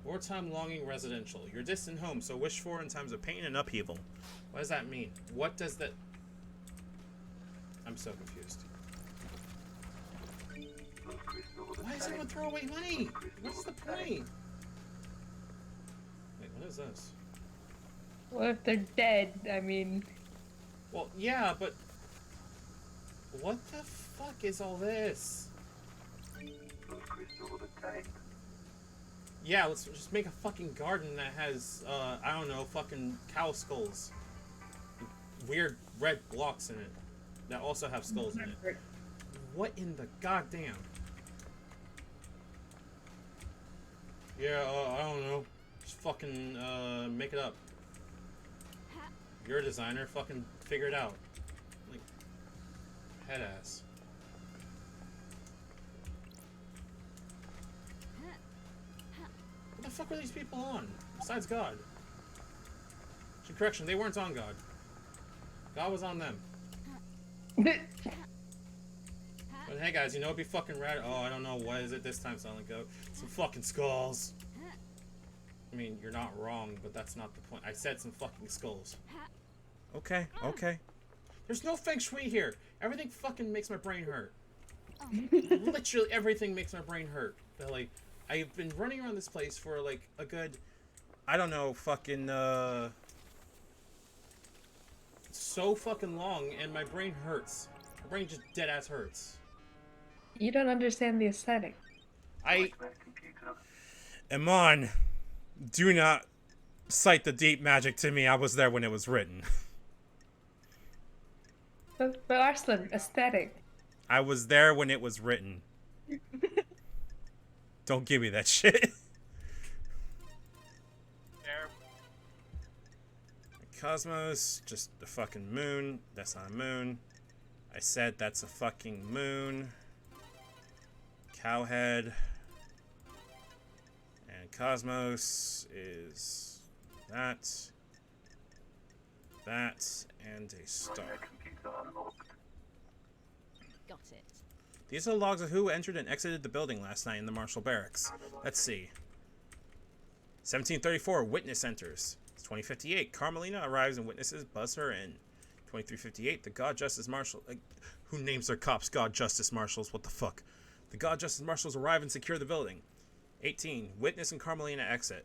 Wartime longing residential. Your distant home, so wished for in times of pain and upheaval. What does that mean? What does that... I'm so confused. Why does everyone throw away money? What's the point? Wait, what is this? Well, if they're dead, I mean... Well, yeah, but... What the fuck is all this? Yeah, let's just make a fucking garden that has, I don't know, fucking cow skulls. Weird red blocks in it that also have skulls in it. What in the goddamn? Yeah, I don't know. Just fucking, make it up. You're a designer, fucking figure it out. Like, head ass. What the fuck were these people on? Besides God. Correction, they weren't on God. God was on them. But hey guys, you know it'd be fucking rad. Oh, I don't know, what is it this time, Silent Goat? Some fucking skulls. I mean, you're not wrong, but that's not the point. I said some fucking skulls. Okay, okay. There's no feng shui here. Everything fucking makes my brain hurt. Literally everything makes my brain hurt. But, like, I've been running around this place for like a good, I don't know, fucking so fucking long, and my brain hurts. My brain just dead ass hurts. You don't understand the aesthetic. Iman, do not cite the deep magic to me. I was there when it was written. But Arslan, aesthetic. I was there when it was written. Don't give me that shit. Cosmos, just a fucking moon. That's not a moon. I said that's a fucking moon. Cowhead. And Cosmos is that, and a star. Got it. These are the logs of who entered and exited the building last night in the Marshall Barracks. Let's see. 1734, witness enters. It's 2058, Carmelina arrives and witnesses buzz her in. 2358, the God Justice Marshal... who names their cops God Justice Marshals? What the fuck? The God Justice Marshals arrive and secure the building. 18, witness and Carmelina exit.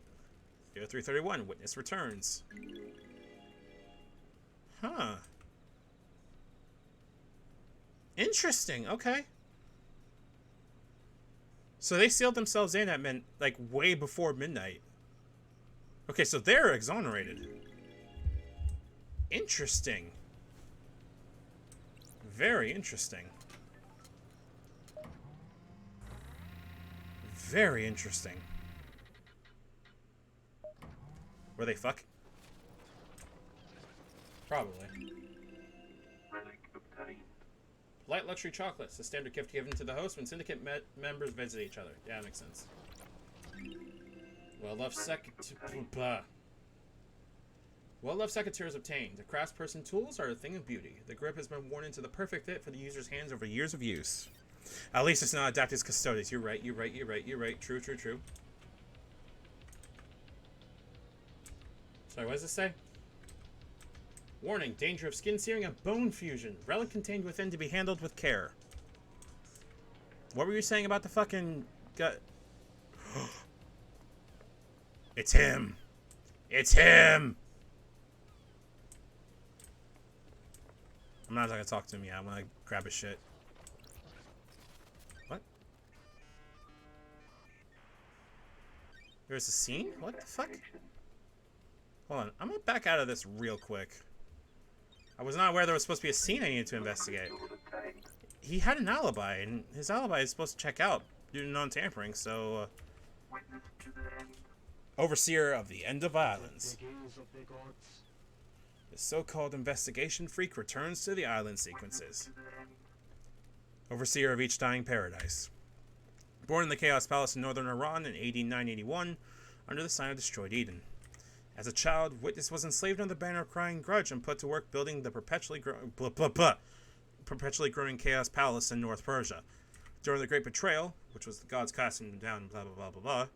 0331, witness returns. Huh. Interesting, okay. So they sealed themselves in at like way before midnight. Okay, so they're exonerated. Interesting. Very interesting. Very interesting. Were they fuck? Probably. Light luxury chocolates, a standard gift given to the host when syndicate members visit each other. Yeah, that makes sense. Well-loved secateurs obtained. The craftsperson tools are a thing of beauty. The grip has been worn into the perfect fit for the user's hands over years of use. At least it's not adapted as custodes. You're right, you're right, you're right, you're right. True, true, true. Sorry, what does this say? Warning, danger of skin searing and bone fusion. Relic contained within to be handled with care. What were you saying about the fucking... It's him! It's him! I'm not gonna talk to him yet. I'm gonna grab his shit. What? There's a scene? What the fuck? Hold on. I'm gonna back out of this real quick. I was not aware there was supposed to be a scene I needed to investigate. He had an alibi, and his alibi is supposed to check out due to non-tampering, so... Overseer of the End of Islands. The so-called investigation freak returns to the island sequences. Overseer of each dying paradise. Born in the Chaos Palace in northern Iran in AD 981, under the sign of destroyed Eden. As a child, Witness was enslaved under the banner of Crying Grudge and put to work building the perpetually growing Chaos Palace in North Persia. During the Great Betrayal, which was the gods casting him down, blah blah blah blah blah,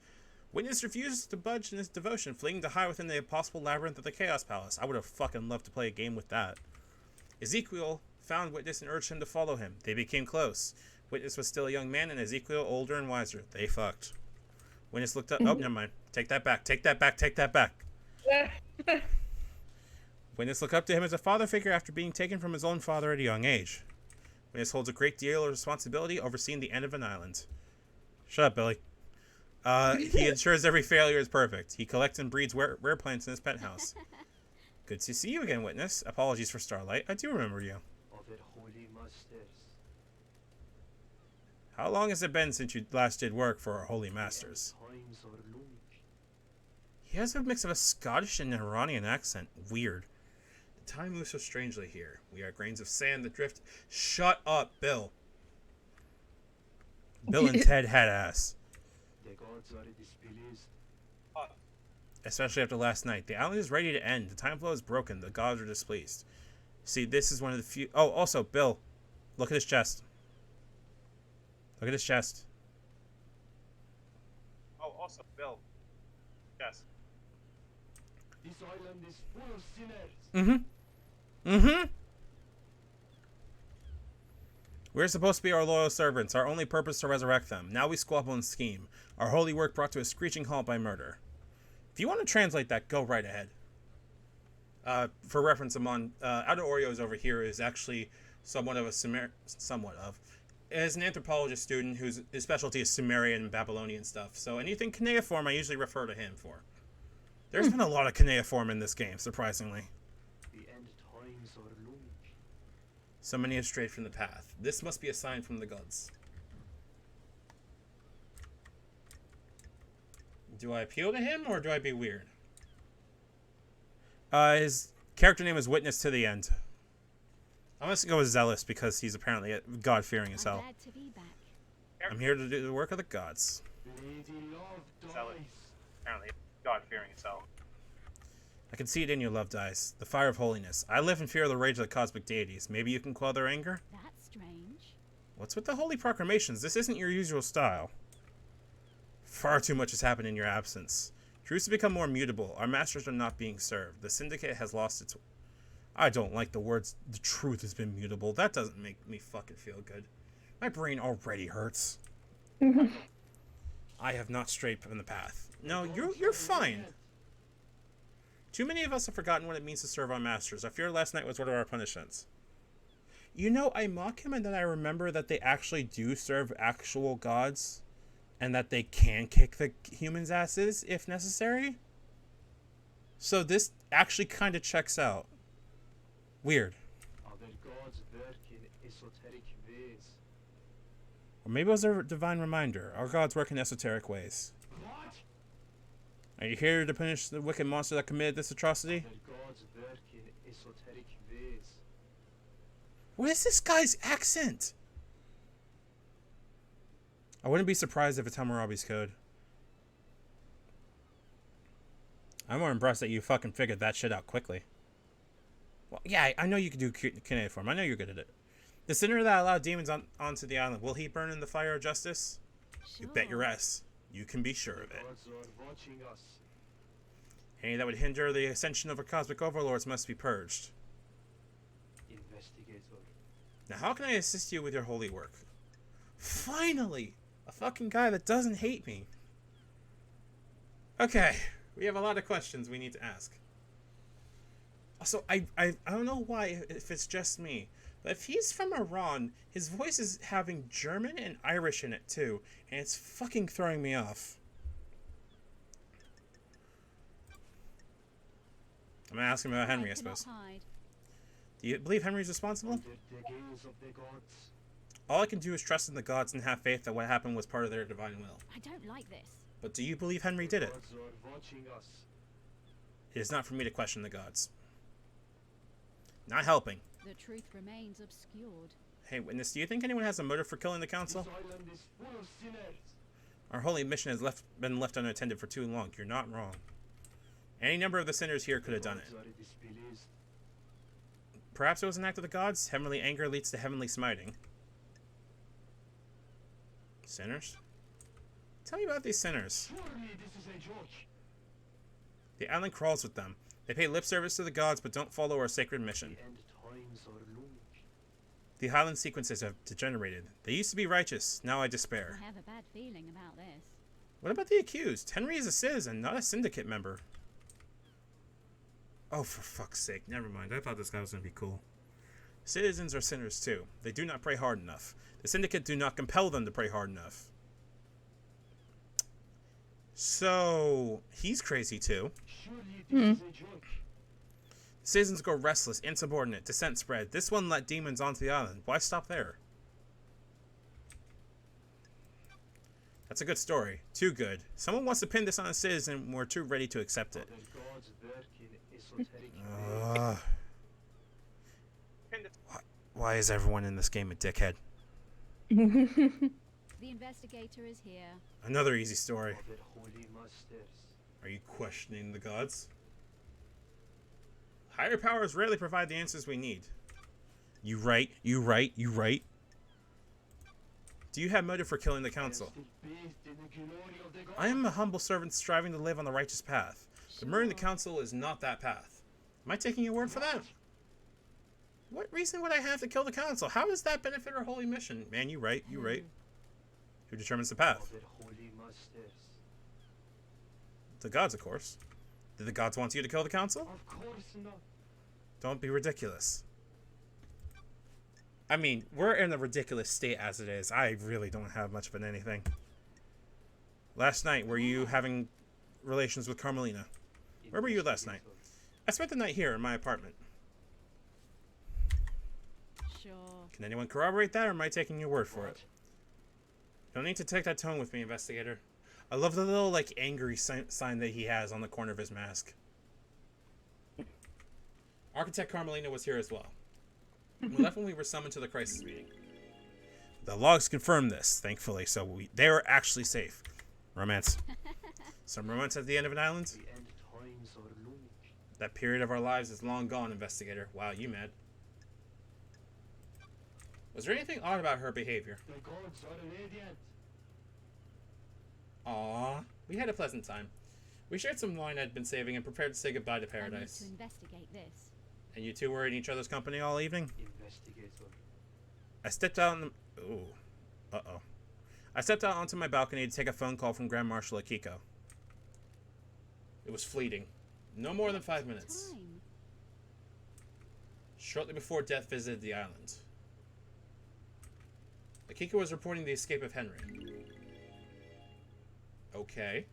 Witness refuses to budge in his devotion, fleeing to hide within the impossible labyrinth of the Chaos Palace. I would have fucking loved to play a game with that. Ezekiel found Witness and urged him to follow him. They became close. Witness was still a young man, and Ezekiel older and wiser. They fucked. Witness looked up. Oh, never mind. Take that back. Take that back. Take that back. Witness looked up to him as a father figure after being taken from his own father at a young age. Witness holds a great deal of responsibility overseeing the end of an island. Shut up, Billy. He ensures every failure is perfect. He collects and breeds rare plants in his pet house. Good to see you again, Witness. Apologies for Starlight. I do remember you. How long has it been since you last did work for our holy masters? He has a mix of a Scottish and Iranian accent. Weird. The time moves so strangely here. We are grains of sand that drift. Shut up, Bill. Bill and Ted had ass. Especially after last night. The island is ready to end. The time flow is broken. The gods are displeased. See, this is one of the few... Oh, also, Bill. Look at his chest. Look at his chest. Oh, also, Bill. Chest. This island is full of sinners. We're supposed to be our loyal servants, our only purpose to resurrect them. Now we squabble and scheme. Our holy work brought to a screeching halt by murder. If you want to translate that, go right ahead. For reference, Amon, Outer Oreos over here is actually somewhat of. Is an anthropologist student his specialty is Sumerian and Babylonian stuff. So anything cuneiform, I usually refer to him for. There's been a lot of cuneiform in this game, surprisingly. The end times are looming. So many have strayed from the path. This must be a sign from the gods. Do I appeal to him, or do I be weird? His character name is Witness to the End. I'm going to go with Zealous, because he's apparently God-fearing as hell. Glad to be back. I'm here to do the work of the gods. Lady Love Zealous. dies. Apparently God-fearing as hell. I can see it in you, Love Dies. The fire of holiness. I live in fear of the rage of the cosmic deities. Maybe you can quell their anger? That's strange. What's with the holy proclamations? This isn't your usual style. Far too much has happened in your absence. Truths have become more mutable. Our masters are not being served. The Syndicate has lost its... I don't like the words, the truth has been mutable. That doesn't make me fucking feel good. My brain already hurts. I have not strayed from the path. No, you're fine. Too many of us have forgotten what it means to serve our masters. I fear last night was one of our punishments. You know, I mock him and then I remember that they actually do serve actual gods. And that they can kick the humans' asses if necessary. So this actually kind of checks out. Weird. Are their gods work in esoteric ways? Or maybe it was a divine reminder. Our gods work in esoteric ways. What? Are you here to punish the wicked monster that committed this atrocity? Their gods work in esoteric ways. What is this guy's accent? I wouldn't be surprised if it's Hammurabi's code. I'm more impressed that you fucking figured that shit out quickly. Well, yeah, I know you can do cuneiform. I know you're good at it. The sinner that allowed demons onto the island, will he burn in the fire of justice? Sure. You bet your ass. You can be sure of it. Gods are watching us. Any that would hinder the ascension of our cosmic overlords must be purged. Investigator. Now, how can I assist you with your holy work? Finally! A fucking guy that doesn't hate me. Okay, we have a lot of questions we need to ask. Also, I don't know why, if it's just me, but if he's from Iran, his voice is having German and Irish in it too, and it's fucking throwing me off. I'm gonna ask him about Henry, I suppose. Do you believe Henry's responsible? Under the gaze of the gods. All I can do is trust in the gods and have faith that what happened was part of their divine will. I don't like this. But do you believe Henry did it? Gods are watching us. It is not for me to question the gods. Not helping. The truth remains obscured. Hey, witness, do you think anyone has a motive for killing the council? This island is full of sinners. Our holy mission has been left unattended for too long. You're not wrong. Any number of the sinners here could have done it. Gods are displeased. Perhaps it was an act of the gods? Heavenly anger leads to heavenly smiting. Sinners? Tell me about these sinners. Surely this is a joke. The island crawls with them. They pay lip service to the gods but don't follow our sacred mission. The end times are looming. The Highland sequences have degenerated. They used to be righteous. Now I despair. I have a bad feeling about this. What about the accused? Henry is a citizen, not a syndicate member. Oh, for fuck's sake. Never mind. I thought this guy was going to be cool. Citizens are sinners too. They do not pray hard enough. The syndicate do not compel them to pray hard enough. So, he's crazy too. Surely this is a joke. Citizens go restless, insubordinate, dissent spread. This one let demons onto the island. Why stop there? That's a good story. Too good. Someone wants to pin this on a citizen and we're too ready to accept it. Their gods work in esoteric ways. Why is everyone in this game a dickhead? The investigator is here. Another easy story. Of their holy masters. Are you questioning the gods? Higher powers rarely provide the answers we need. You right, you right, you right. Do you have motive for killing the council? Still bathed in the glory of the gods. I am a humble servant striving to live on the righteous path. But murdering the council is not that path. Am I taking your word for that? What reason would I have to kill the council? How does that benefit our holy mission? Man, you right, you right. Who determines the path? Of their holy masters. The gods, of course. Did the gods want you to kill the council? Of course not. Don't be ridiculous. I mean, we're in a ridiculous state as it is. I really don't have much of an anything. Last night, were you having relations with Carmelina? Where were you last night? I spent the night here in my apartment. Sure. Can anyone corroborate that, or am I taking your word for it? You don't need to take that tone with me, investigator. I love the little, like, angry sign that he has on the corner of his mask. Architect Carmelina was here as well. We left when we were summoned to the crisis meeting. The logs confirm this, thankfully, so they are actually safe. Romance. Some romance at the end of an island? The end times are looming. That period of our lives is long gone, investigator. Wow, you mad. Was there anything odd about her behavior? The gods are radiant. Aww, we had a pleasant time. We shared some wine I'd been saving and prepared to say goodbye to I need paradise. to investigate this. And you two were in each other's company all evening? Investigator. I stepped out on the... Ooh. Uh-oh. I stepped out onto my balcony to take a phone call from Grand Marshal Akiko. It was fleeting. No more than 5 minutes. Time. Shortly before death visited the island. Akiko was reporting the escape of Henry. Okay.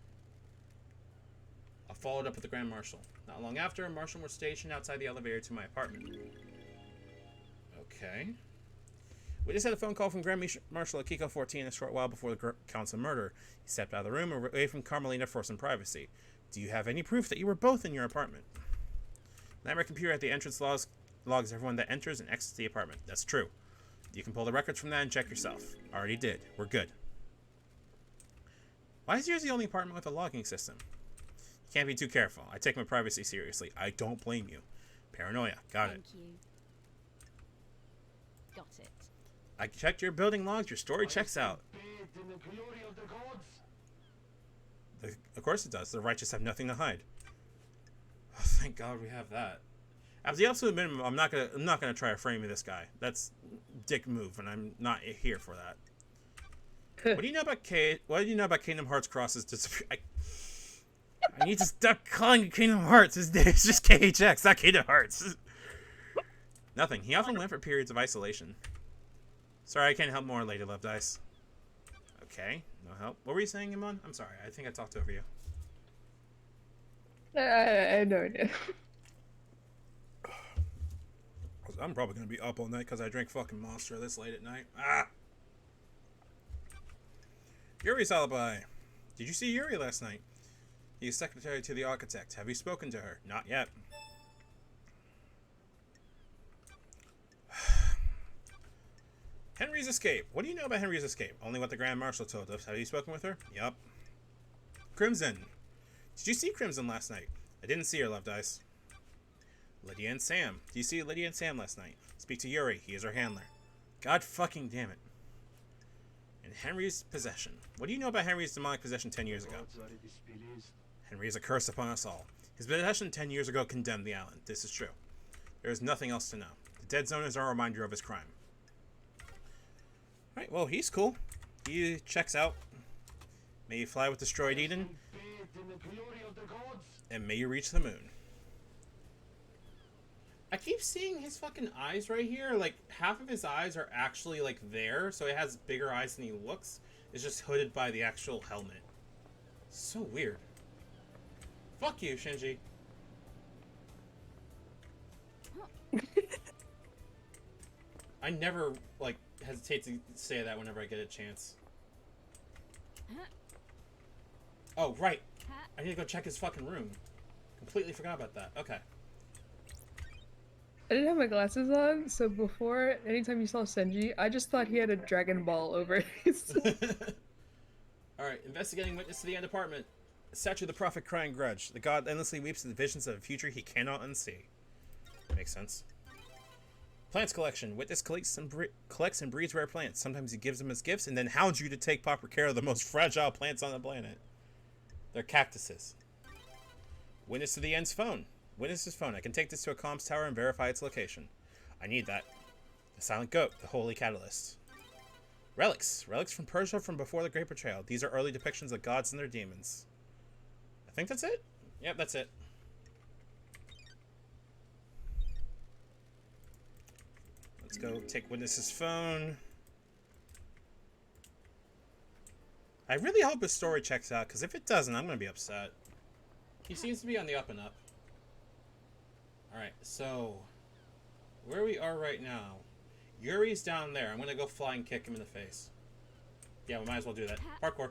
I followed up with the Grand Marshal. Not long after, a marshal was stationed outside the elevator to my apartment. Okay. We just had a phone call from Grand Marshal Akiko 14 a short while before the council murder. He stepped out of the room away from Carmelina for some privacy. Do you have any proof that you were both in your apartment? Nightmare computer at the entrance logs everyone that enters and exits the apartment. That's true. You can pull the records from that and check yourself. Already did. We're good. Why is yours the only apartment with a logging system? You can't be too careful. I take my privacy seriously. I don't blame you. Paranoia. Got it. Thank you. Got it. I checked your building logs. Your story checks out. Bathed in the glory of the gods. Of course it does. The righteous have nothing to hide. Oh, thank God we have that. At the absolute minimum, I'm not gonna try to frame this guy. That's dick move, and I'm not here for that. What do you know about What do you know about Kingdom Hearts Cross's disappear? I need to stop calling it Kingdom Hearts. It's just KHX, not Kingdom Hearts. Nothing. He often went for periods of isolation. Sorry, I can't help more, Lady Love Dice. Okay, no help. What were you saying, Iman? I'm sorry. I think I talked over you. I had no idea. I'm probably gonna be up all night because I drank fucking Monster this late at night. Ah. Yuri's alibi. Did you see Yuri last night? He's secretary to the architect. Have you spoken to her? Not yet. Henry's escape. What do you know about Henry's escape? Only what the Grand Marshal told us. Have you spoken with her? Yup. Crimson. Did you see Crimson last night? I didn't see her, Love Dice. Lydia and Sam. Did you see Lydia and Sam last night? Speak to Yuri. He is her handler. God fucking damn it. And Henry's possession. What do you know about Henry's demonic possession 10 years ago? Gods are displeased. Henry is a curse upon us all. His possession 10 years ago condemned the island. This is true. There is nothing else to know. The dead zone is our reminder of his crime. Alright, well, he's cool. He checks out. May you fly with destroyed Eden, Bathed in the glory of the gods. and may you reach the moon. I keep seeing his fucking eyes right here. Like, half of his eyes are actually, like, there. So he has bigger eyes than he looks. It's just hooded by the actual helmet. So weird. Fuck you, Shinji. I never, like, hesitate to say that whenever I get a chance. Oh, right. I need to go check his fucking room. Completely forgot about that. Okay. I didn't have my glasses on, so before, anytime you saw Senji, I just thought he had a Dragon Ball over his... Alright, investigating witness to the end apartment. Statue of the prophet crying grudge. The god endlessly weeps at the visions of a future he cannot unsee. Makes sense. Plants collection. Witness collects and breeds rare plants. Sometimes he gives them as gifts and then hounds you to take proper care of the most fragile plants on the planet. They're cactuses. Witness to the end's phone. Witness's phone. I can take this to a comms tower and verify its location. I need that. The silent goat. The holy catalyst. Relics. Relics from Persia from before the Great Betrayal. These are early depictions of gods and their demons. I think that's it? Yep, that's it. Let's go take Witness's phone. I really hope his story checks out, because if it doesn't, I'm going to be upset. He seems to be on the up and up. Alright, so where we are right now, Yuri's down there. I'm gonna go fly and kick him in the face. Yeah, we might as well do that. Parkour.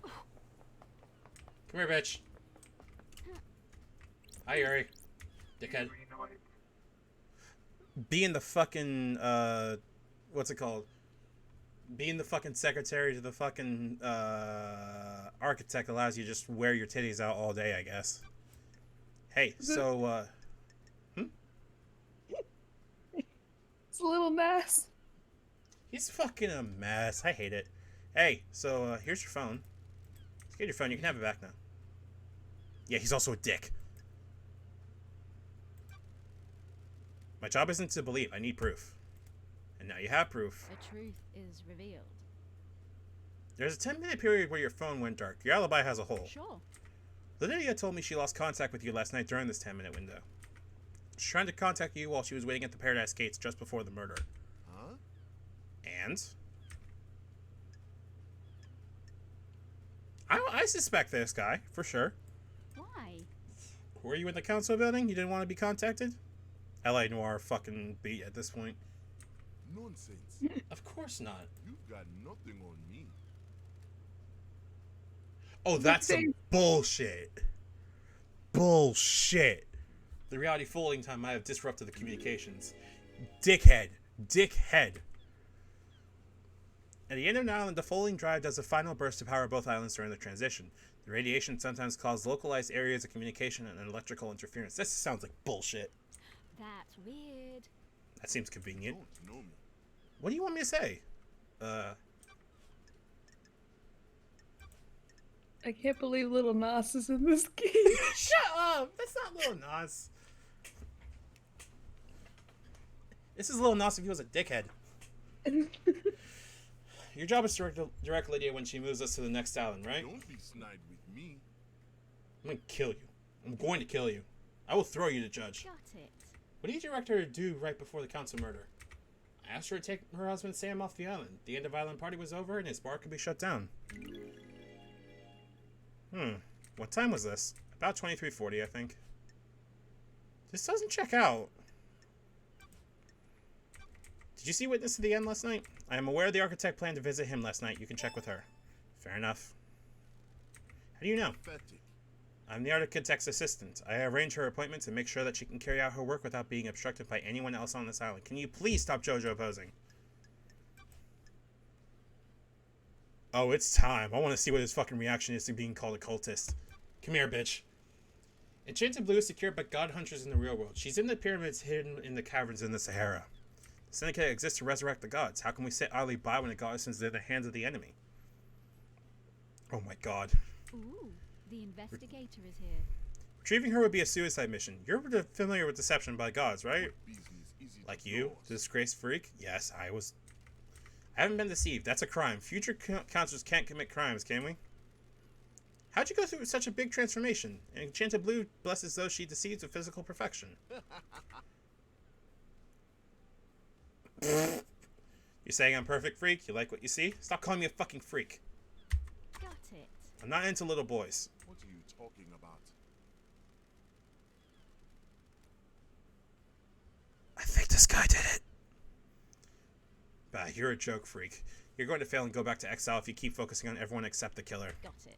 Come here, bitch. Hi, Yuri. Dickhead. Being the fucking, what's it called? Being the fucking secretary to the fucking, architect allows you to just wear your titties out all day, I guess. Hey, so, It's a little mess. He's fucking a mess. I hate it. Hey, so, here's your phone. Get your phone. You can have it back now. Yeah, he's also a dick. My job isn't to believe. I need proof. And now you have proof. The truth is revealed. There's a 10-minute period where your phone went dark. Your alibi has a hole. Sure. Lydia told me she lost contact with you last night during this 10-minute window. She's trying to contact you while she was waiting at the Paradise Gates just before the murder. Huh? And? I suspect this guy, for sure. Why? Were you in the council building? You didn't want to be contacted? L.A. Noir fucking beat at this point. Nonsense. Of course not. You've got nothing on me. Oh, that's some bullshit. Bullshit. The reality folding time might have disrupted the communications. Dickhead. Dickhead. At the end of an island, the folding drive does a final burst to power both islands during the transition. The radiation sometimes causes localized areas of communication and electrical interference. This sounds like bullshit. That's weird. That seems convenient. Don't know me. What do you want me to say? I can't believe Little Nas is in this game. Shut up! That's not Lil Nas. This is Lil Nas if he was a dickhead. Your job is to direct Lydia when she moves us to the next island, right? Don't be snide with me. I'm gonna kill you. I'm going to kill you. I will throw you to judge. Got it. What did you direct her to do right before the council murder? I asked her to take her husband Sam off the island. The end of island party was over and his bar could be shut down. What time was this? About 23:40, I think. This doesn't check out. Did you see Witness to the End last night? I am aware the architect planned to visit him last night. You can check with her. Fair enough. How do you know? Pathetic. I'm the architect's assistant. I arrange her appointments and make sure that she can carry out her work without being obstructed by anyone else on this island. Can you please stop JoJo posing? Oh, it's time. I want to see what his fucking reaction is to being called a cultist. Come here, bitch. Enchanted Blue is secured by god hunters in the real world. She's in the pyramids hidden in the caverns in the Sahara. The Syndicate exists to resurrect the gods. How can we sit idly by when a goddess is in the hands of the enemy? Oh my god. Ooh, the investigator is here. Retrieving her would be a suicide mission. You're familiar with deception by gods, right? Business is it Like you, yours? disgraced freak? Yes, I was. I haven't been deceived. That's a crime. Future counselors can't commit crimes, can we? How'd you go through such a big transformation? Enchanted Blue blesses those she deceives with physical perfection. You're saying I'm perfect, freak? You like what you see? Stop calling me a fucking freak. Got it. I'm not into little boys. What are you talking about? I think this guy did it. Bah, you're a joke, freak. You're going to fail and go back to exile if you keep focusing on everyone except the killer. Got it.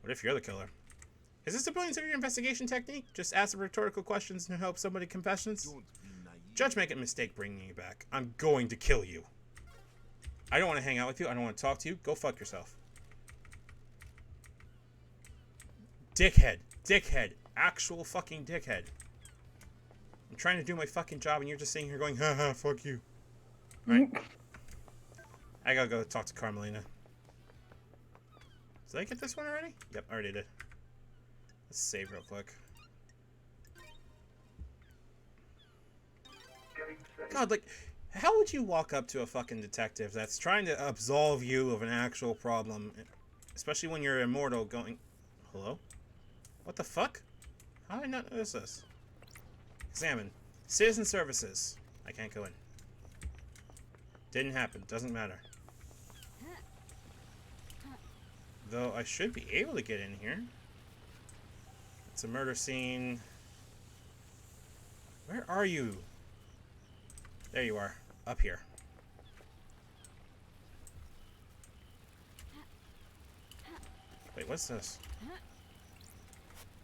What if you're the killer? Is this the brilliance of your investigation technique? Just ask the rhetorical questions and help somebody confessions? Don't be naive. Judge make a mistake bringing you back. I'm going to kill you. I don't want to hang out with you. I don't want to talk to you. Go fuck yourself. Dickhead. Dickhead. Actual fucking dickhead. I'm trying to do my fucking job and you're just sitting here going, haha, fuck you. Right? I gotta go talk to Carmelina. Did I get this one already? Yep, I already did. Let's save real quick. God, like, how would you walk up to a fucking detective that's trying to absolve you of an actual problem, especially when you're immortal going, hello? What the fuck? How did I not notice this? Examine. Citizen services. I can't go in. Didn't happen. Doesn't matter. Though I should be able to get in here. It's a murder scene. Where are you? There you are. Up here. Wait, what's this?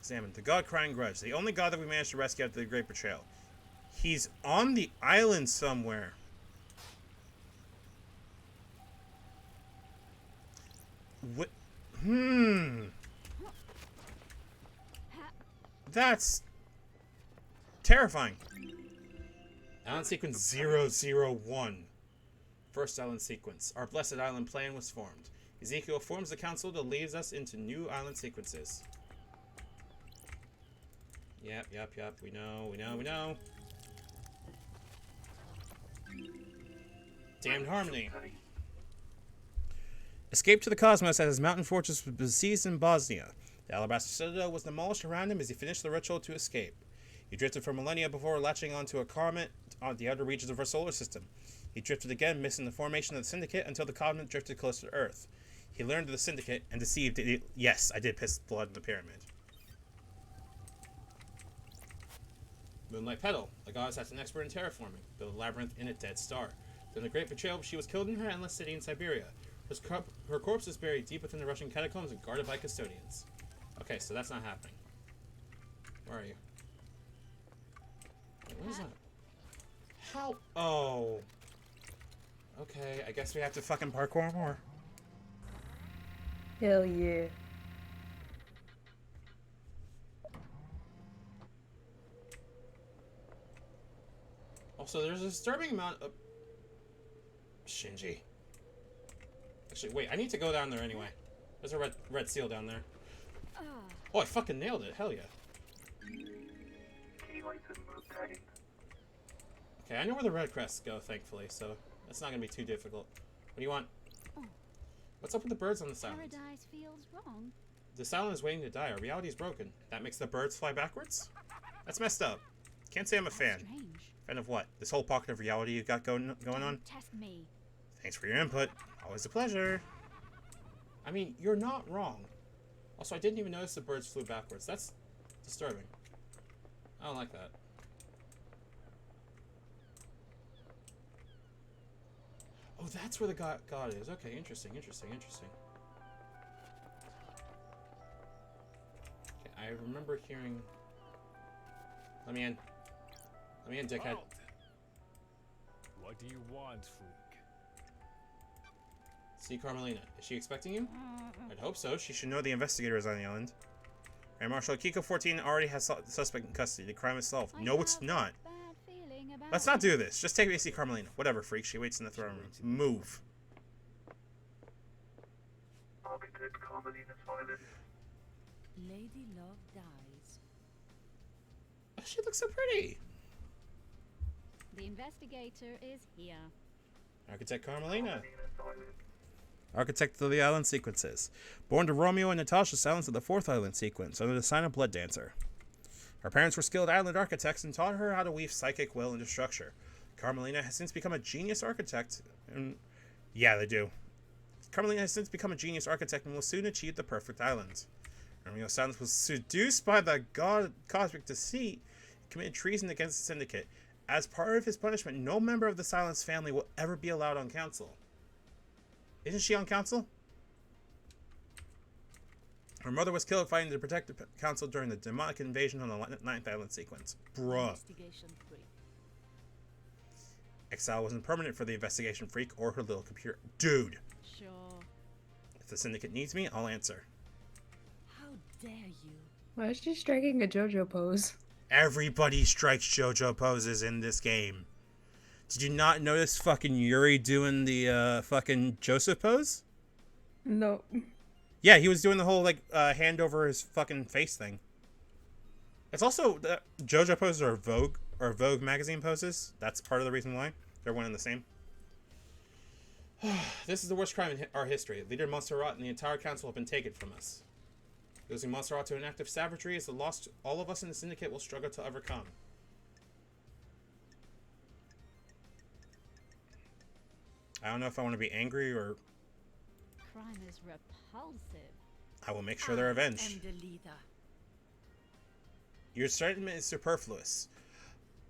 Examine. The god Crying Grudge. The only god that we managed to rescue after the Great Betrayal. He's on the island somewhere. What? That's terrifying. Island sequence 001. First island sequence. Our blessed island plan was formed. Ezekiel forms the council that leads us into new island sequences. Yep. We know. Damned Harmony. Escaped to the cosmos as his mountain fortress was besieged in Bosnia. The Alabaster Citadel was demolished around him as he finished the ritual to escape. He drifted for millennia before latching onto a comet on the outer reaches of our solar system. He drifted again, missing the formation of the Syndicate until the comet drifted closer to Earth. He learned of the Syndicate and deceived it. Yes, I did piss blood in the pyramid. Moonlight Petal. The goddess that's an expert in terraforming. Built a labyrinth in a dead star. During the Great Betrayal, she was killed in her endless city in Siberia. Her corpse is buried deep within the Russian catacombs and guarded by custodians. Okay, so that's not happening. Where are you? Wait, what is that? How? Oh. Okay, I guess we have to fucking parkour more. Hell yeah. Also, there's a disturbing amount of... Shinji. Actually, wait, I need to go down there anyway. There's a red seal down there. Oh, I fucking nailed it. Hell yeah. Okay, I know where the red crests go, thankfully, so that's not going to be too difficult. What do you want? What's up with the birds on this island? Paradise feels wrong. This island is waiting to die. Our reality is broken. That makes the birds fly backwards? That's messed up. Can't say I'm a fan. Strange. Fan of what? This whole pocket of reality you got going on? Test me. Thanks for your input. Always a pleasure. I mean, you're not wrong. Also, I didn't even notice the birds flew backwards. That's disturbing. I don't like that. Oh, that's where the god is. Okay, interesting. Okay, I remember hearing... Let me in, dickhead. What do you want, freak? See Carmelina. Is she expecting you? I'd hope so. She should know the investigator is on the island. Grand Marshal Kiko 14 already has the suspect in custody. The crime is solved. No, it's not. Let's not do this. Just take me to see Carmelina. Whatever, freak. She waits in the throne room. Move. Architect Carmelina's violin. Lady Love dies. Oh, she looks so pretty. The investigator is here. Architect Carmelina. Architect of the island sequences. Born to Romeo and Natasha's silence of the fourth island sequence under the sign of Blood Dancer. Her parents were skilled island architects and taught her how to weave psychic will into structure. Carmelina has since become a genius architect. Yeah, they do. Carmelina has since become a genius architect and will soon achieve the perfect island. Romeo's silence was seduced by the god cosmic deceit and committed treason against the Syndicate. As part of his punishment, no member of the Silence family will ever be allowed on council. Isn't she on council? Her mother was killed fighting to protect the council during the demonic invasion on the Ninth Island sequence. Bruh. Exile wasn't permanent for the investigation freak or her little computer. Dude. Sure. If the Syndicate needs me, I'll answer. How dare you? Why is she striking a JoJo pose? Everybody strikes JoJo poses in this game. Did you not notice fucking Yuri doing the fucking Joseph pose? No. Yeah, he was doing the whole like hand over his fucking face thing. It's also JoJo poses are Vogue magazine poses. That's part of the reason why they're one and the same. This is the worst crime in our history. Leader Montserrat and the entire council have been taken from us. Losing Montserrat to an act of savagery is a loss all of us in the Syndicate will struggle to overcome. I don't know if I want to be angry or... Crime is repulsive. I will make sure they're avenged. I am the leader. Your statement is superfluous.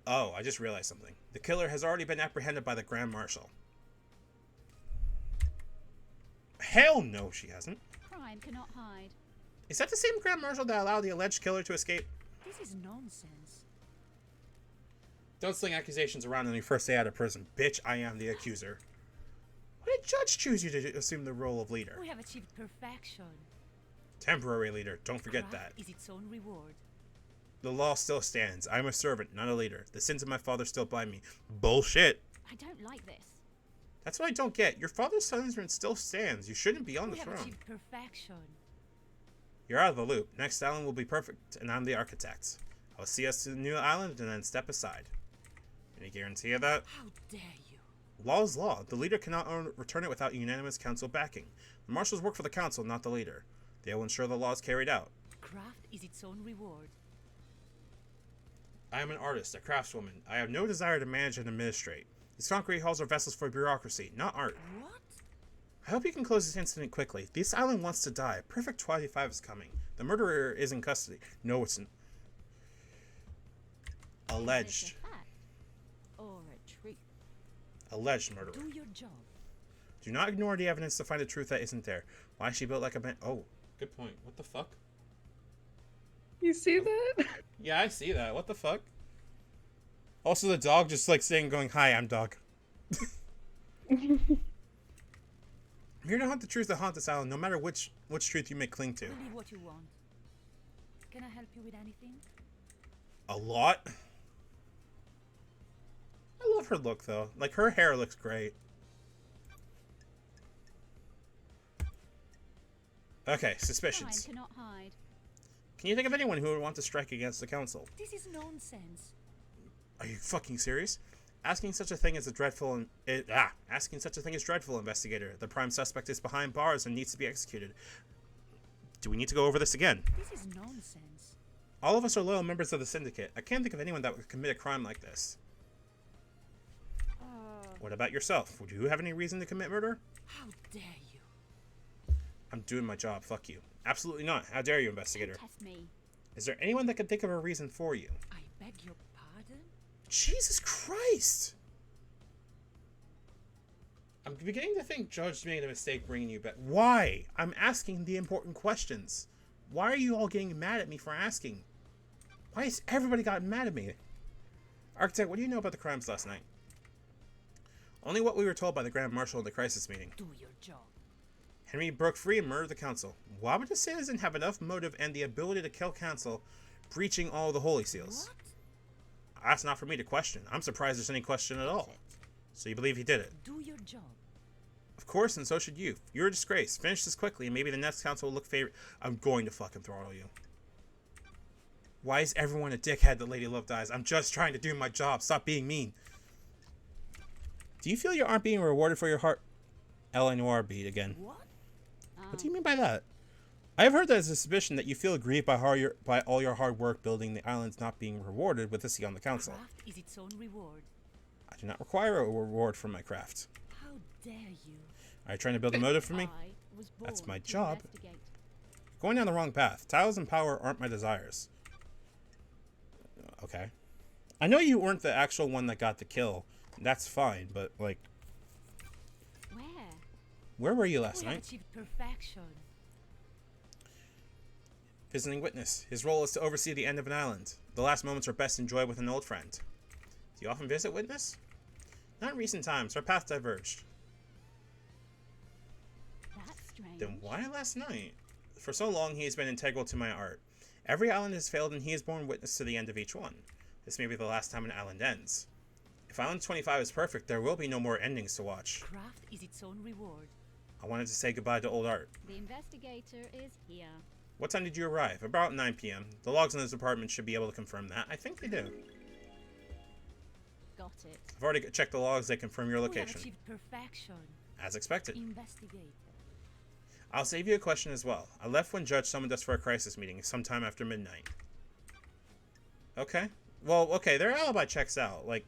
Oh, I just realized something. The killer has already been apprehended by the Grand Marshal. Hell no, she hasn't. Crime cannot hide. Is that the same Grand Marshal that allowed the alleged killer to escape? This is nonsense. Don't sling accusations around on your first day out of prison. Bitch, I am the accuser. Why did Judge choose you to assume the role of leader? We have achieved perfection. Temporary leader, don't forget that. Craft is its own reward. The law still stands. I'm a servant, not a leader. The sins of my father still bind me. Bullshit. I don't like this. That's what I don't get. Your father's sentence still stands. You shouldn't be on the We have throne. achieved perfection. You're out of the loop. Next island will be perfect, and I'm the architect. I'll see us to the new island and then step aside. Any guarantee of that? How dare you? Law is law. The leader cannot return it without unanimous council backing. The marshals work for the council, not the leader. They will ensure the law is carried out. Craft is its own reward. I am an artist, a craftswoman. I have no desire to manage and administrate. These concrete halls are vessels for bureaucracy, not art. What? I hope you can close this incident quickly. This island wants to die. Perfect 25 is coming. The murderer is in custody. No, it's alleged. Is it a fact or a truth? Alleged murderer. Do your job. Do not ignore the evidence to find the truth that isn't there. Why is she built like a man? Oh, good point. What the fuck? You see that? Yeah, I see that. What the fuck? Also, the dog just like saying, going, "Hi, I'm dog." I'm here to hunt the truth that haunt this island, no matter which truth you may cling to. Believe what you want. Can I help you with anything? A lot. I love her look though. Like her hair looks great. Okay, Time suspicions. to not hide. Can you think of anyone who would want to strike against the council? This is nonsense. Are you fucking serious? Asking such a thing is dreadful, investigator. The prime suspect is behind bars and needs to be executed. Do we need to go over this again? This is nonsense. All of us are loyal members of the syndicate. I can't think of anyone that would commit a crime like this. What about yourself? Would you have any reason to commit murder? How dare you? I'm doing my job. Fuck you. Absolutely not. How dare you, investigator? Test me. Is there anyone that can think of a reason for you? I beg your pardon? Jesus Christ! I'm beginning to think Judge made a mistake bringing you back. Why? I'm asking the important questions. Why are you all getting mad at me for asking? Why has everybody gotten mad at me? Architect, what do you know about the crimes last night? Only what we were told by the Grand Marshal in the crisis meeting. Do your job. Henry broke free and murdered the council. Why would the citizen have enough motive and the ability to kill council, breaching all the holy seals? What? That's not for me to question. I'm surprised there's any question at all. So you believe he did it? Do your job. Of course, and so should you. You're a disgrace. Finish this quickly, and maybe the next council will look favor. I'm going to fucking throttle you. Why is everyone a dickhead that Lady Love dies? I'm just trying to do my job. Stop being mean. Do you feel you aren't being rewarded for your heart? L.A. beat again. What? What do you mean by that? I have heard that as a suspicion that you feel aggrieved by all your hard work building the islands not being rewarded with a seat on the council. Craft is its own reward. I do not require a reward for my craft. How dare you? Are you trying to build a motive for me? I was born That's my to job. investigate. Going down the wrong path. Titles and power aren't my desires. Okay. I know you weren't the actual one that got the kill. That's fine, but like, where were you last We have night? achieved perfection. Visiting witness. His role is to oversee the end of an island. The last moments are best enjoyed with an old friend. Do you often visit witness? Not in recent times. Our paths diverged. That's strange. Then why last night? For so long, he has been integral to my art. Every island has failed, and he has borne witness to the end of each one. This may be the last time an island ends. If Island 25 is perfect, there will be no more endings to watch. Craft is its own reward. I wanted to say goodbye to old art. The investigator is here. What time did you arrive? About 9 p.m. The logs in this apartment should be able to confirm that. I think they do. Got it. I've already checked the logs. They confirm your We have location. achieved perfection. As expected. Investigate. I'll save you a question as well. I left when Judge summoned us for a crisis meeting sometime after midnight. Okay. Well, okay, their alibi checks out. Like,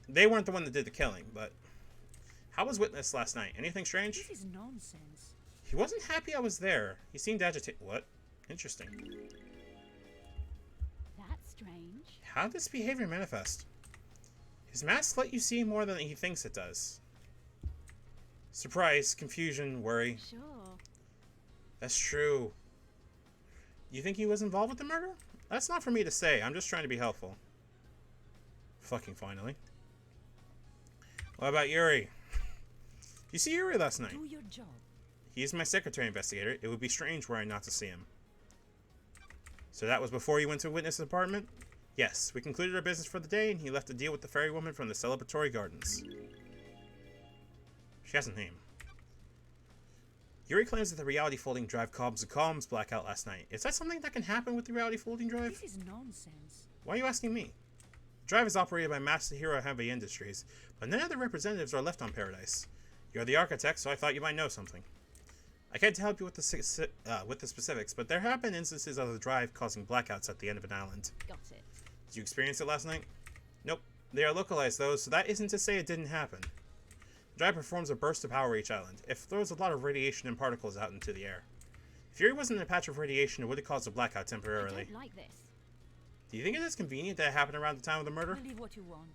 they weren't the one that did the killing, but... How was Witness last night? Anything strange? This is nonsense. He wasn't happy I was there. He seemed agitated. What? Interesting. That's strange. How did this behavior manifest? His mask let you see more than he thinks it does. Surprise, confusion, worry. Sure. That's true. You think he was involved with the murder? That's not for me to say. I'm just trying to be helpful. Fucking finally. What about Yuri? Did you see Yuri last night? Do your job. He is my secretary investigator. It would be strange were I not to see him. So that was before you went to witness apartment? Yes, we concluded our business for the day and he left to deal with the fairy woman from the celebratory gardens. She has a name. Yuri claims that the reality folding drive caused a comms blackout last night. Is that something that can happen with the reality folding drive? This is nonsense. Why are you asking me? The drive is operated by Masahiro Heavy Industries, but none of the representatives are left on Paradise. You're the architect, so I thought you might know something. I can't help you with the specifics, but there have been instances of the drive causing blackouts at the end of an island. Got it. Did you experience it last night? Nope. They are localized though, so that isn't to say it didn't happen. The drive performs a burst of power each island. It throws a lot of radiation and particles out into the air. If Yuri wasn't in a patch of radiation, it would have caused a blackout temporarily. I don't like this. Do you think it is convenient that it happened around the time of the murder? Believe what you want.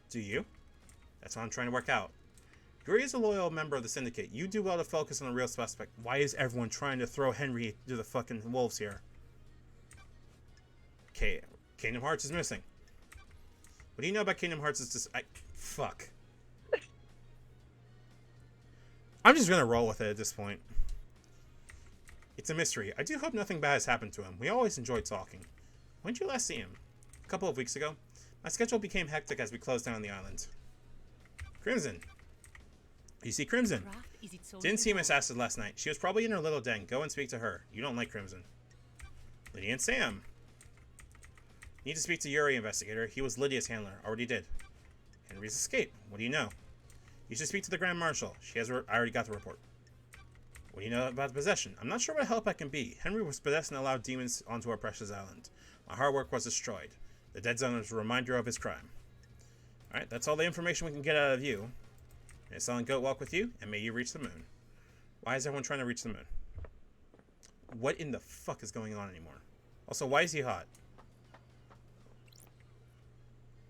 Do you? That's what I'm trying to work out. Yuri is a loyal member of the Syndicate. You do well to focus on the real suspect. Why is everyone trying to throw Henry to the fucking wolves here? Okay, Kingdom Hearts is missing. What do you know about Kingdom Hearts? Fuck. I'm just gonna roll with it at this point. It's a mystery. I do hope nothing bad has happened to him. We always enjoy talking. When did you last see him? A couple of weeks ago. My schedule became hectic as we closed down the island. Crimson. You see Crimson? Craft, is it so Didn't see Miss difficult? Acid last night. She was probably in her little den. Go and speak to her. You don't like Crimson. Lydia and Sam. Need to speak to Yuri, investigator. He was Lydia's handler. Already did. Henry's escape. What do you know? You should speak to the Grand Marshal. I already got the report. What do you know about the possession? I'm not sure what help I can be. Henry was possessed and allowed demons onto our precious island. My hard work was destroyed. The dead zone is a reminder of his crime. Alright, that's all the information we can get out of you. May a silent goat walk with you, and may you reach the moon. Why is everyone trying to reach the moon? What in the fuck is going on anymore? Also, why is he hot?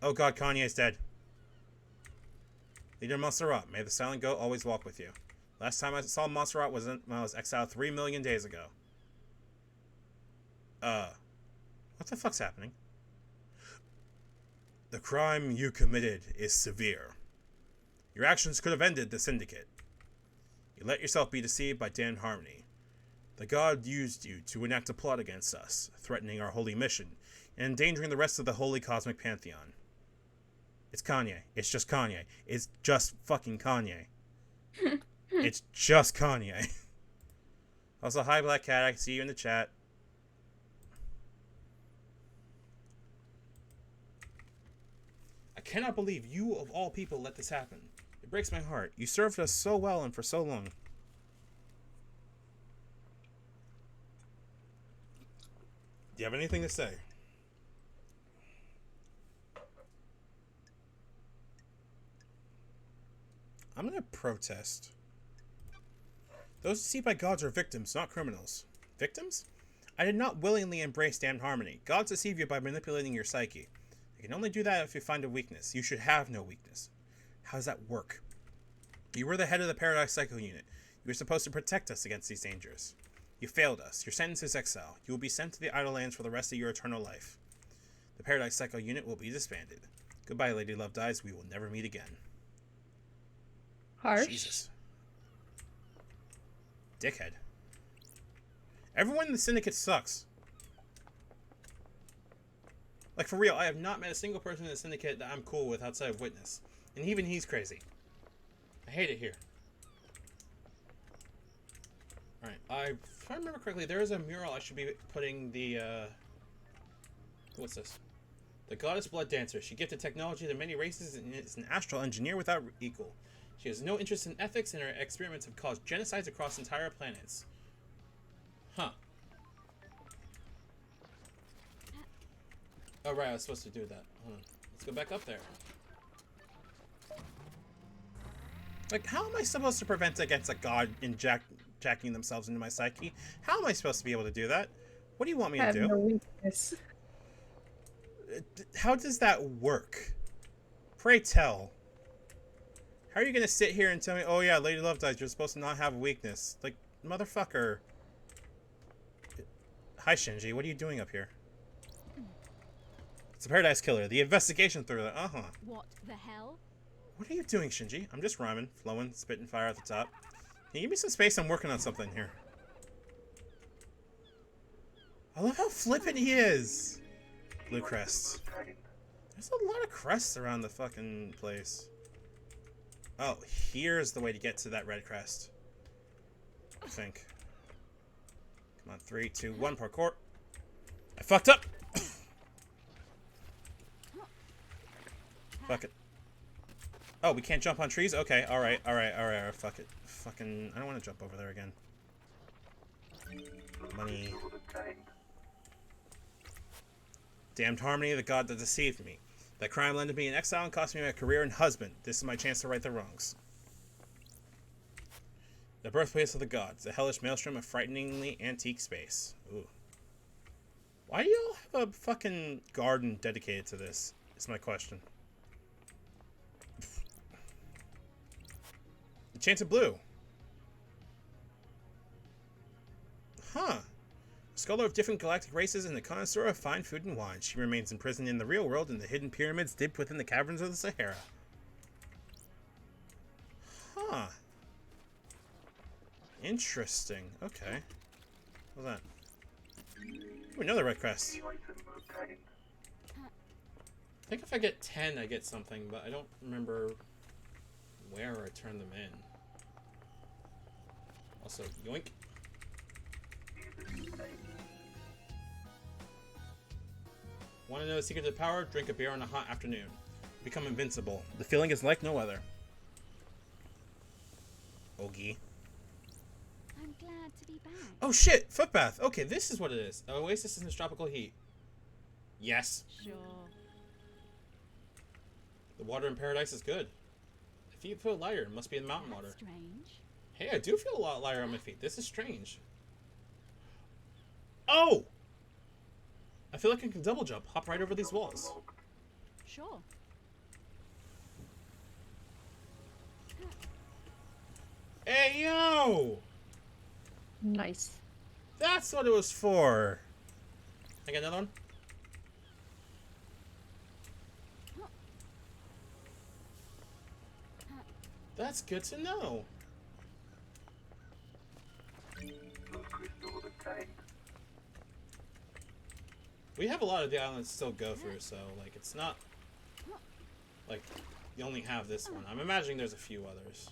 Oh god, Kanye's dead. Leader Montserrat, may the silent goat always walk with you. Last time I saw Montserrat was when I was exiled 3 million days ago. What the fuck's happening? The crime you committed is severe. Your actions could have ended the Syndicate. You let yourself be deceived by Dan Harmony. The god used you to enact a plot against us, threatening our holy mission, and endangering the rest of the holy cosmic pantheon. It's Kanye. It's just Kanye. It's just fucking Kanye. It's just Kanye. Also, hi Black Cat, I can see you in the chat. I cannot believe you, of all people, let this happen. It breaks my heart. You served us so well and for so long. Do you have anything to say? I'm gonna protest. Those deceived by gods are victims, not criminals. Victims? I did not willingly embrace damned harmony. Gods deceive you by manipulating your psyche. They can only do that if you find a weakness. You should have no weakness. How does that work? You were the head of the Paradise Psycho Unit. You were supposed to protect us against these dangers. You failed us. Your sentence is exile. You will be sent to the Idle Lands for the rest of your eternal life. The Paradise Psycho Unit will be disbanded. Goodbye, Lady Love Dies. We will never meet again. Harsh. Jesus. Dickhead. Everyone in the Syndicate sucks. Like, for real, I have not met a single person in the Syndicate that I'm cool with outside of Witness. And even he's crazy. I hate it here. Alright, if I remember correctly, there is a mural I should be putting the, what's this? The Goddess Blood Dancer. She gifted technology to many races and is an astral engineer without equal. She has no interest in ethics, and her experiments have caused genocides across entire planets. Huh. Oh, right, I was supposed to do that. Hold on. Let's go back up there. Like, how am I supposed to prevent against a god jacking themselves into my psyche? How am I supposed to be able to do that? What do you want me to Have do? no weakness. How does that work? Pray tell. How are you gonna sit here and tell me, oh yeah, Lady Love Dies, you're supposed to not have a weakness? Like, motherfucker. Hi, Shinji, what are you doing up here? It's a Paradise Killer, the investigation thriller, uh-huh. What the hell? What are you doing, Shinji? I'm just rhyming, flowing, spitting fire at the top. Can you give me some space? I'm working on something here. I love how flippant he is! Blue crests. There's a lot of crests around the fucking place. Oh, here's the way to get to that red crest. I think. Come on, 3, 2, 1, parkour. I fucked up! Fuck it. Oh, we can't jump on trees? Okay, alright, fuck it. Fucking, I don't want to jump over there again. Money. Damned harmony, the god that deceived me. That crime landed me in exile and cost me my career and husband. This is my chance to right the wrongs. The birthplace of the gods, a hellish maelstrom of frighteningly antique space. Ooh. Why do y'all have a fucking garden dedicated to this? Is my question. The chance of blue. Huh. A scholar of different galactic races and a connoisseur of fine food and wine. She remains imprisoned in the real world in the hidden pyramids dipped within the caverns of the Sahara. Huh. Interesting. Okay. What's that? Ooh, another red crest. I think if I get 10, I get something, but I don't remember where I turn them in. Also, yoink. Want to know the secret to power? Drink a beer on a hot afternoon. Become invincible. The feeling is like no other. Ogie. I'm glad to be back. Oh shit! Footbath! Okay, this is what it is. An oasis in the tropical heat. Yes. Sure. The water in paradise is good. The feet feel lighter. It must be the mountain water. That's strange. Hey, I do feel a lot lighter on my feet. This is strange. Oh! I feel like I can double jump. Hop right over these walls. Sure. Hey, yo! Nice. That's what it was for. I got another one? That's good to know. We have a lot of the islands to still go through, so, like, it's not... Like, you only have this one. I'm imagining there's a few others.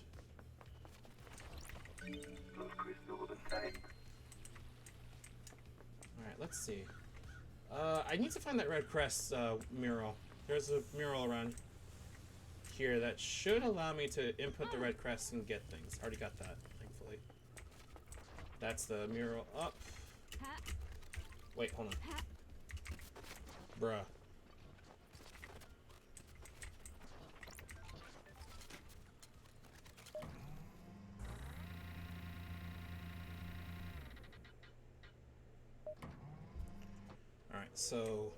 Alright, let's see. I need to find that red crest mural. There's a mural around here that should allow me to input the red crest and get things. Already got that, thankfully. That's the mural up. Wait, hold on. Bruh. Alright, so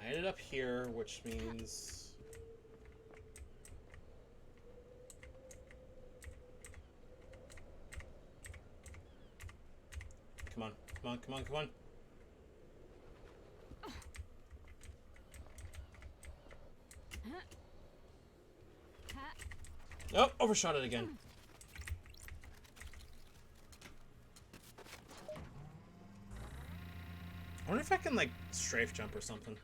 I ended up here, which means come on, come on, come on, come on. Oh, overshot it again. I wonder if I can, like, strafe jump or something.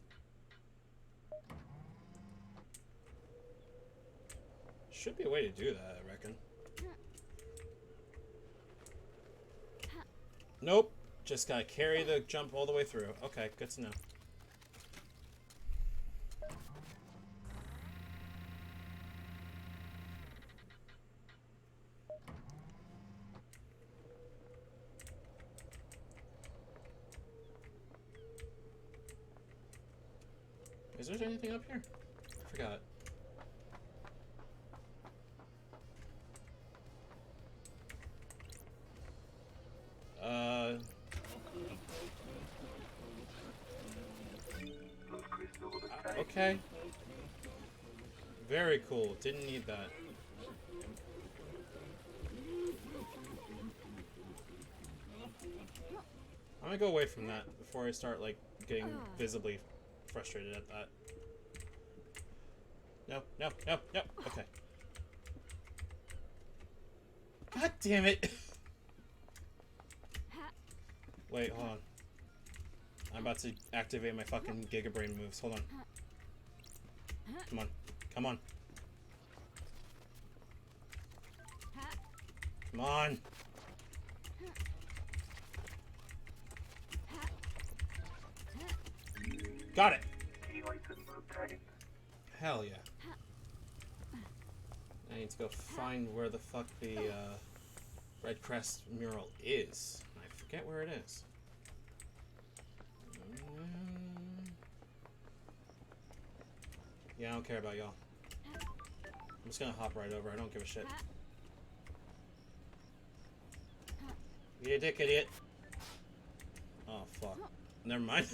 Should be a way to do that, I reckon. Nope. Just gotta carry the jump all the way through. Okay, good to know. Is there anything up here? I forgot. Okay. Very cool. Didn't need that. I'm gonna go away from that before I start, like, getting visibly frustrated at that. No, no, no, no. Okay. God damn it! Wait, hold on. I'm about to activate my fucking Giga Brain moves. Hold on. Come on. Come on. Come on. Got it. Hell yeah. I need to go find where the fuck the Red Crest mural is. I forget where it is. Yeah, I don't care about y'all. I'm just gonna hop right over. I don't give a shit. Be a dick, idiot. Oh, fuck. Never mind.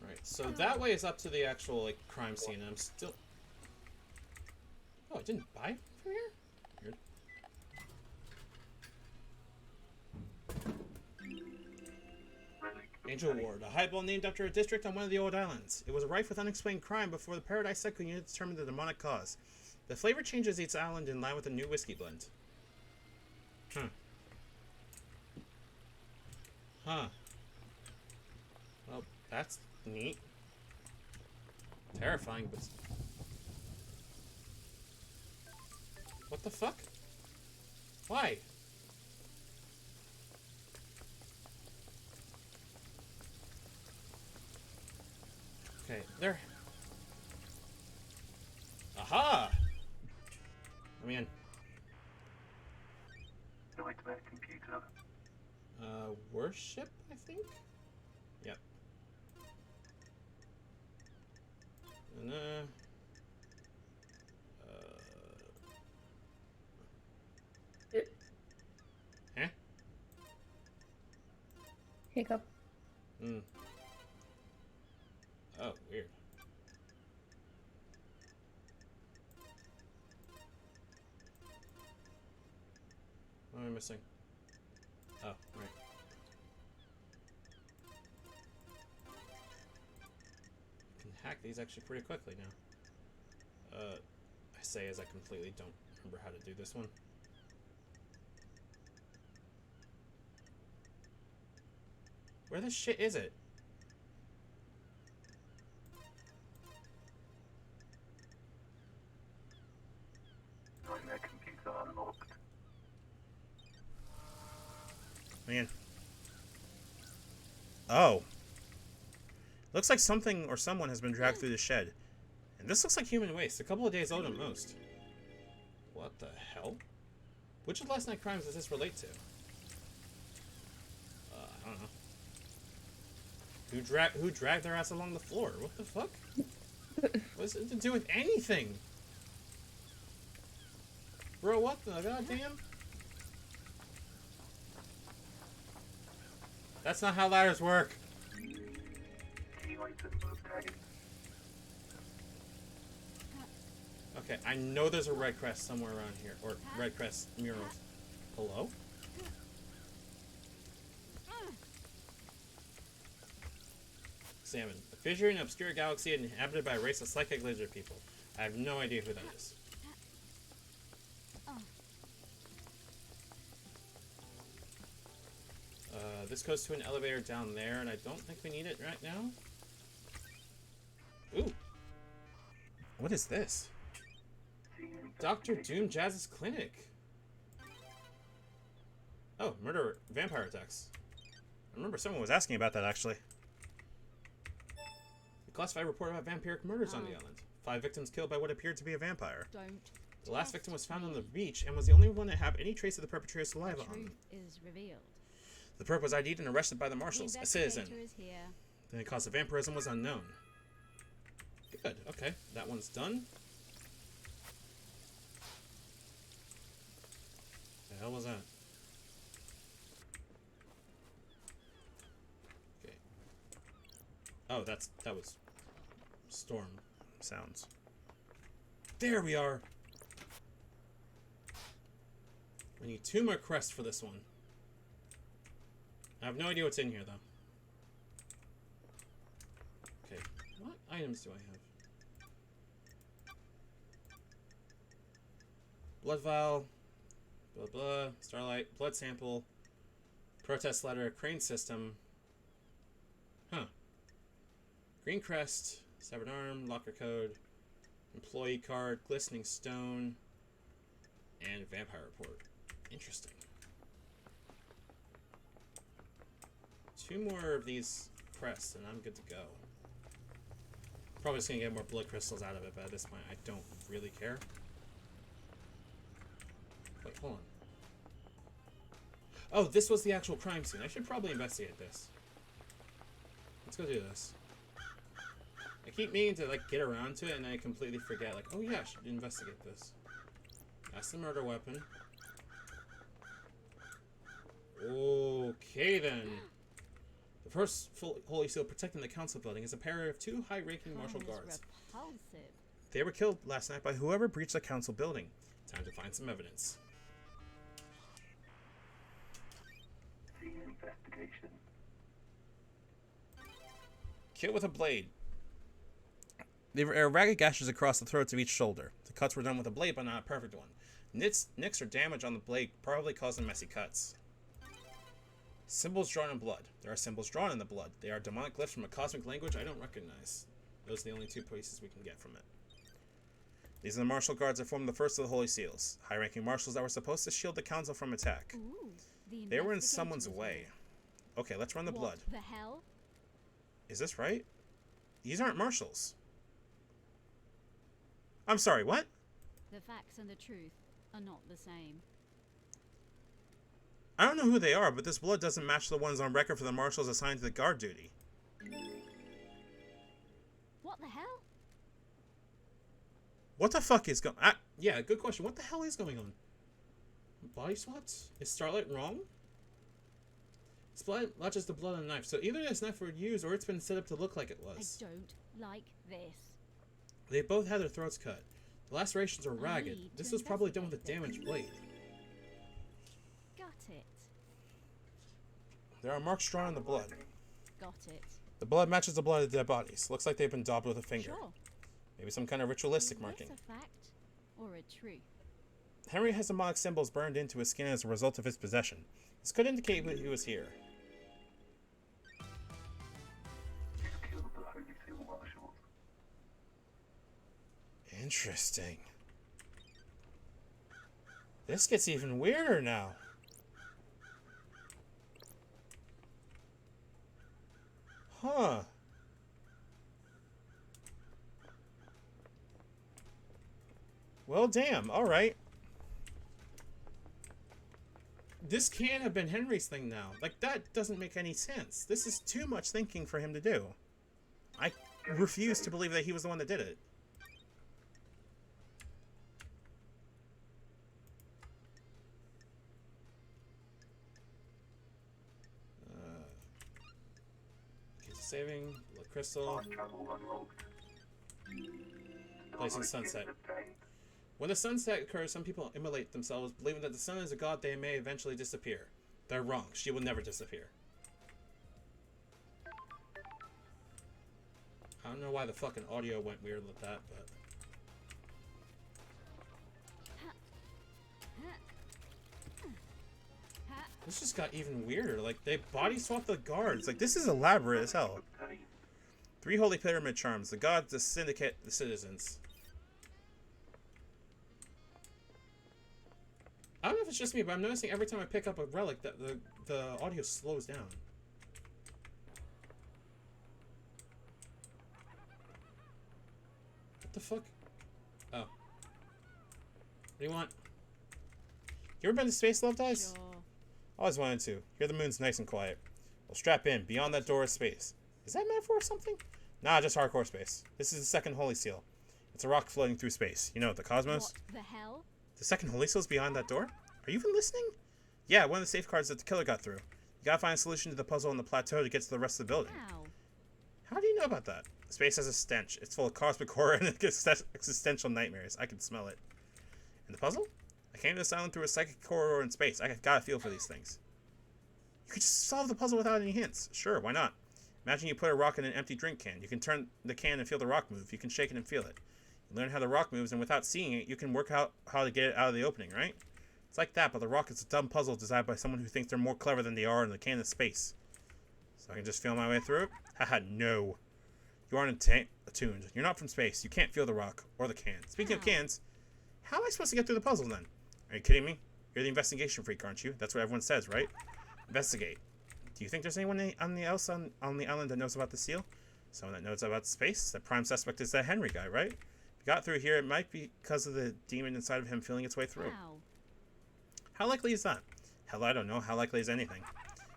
Alright, so that way is up to the actual, like, crime scene, and I'm still... Oh, I didn't buy from here? Weird. Angel Ward, a highball named after a district on one of the old islands. It was rife with unexplained crime before the Paradise Cycle Unit determined the demonic cause. The flavor changes each island in line with a new whiskey blend. Huh. Huh. Well, that's neat. Terrifying, but... What the fuck? Why? Okay, there. Aha! I'm in. Worship, I think? Yep. And, huh? Hiccup. Hmm. Oh, weird. What am I missing? Oh, right. I can hack these actually pretty quickly now. I say as I completely don't remember how to do this one. Where the shit is it? Man. Oh. Looks like something or someone has been dragged through the shed. And this looks like human waste. A couple of days old at most. What the hell? Which of the last night crimes does this relate to? I don't know. Who dragged their ass along the floor? What the fuck? What's it to do with anything? Bro, what the goddamn? That's not how ladders work. Okay, I know there's a Red Crest somewhere around here. Or Red Crest murals. Hello? Examine. A fissure in an obscure galaxy inhabited by a race of psychic lizard people. I have no idea who that is. This goes to an elevator down there, and I don't think we need it right now. Ooh. What is this? Dr. Doom Jazz's clinic. Oh, murder vampire attacks. I remember someone was asking about that, actually. A classified report about vampiric murders on the island. 5 victims killed by what appeared to be a vampire. The last victim was found on the beach and was the only one to have any trace of the perpetrator's saliva on them. Is revealed. The perp was ID'd and arrested by the marshals, a citizen. Is here. The cause of vampirism was unknown. Good, okay. That one's done. The hell was that? Okay. Oh, that was storm sounds. There we are! We need 2 more crests for this one. I have no idea what's in here, though. Okay, what items do I have? Blood vial, Blah blah. Starlight. Blood sample. Protest letter. Crane system. Huh. Green crest. Severed arm. Locker code. Employee card. Glistening stone. And vampire report. Interesting. 2 more of these crests and I'm good to go. Probably just gonna get more blood crystals out of it, but at this point I don't really care. Wait, hold on. Oh, this was the actual crime scene. I should probably investigate this. Let's go do this. I keep meaning to like get around to it and I completely forget, like, oh yeah, I should investigate this. That's the murder weapon. Okay then. The first holy seal protecting the council building is a pair of 2 high-ranking martial guards. Repulsive. They were killed last night by whoever breached the council building. Time to find some evidence. Investigation. Kill with a blade. There were ragged gashes across the throats of each shoulder. The cuts were done with a blade, but not a perfect one. Nicks or damage on the blade probably causing messy cuts. Symbols drawn in blood. There are symbols drawn in the blood. They are demonic glyphs from a cosmic language I don't recognize. Those are the only 2 places we can get from it. These are the martial guards that formed the first of the holy seals. High-ranking marshals that were supposed to shield the council from attack. Ooh, the They were in someone's investigators way. Okay, let's run the blood. What the hell? Is this right? These aren't marshals. I'm sorry, what? The facts and the truth are not the same. I don't know who they are, but this blood doesn't match the ones on record for the marshals assigned to the guard duty. What the hell? What the fuck is going on? Yeah, good question. What the hell is going on? Body swaps? Is Starlight wrong? Splat latches the blood on a knife, so either this knife was used or it's been set up to look like it was. I don't like this. They both had their throats cut. The lacerations are ragged. need This to was probably done with a investigate damaged blade. Got it. There are marks drawn on the blood. Got it. The blood matches the blood of dead bodies. Looks like they've been daubed with a finger. Sure. Maybe some kind of ritualistic Is marking. this a fact or a truth? Henry has demonic symbols burned into his skin as a result of his possession. This could indicate he was here. Killed the Holy Seal Marshals. Interesting. This gets even weirder now. Huh. Well, damn. All right. This can't have been Henry's thing now. Like, that doesn't make any sense. This is too much thinking for him to do. I refuse to believe that he was the one that did it. Saving, blood crystal, Time travel unlocked. placing sunset. Obtained. When the sunset occurs, some people immolate themselves, believing that the sun is a god they may eventually disappear. They're wrong. She will never disappear. I don't know why the fucking audio went weird with that, but... This just got even weirder. Like, they body swapped the guards. Like, this is elaborate as hell. Obtained. 3 holy pyramid charms. The gods, the syndicate, the citizens. I don't know if it's just me, but I'm noticing every time I pick up a relic that the audio slows down. What the fuck? Oh. What do you want? You ever been to space, Love Dice? Sure. Always wanted to. Here the moon's nice and quiet. Well, strap in. Beyond that door is space. Is that meant for something? Nah, just hardcore space. This is the second holy seal. It's a rock floating through space. You know, the cosmos. What the hell? The second holy seal's behind that door? Are you even listening? Yeah, one of the safeguards that the killer got through. You gotta find a solution to the puzzle on the plateau to get to the rest of the building. How? How do you know about that? Space has a stench. It's full of cosmic horror and existential nightmares. I can smell it. And the puzzle? I came to this island through a psychic corridor in space. I got a feel for these things. You could just solve the puzzle without any hints. Sure, why not? Imagine you put a rock in an empty drink can. You can turn the can and feel the rock move. You can shake it and feel it. You learn how the rock moves, and without seeing it, you can work out how to get it out of the opening, right? It's like that, but the rock is a dumb puzzle designed by someone who thinks they're more clever than they are in the can of space. So I can just feel my way through it? Haha, no. You aren't attuned. You're not from space. You can't feel the rock or the can. Speaking of cans, how am I supposed to get through the puzzle then? Are you kidding me? You're the investigation freak, aren't you? That's what everyone says, right? Investigate. Do you think there's anyone on the island that knows about the seal? Someone that knows about space? The prime suspect is that Henry guy, right? If he got through here, it might be because of the demon inside of him feeling its way through. How? How likely is that? Hell, I don't know. How likely is anything?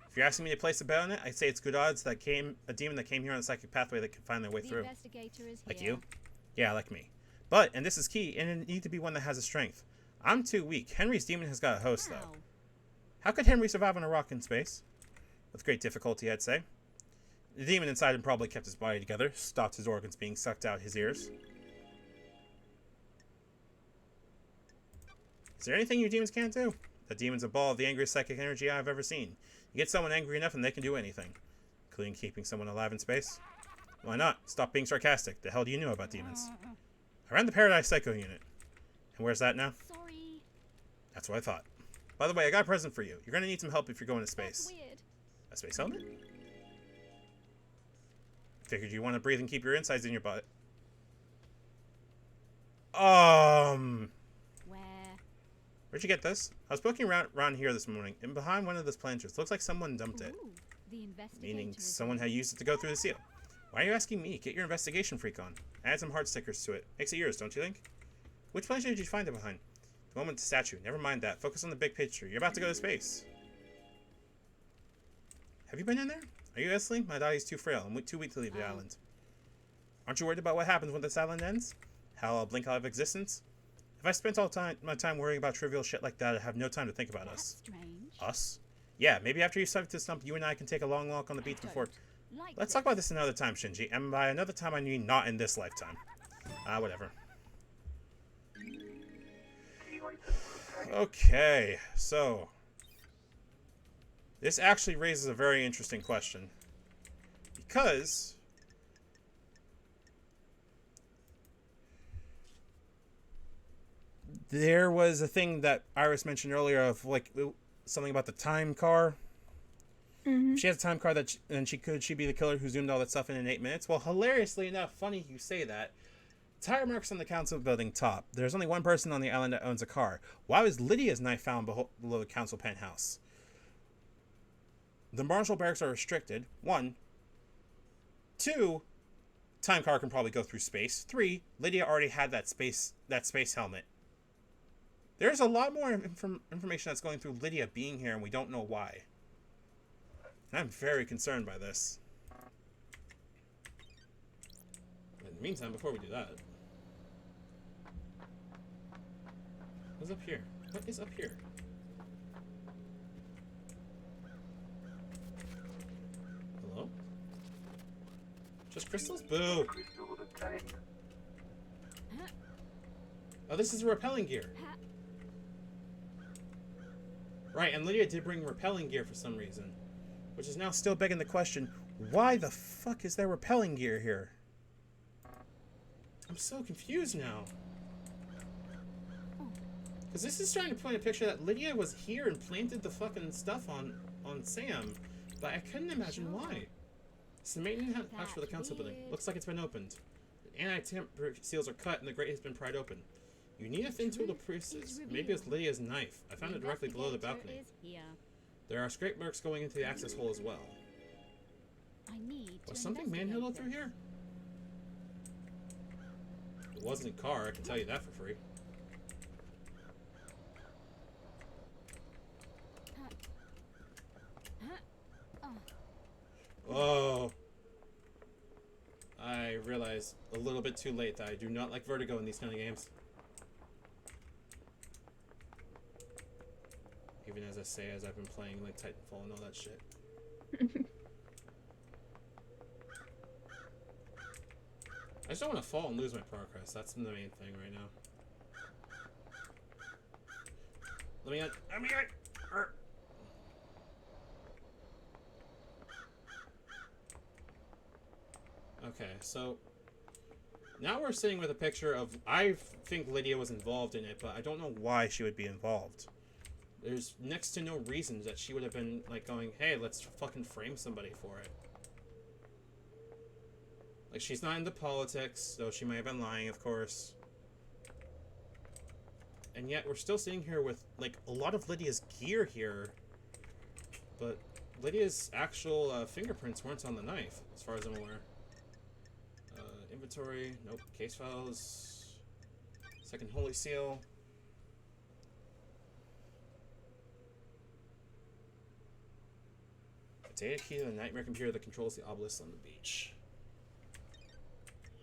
If you're asking me to place a bet on it, I'd say it's good odds that a demon that came here on a psychic pathway that can find their way The through. investigator is Like here. you? Yeah, like me. But, and this is key, and it needs to be one that has a strength. I'm too weak. Henry's demon has got a host, though. How? How could Henry survive on a rock in space? With great difficulty, I'd say. The demon inside him probably kept his body together, stopped his organs being sucked out his ears. Is there anything you demons can't do? The demon's a ball of the angriest psychic energy I've ever seen. You get someone angry enough and they can do anything. Including keeping someone alive in space. Why not? Stop being sarcastic. The hell do you know about demons? I ran the Paradise Psycho unit. And where's that now? Sorry. That's what I thought. By the way, I got a present for you. You're gonna need some help if you're going to space. That's weird. A space helmet? Figured you want to breathe and keep your insides in your butt. Where? Where'd you get this? I was poking around here this morning, and behind one of those planters. Looks like someone dumped it. Ooh, the investigator Meaning is someone here. had used it to go through the seal. Why are you asking me? Get your investigation freak on. Add some heart stickers to it. Makes it yours, don't you think? Which planter did you find it behind? The one with the statue. Never mind that. Focus on the big picture. You're about to go to space. Have you been in there? Are you asleep? My body's too frail. I'm too weak to leave the island. Aren't you worried about what happens when this island ends? How I'll blink out of existence? If I spent all my time worrying about trivial shit like that, I'd have no time to think about That's us. strange. Us? Yeah, maybe after you survive this stump, you and I can take a long walk on the beach before... Like Let's talk about this another time, Shinji. And by another time, I mean not in this lifetime. Whatever. Okay, so... This actually raises a very interesting question. Because... there was a thing that Iris mentioned earlier of, like, something about the time car. Mm-hmm. She has a time card that could she be the killer who zoomed all that stuff in 8 minutes? Well, hilariously enough, funny you say that. Tire marks on the council building top. There's only one person on the island that owns a car. Why was Lydia's knife found below the council penthouse? The marshal barracks are restricted. 1. 2. Time car can probably go through space. 3. Lydia already had that space helmet. There's a lot more information that's going through Lydia being here, and we don't know why. I'm very concerned by this. In the meantime, before we do that... What's up here? What is up here? Hello? Just crystals? Boo! Oh, this is repelling gear. Right, and Lydia did bring repelling gear for some reason. Which is now still begging the question, why the fuck is there repelling gear here? I'm so confused now. Because this is trying to point a picture that Lydia was here and planted the fucking stuff on Sam. But I couldn't imagine why. It's the maintenance hatch for the council building. Looks like it's been opened. The anti-tamper seals are cut and the grate has been pried open. You need a thin tool to pierce this. Maybe it's Lydia's knife. I found it directly below the balcony. There are scrape marks going into the access hole as well. I need Was to something manhandled through here? It wasn't a car, I can tell you that for free. Oh. I realized a little bit too late that I do not like vertigo in these kind of games. Even as I say, as I've been playing like Titanfall and all that shit. I just don't want to fall and lose my progress. That's the main thing right now. Let me get. Okay, so now we're sitting with a picture of. I think Lydia was involved in it, but I don't know why she would be involved. There's next to no reason that she would have been like going, hey, let's fucking frame somebody for it. Like, she's not into politics, though she might have been lying, of course. And yet we're still sitting here with like a lot of Lydia's gear here, but Lydia's actual fingerprints weren't on the knife, as far as I'm aware. Inventory, nope. Case files, second holy seal. A data key to the nightmare computer that controls the obelisk on the beach.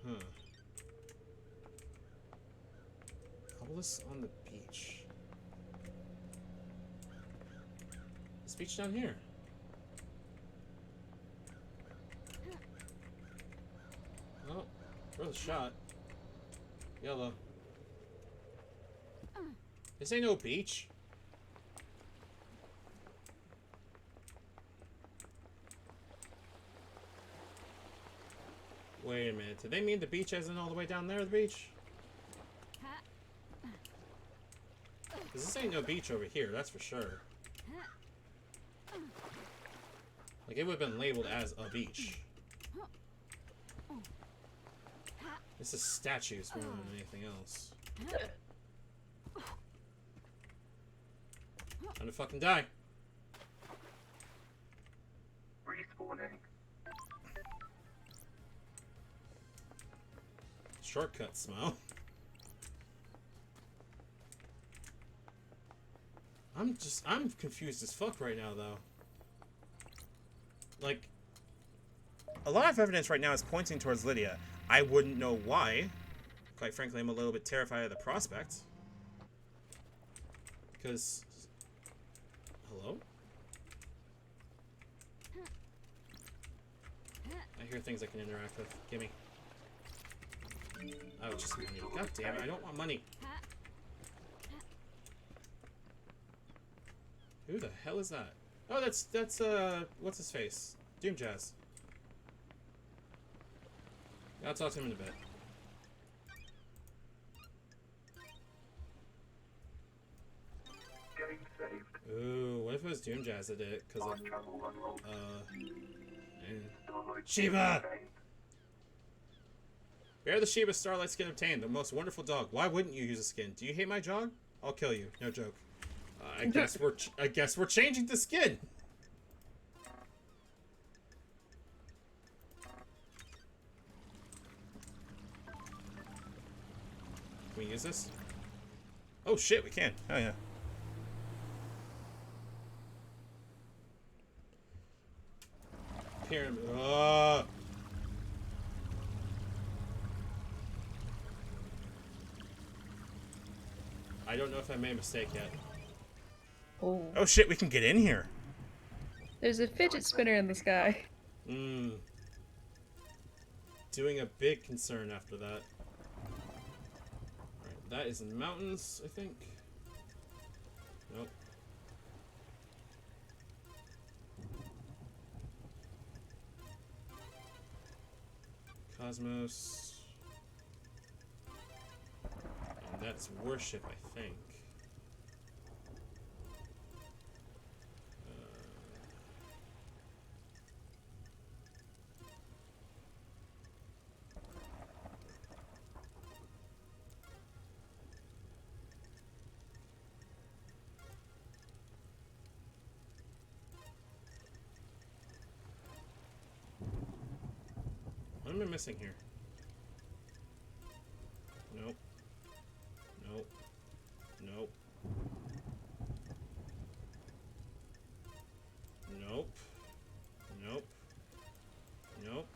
Huh. Obelisk on the beach. This beach down here. Oh, worth a shot. Yellow. This ain't no beach. Wait a minute. Did they mean the beach as in all the way down there, the beach? Because this ain't no beach over here, that's for sure. Like, it would have been labeled as a beach. This is statues more than anything else. Time to fucking die. Respawning. Shortcut smile. I'm confused as fuck right now, though. Like, A lot of evidence right now is pointing towards Lydia. I wouldn't know why. Quite frankly, I'm a little bit terrified of the prospect. because... Hello? I hear things I can interact with. Gimme. Oh, just money. God damn it, I don't want money. Who the hell is that? Oh, that's what's his face? Doom Jazz. Yeah, I'll talk to him in a bit. Getting saved. Ooh, what if it was Doom Jazz that did it? Cause Time travel unlocked. Starlight Shiva! obtained. Bear the Shiba Starlight skin obtained. The most wonderful dog. Why wouldn't you use a skin? Do you hate my dog? I'll kill you. No joke. I guess we're changing the skin. Can we use this? Oh shit, we can. Oh yeah. Pyramid. I don't know if I made a mistake yet. Oh. Oh shit, we can get in here. There's a fidget spinner in the sky. Doing a big concern after that. Alright, that is in the mountains, I think. Nope. Cosmos. And that's worship, I think. What am I missing here? Nope. Nope. Nope. Nope. Nope. Nope.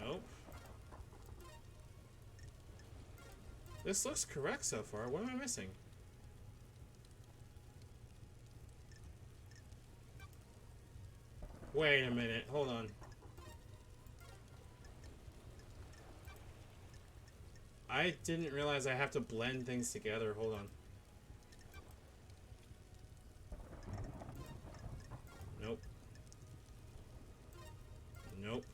Nope. This looks correct so far. What am I missing? Wait a minute. Hold on. I didn't realize I have to blend things together. Hold on. Nope. Nope.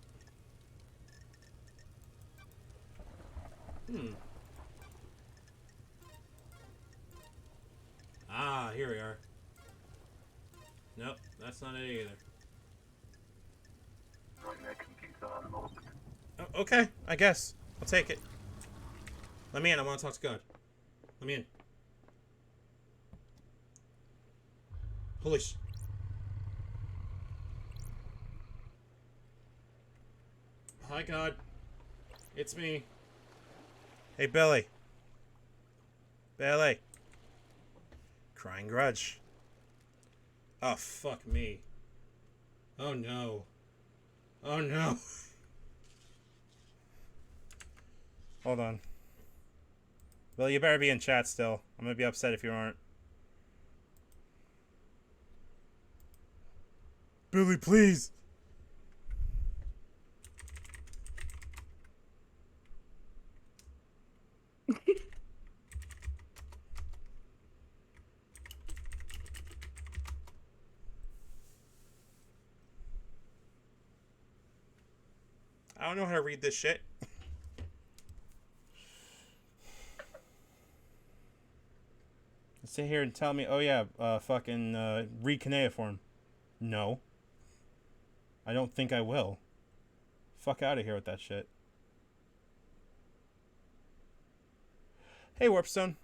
Ah, here we are. not it either. Oh, okay, I guess. I'll take it. Let me in. I want to talk to God. Let me in. Holy sh... Hi, God. It's me. Hey, Billy. Billy. Crying grudge. Oh, fuck me. Oh, no. Oh, no. Hold on. Well, you better be in chat still. I'm gonna be upset if you aren't. Billy, please. I don't know how to read this shit. Sit here and tell me, oh yeah, fucking read cuneiform. No. I don't think I will. Fuck out of here with that shit. Hey, Warpstone.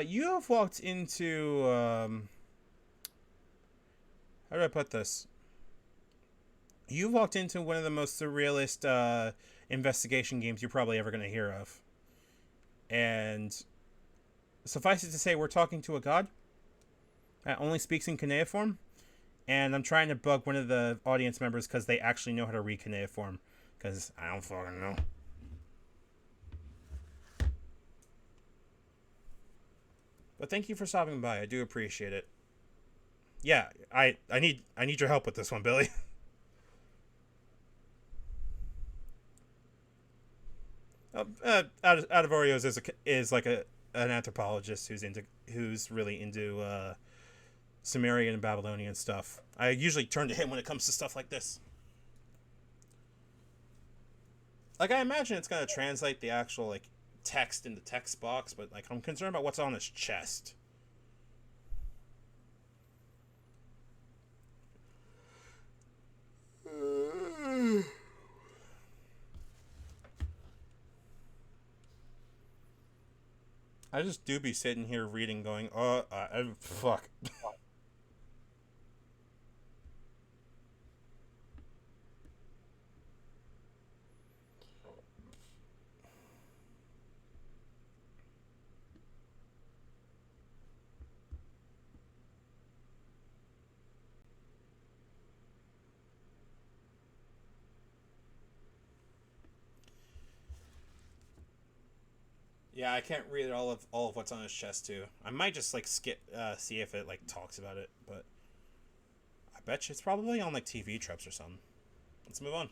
You have walked into, how do I put this? You walked into one of the most surrealist investigation games you're probably ever going to hear of. And suffice it to say, we're talking to a god that only speaks in cuneiform. And I'm trying to bug one of the audience members because they actually know how to read cuneiform. Because I don't fucking know. But thank you for stopping by. I do appreciate it. Yeah, I need your help with this one, Billy. Out of Oreos is like an anthropologist who's really into Sumerian and Babylonian stuff. I usually turn to him when it comes to stuff like this. Like, I imagine it's gonna translate the actual like text in the text box, but like I'm concerned about what's on his chest. I just do be sitting here reading, going, fuck. Yeah, I can't read all of what's on his chest too. I might just like skip, see if it like talks about it, but I bet you it's probably on like TV tropes or something. Let's move on.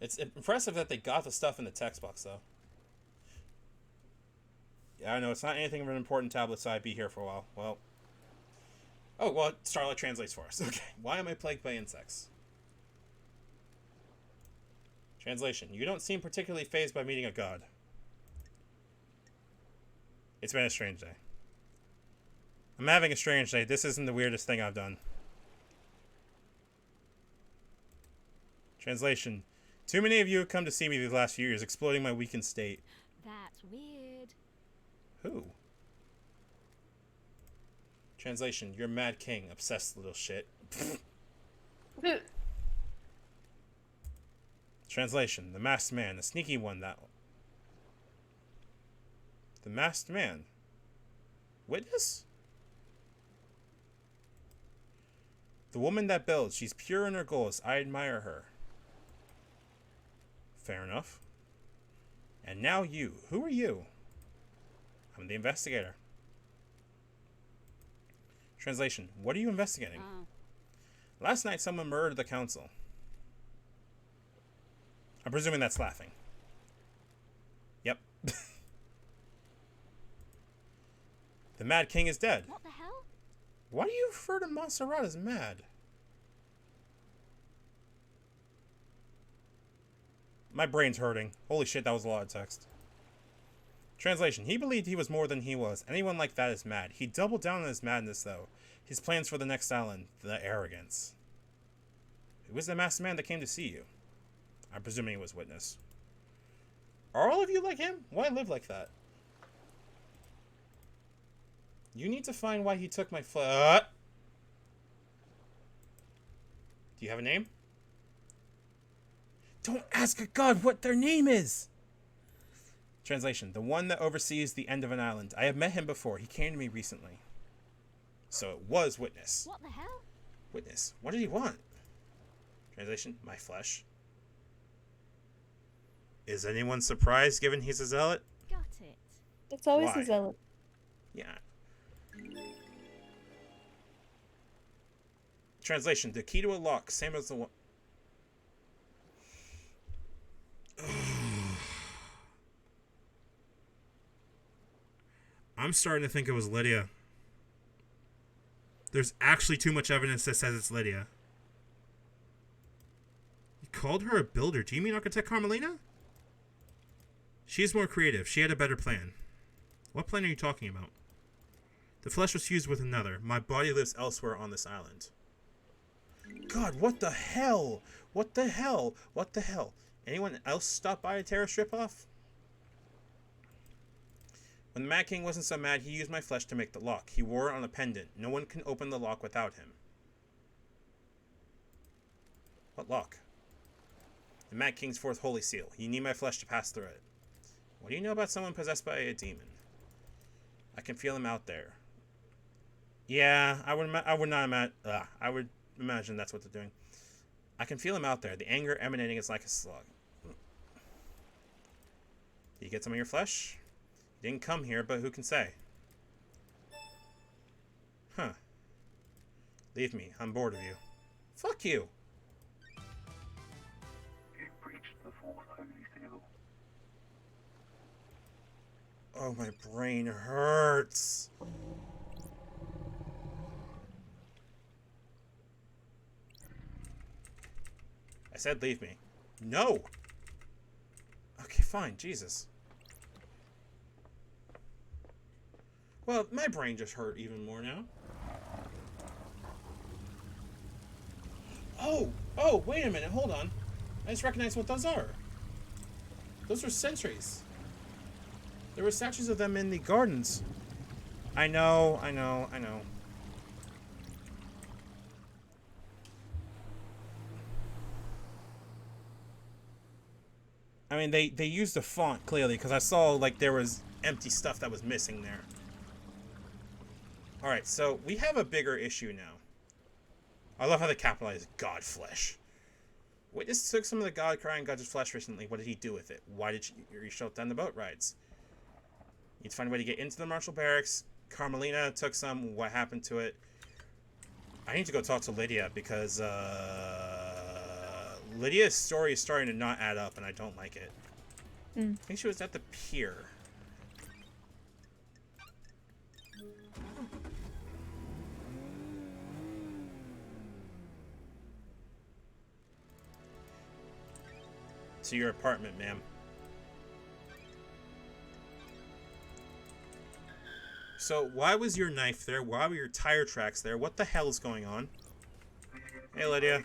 It's impressive that they got the stuff in the text box though. Yeah, I know it's not anything of an important tablet, so I'd be here for a while. Well, oh well, Starlight translates for us. Okay, why am I plagued by insects? Translation: you don't seem particularly fazed by meeting a god. It's been a strange day. I'm having a strange day. This isn't the weirdest thing I've done. Translation: too many of you have come to see me these last few years, exploiting my weakened state. That's weird. Who? Translation: you're Mad King, obsessed little shit. Translation: the masked man, the sneaky one that... The masked man. Witness? The woman that builds, she's pure in her goals. I admire her. Fair enough. And now you. Who are you? I'm the investigator. Translation: what are you investigating? Oh. Last night someone murdered the council. I'm presuming that's laughing. Yep. The Mad King is dead. What the hell? Why do you refer to Montserrat as mad? My brain's hurting. Holy shit, that was a lot of text. Translation. He believed he was more than he was. Anyone like that is mad. He doubled down on his madness, though. His plans for the next island. The arrogance. Who was the masked man that came to see you? I'm presuming it was Witness. Are all of you like him? Why live like that? You need to find why he took my Do you have a name? Don't ask a god what their name is! Translation. The one that oversees the end of an island. I have met him before. He came to me recently. So it was Witness. What the hell? Witness. What did he want? Translation. My flesh. Is anyone surprised given he's a zealot? Got it. It's always Why? a zealot. Yeah. Translation. The key to a lock. Same as the one... I'm starting to think it was Lydia. There's actually too much evidence that says it's Lydia. You called her a builder. Do you mean Architect Carmelina? She's more creative. She had a better plan. What plan are you talking about? The flesh was fused with another. My body lives elsewhere on this island. God, what the hell? What the hell? What the hell? Anyone else stop by a terror strip-off? When the Mad King wasn't so mad, he used my flesh to make the lock. He wore it on a pendant. No one can open the lock without him. What lock? The Mad King's fourth holy seal. You need my flesh to pass through it. What do you know about someone possessed by a demon? I can feel him out there. Yeah, I would imagine that's what they're doing. I can feel him out there. The anger emanating is like a slug. Did you get some of your flesh? You didn't come here, but who can say? Huh. Leave me. I'm bored of you. Fuck you. You breached the fourth holy seal. Oh, my brain hurts. I said leave me. No! Okay, fine. Jesus. Well, my brain just hurt even more now. Oh, wait a minute. Hold on. I just recognized what those are. Those are sentries. There were statues of them in the gardens. I know. I mean, they used the font clearly because I saw like there was empty stuff that was missing there. All right, so we have a bigger issue now. I love how they capitalize God flesh. Witness took some of the God crying God's flesh recently. What did he do with it? Why did you shut down the boat rides? You need to find a way to get into the Marshal Barracks. Carmelina took some. What happened to it? I need to go talk to Lydia because Lydia's story is starting to not add up, and I don't like it. I think she was at the pier. To your apartment, ma'am. So, why was your knife there? Why were your tire tracks there? What the hell is going on? Hey, Lydia.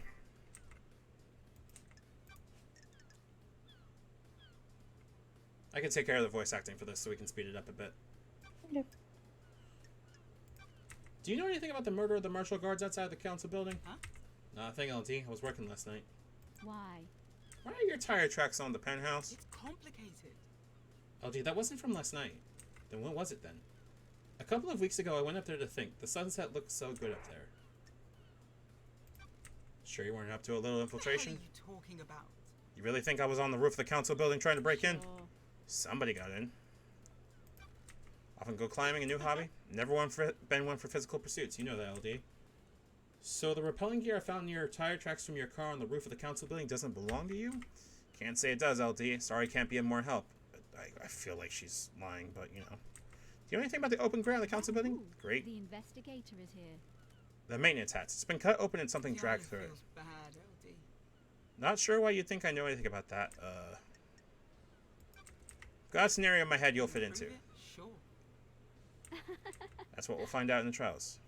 I can take care of the voice acting for this so we can speed it up a bit. Yep. Do you know anything about the murder of the martial guards outside the council building? Huh? Nothing, LT. I was working last night. Why? Why are your tire tracks on the penthouse? It's complicated. LG, that wasn't from last night. Then what was it then? A couple of weeks ago, I went up there to think. The sunset looked so good up there. Sure you weren't up to a little infiltration? What are you talking about? You really think I was on the roof of the council building trying to break in? Sure. Somebody got in. Often go climbing, a new hobby. Never been one for physical pursuits. You know that, LD. So the repelling gear I found near tire tracks from your car on the roof of the council building doesn't belong to you? Can't say it does, LD. Sorry, can't be of more help. I feel like she's lying, but you know. Do you know anything about the open ground of the council building? Ooh, Great. The investigator is here. The maintenance hats. It's been cut open and something dragged through it. Feels bad, LD. Not sure why you'd think I know anything about that. Got a scenario in my head you'll fit into. Prove it? Sure. That's what we'll find out in the trials.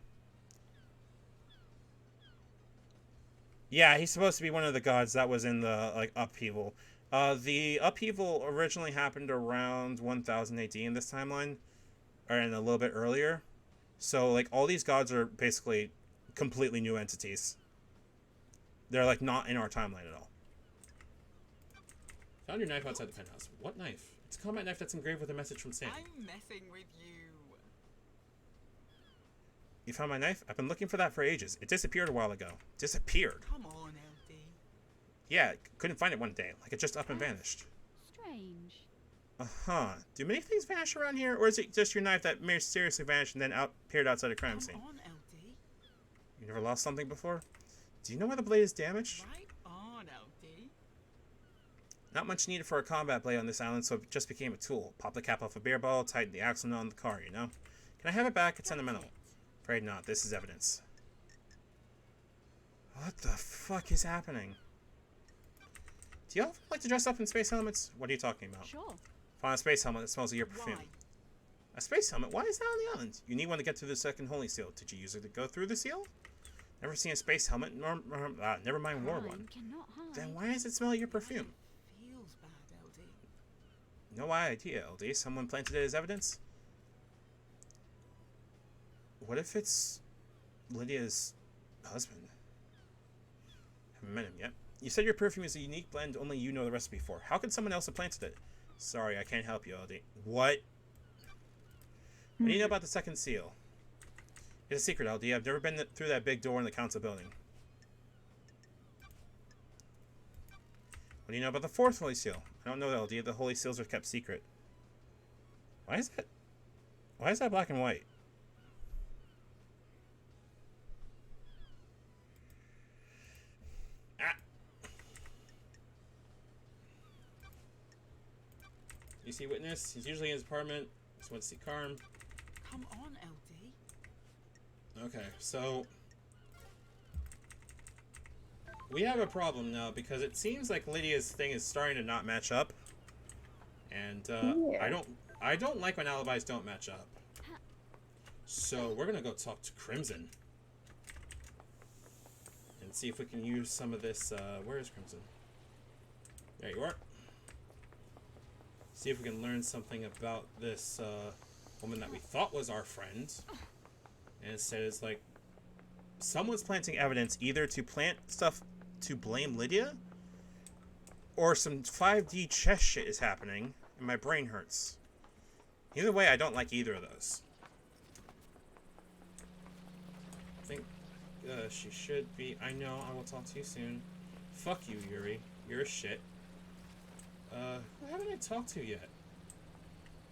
Yeah, he's supposed to be one of the gods that was in the like upheaval. The upheaval originally happened around 1000 AD in this timeline, or in a little bit earlier. So like all these gods are basically completely new entities. They're like not in our timeline at all. Found your knife outside the penthouse. What knife? It's a combat knife that's engraved with a message from Sam. I'm messing with you. You found my knife? I've been looking for that for ages. It disappeared a while ago. Disappeared? Come on, LD. Yeah, couldn't find it one day. Like it just up and vanished. Strange. Uh-huh. Do many things vanish around here? Or is it just your knife that mysteriously vanished and then appeared outside a crime scene? Come on, LD. You never lost something before? Do you know why the blade is damaged? Right on, LD. Not much needed for a combat blade on this island, so it just became a tool. Pop the cap off a beer bottle, tighten the axle on the car, you know? Can I have it back? It's sentimental. Afraid not. This is evidence. What the fuck is happening? Do y'all like to dress up in space helmets? What are you talking about? Sure. Find a space helmet that smells of your perfume. Why? A space helmet? Why is that on the island? You need one to get through the second holy seal. Did you use it to go through the seal? Never seen a space helmet, never mind wore Crime one. cannot hide. Then why does it smell your perfume? Feels bad, LD. No idea, LD. Someone planted it as evidence? What if it's Lydia's husband? Haven't met him yet. You said your perfume is a unique blend only you know the recipe for. How could someone else have planted it? Sorry, I can't help you, LD. What? What do you know about the second seal? It's a secret, LD. I've never been through that big door in the council building. What do you know about the fourth holy seal? I don't know, LD. The holy seals are kept secret. Why is that? Why is that black and white? You see witness? He's usually in his apartment. Just went to see Carm. Come on, LD. Okay, so we have a problem now because it seems like Lydia's thing is starting to not match up, and Yeah. I don't like when alibis don't match up. So we're gonna go talk to Crimson and see if we can use some of this. Where is Crimson? There you are. See if we can learn something about this woman that we thought was our friend. And instead it's like Someone's planting evidence either to plant stuff to blame Lydia, or some 5D chess shit is happening, and my brain hurts. Either way, I don't like either of those. I think she should be. I know, I will talk to you soon. Fuck you, Yuri. You're a shit. Who haven't I talked to yet?